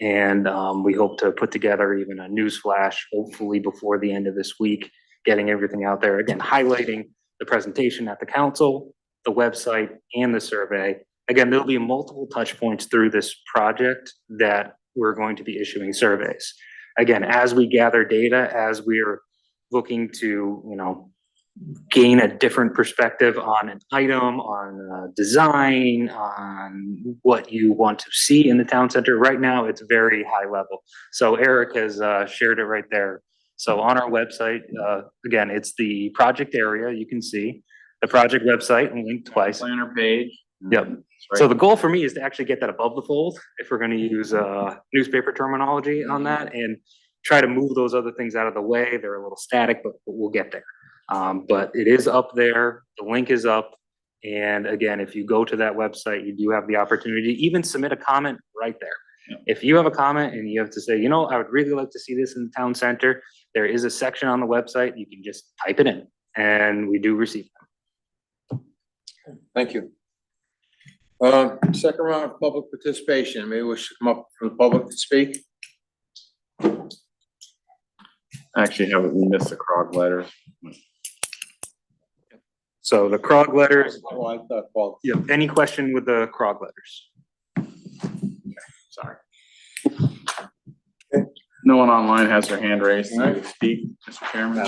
And we hope to put together even a news flash, hopefully before the end of this week, getting everything out there, again, highlighting the presentation at the council, the website, and the survey. Again, there'll be multiple touch points through this project that we're going to be issuing surveys. Again, as we gather data, as we're looking to, gain a different perspective on an item, on design, on what you want to see in the town center. Right now, it's very high level. So Eric has shared it right there. So on our website, again, it's the project area. You can see the project website and link twice. Planner page. Yep. So the goal for me is to actually get that above the fold, if we're going to use newspaper terminology on that, and try to move those other things out of the way. They're a little static, but we'll get there. But it is up there. The link is up. And again, if you go to that website, you do have the opportunity to even submit a comment right there. Yeah. If you have a comment and you have to say, I would really like to see this in the town center, there is a section on the website. You can just type it in, and we do receive them. Thank you. Second round of public participation. Maybe we should come up for the public to speak. Actually, we missed the CROG letters. So the CROG letters. Oh, I thought, Paul. Yeah. Any question with the CROG letters? Okay, sorry. No one online has their hand raised. To speak, Mr. Chairman.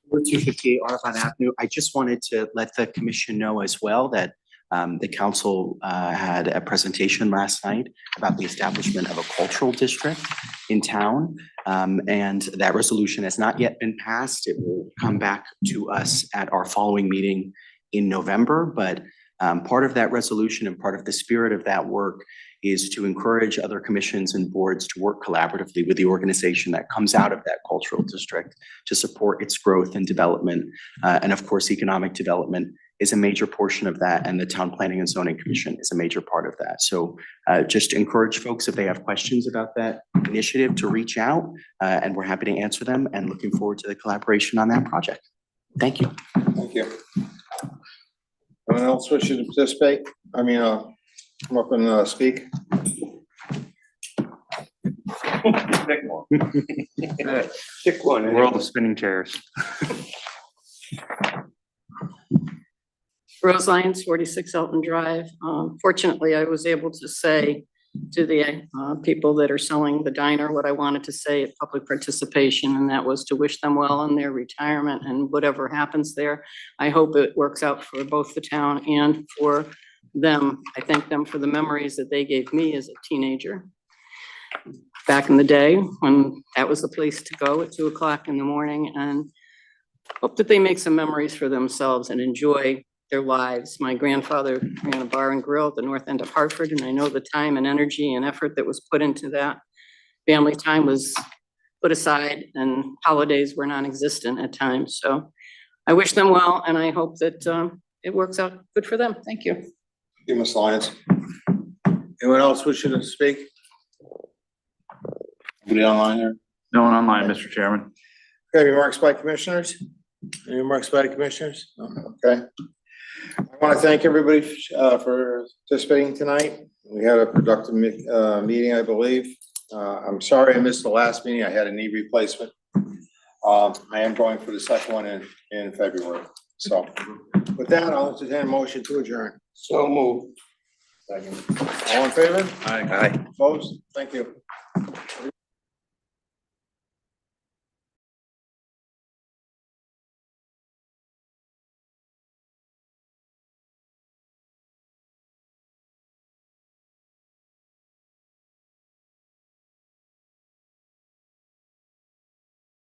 We're 258 Audubon Avenue. I just wanted to let the commission know as well that the council had a presentation last night about the establishment of a cultural district in town. And that resolution has not yet been passed. It will come back to us at our following meeting in November. But part of that resolution and part of the spirit of that work is to encourage other commissions and boards to work collaboratively with the organization that comes out of that cultural district to support its growth and development, and of course, economic development is a major portion of that, and the Town Planning and Zoning Commission is a major part of that. So just encourage folks, if they have questions about that initiative, to reach out, and we're happy to answer them, and looking forward to the collaboration on that project. Thank you. Thank you. Anyone else wishing to participate? I mean, come up and speak? Pick one. Pick one. World of spinning chairs. Rose Lyons, 46 Elton Drive. Fortunately, I was able to say to the people that are selling the diner what I wanted to say at public participation, and that was to wish them well in their retirement and whatever happens there. I hope it works out for both the town and for them. I thank them for the memories that they gave me as a teenager back in the day when that was the place to go at 2 o'clock in the morning, and hope that they make some memories for themselves and enjoy their lives. My grandfather ran a bar and grill at the north end of Hartford, and I know the time and energy and effort that was put into that. Family time was put aside and holidays were non-existent at times. So I wish them well, and I hope that it works out good for them. Thank you. Thank you, Ms. Lyons. Anyone else wishing to speak? Anybody online here? No one online, Mr. Chairman. Okay, remarks by commissioners? Any remarks by commissioners? No, okay. I want to thank everybody for participating tonight. We had a productive meeting, I believe. I'm sorry I missed the last meeting. I had a knee replacement. I am going for the second one in February. So with that, I'll entertain a motion to adjourn. So moved. Second. All in favor? Aye. Opposed? Thank you.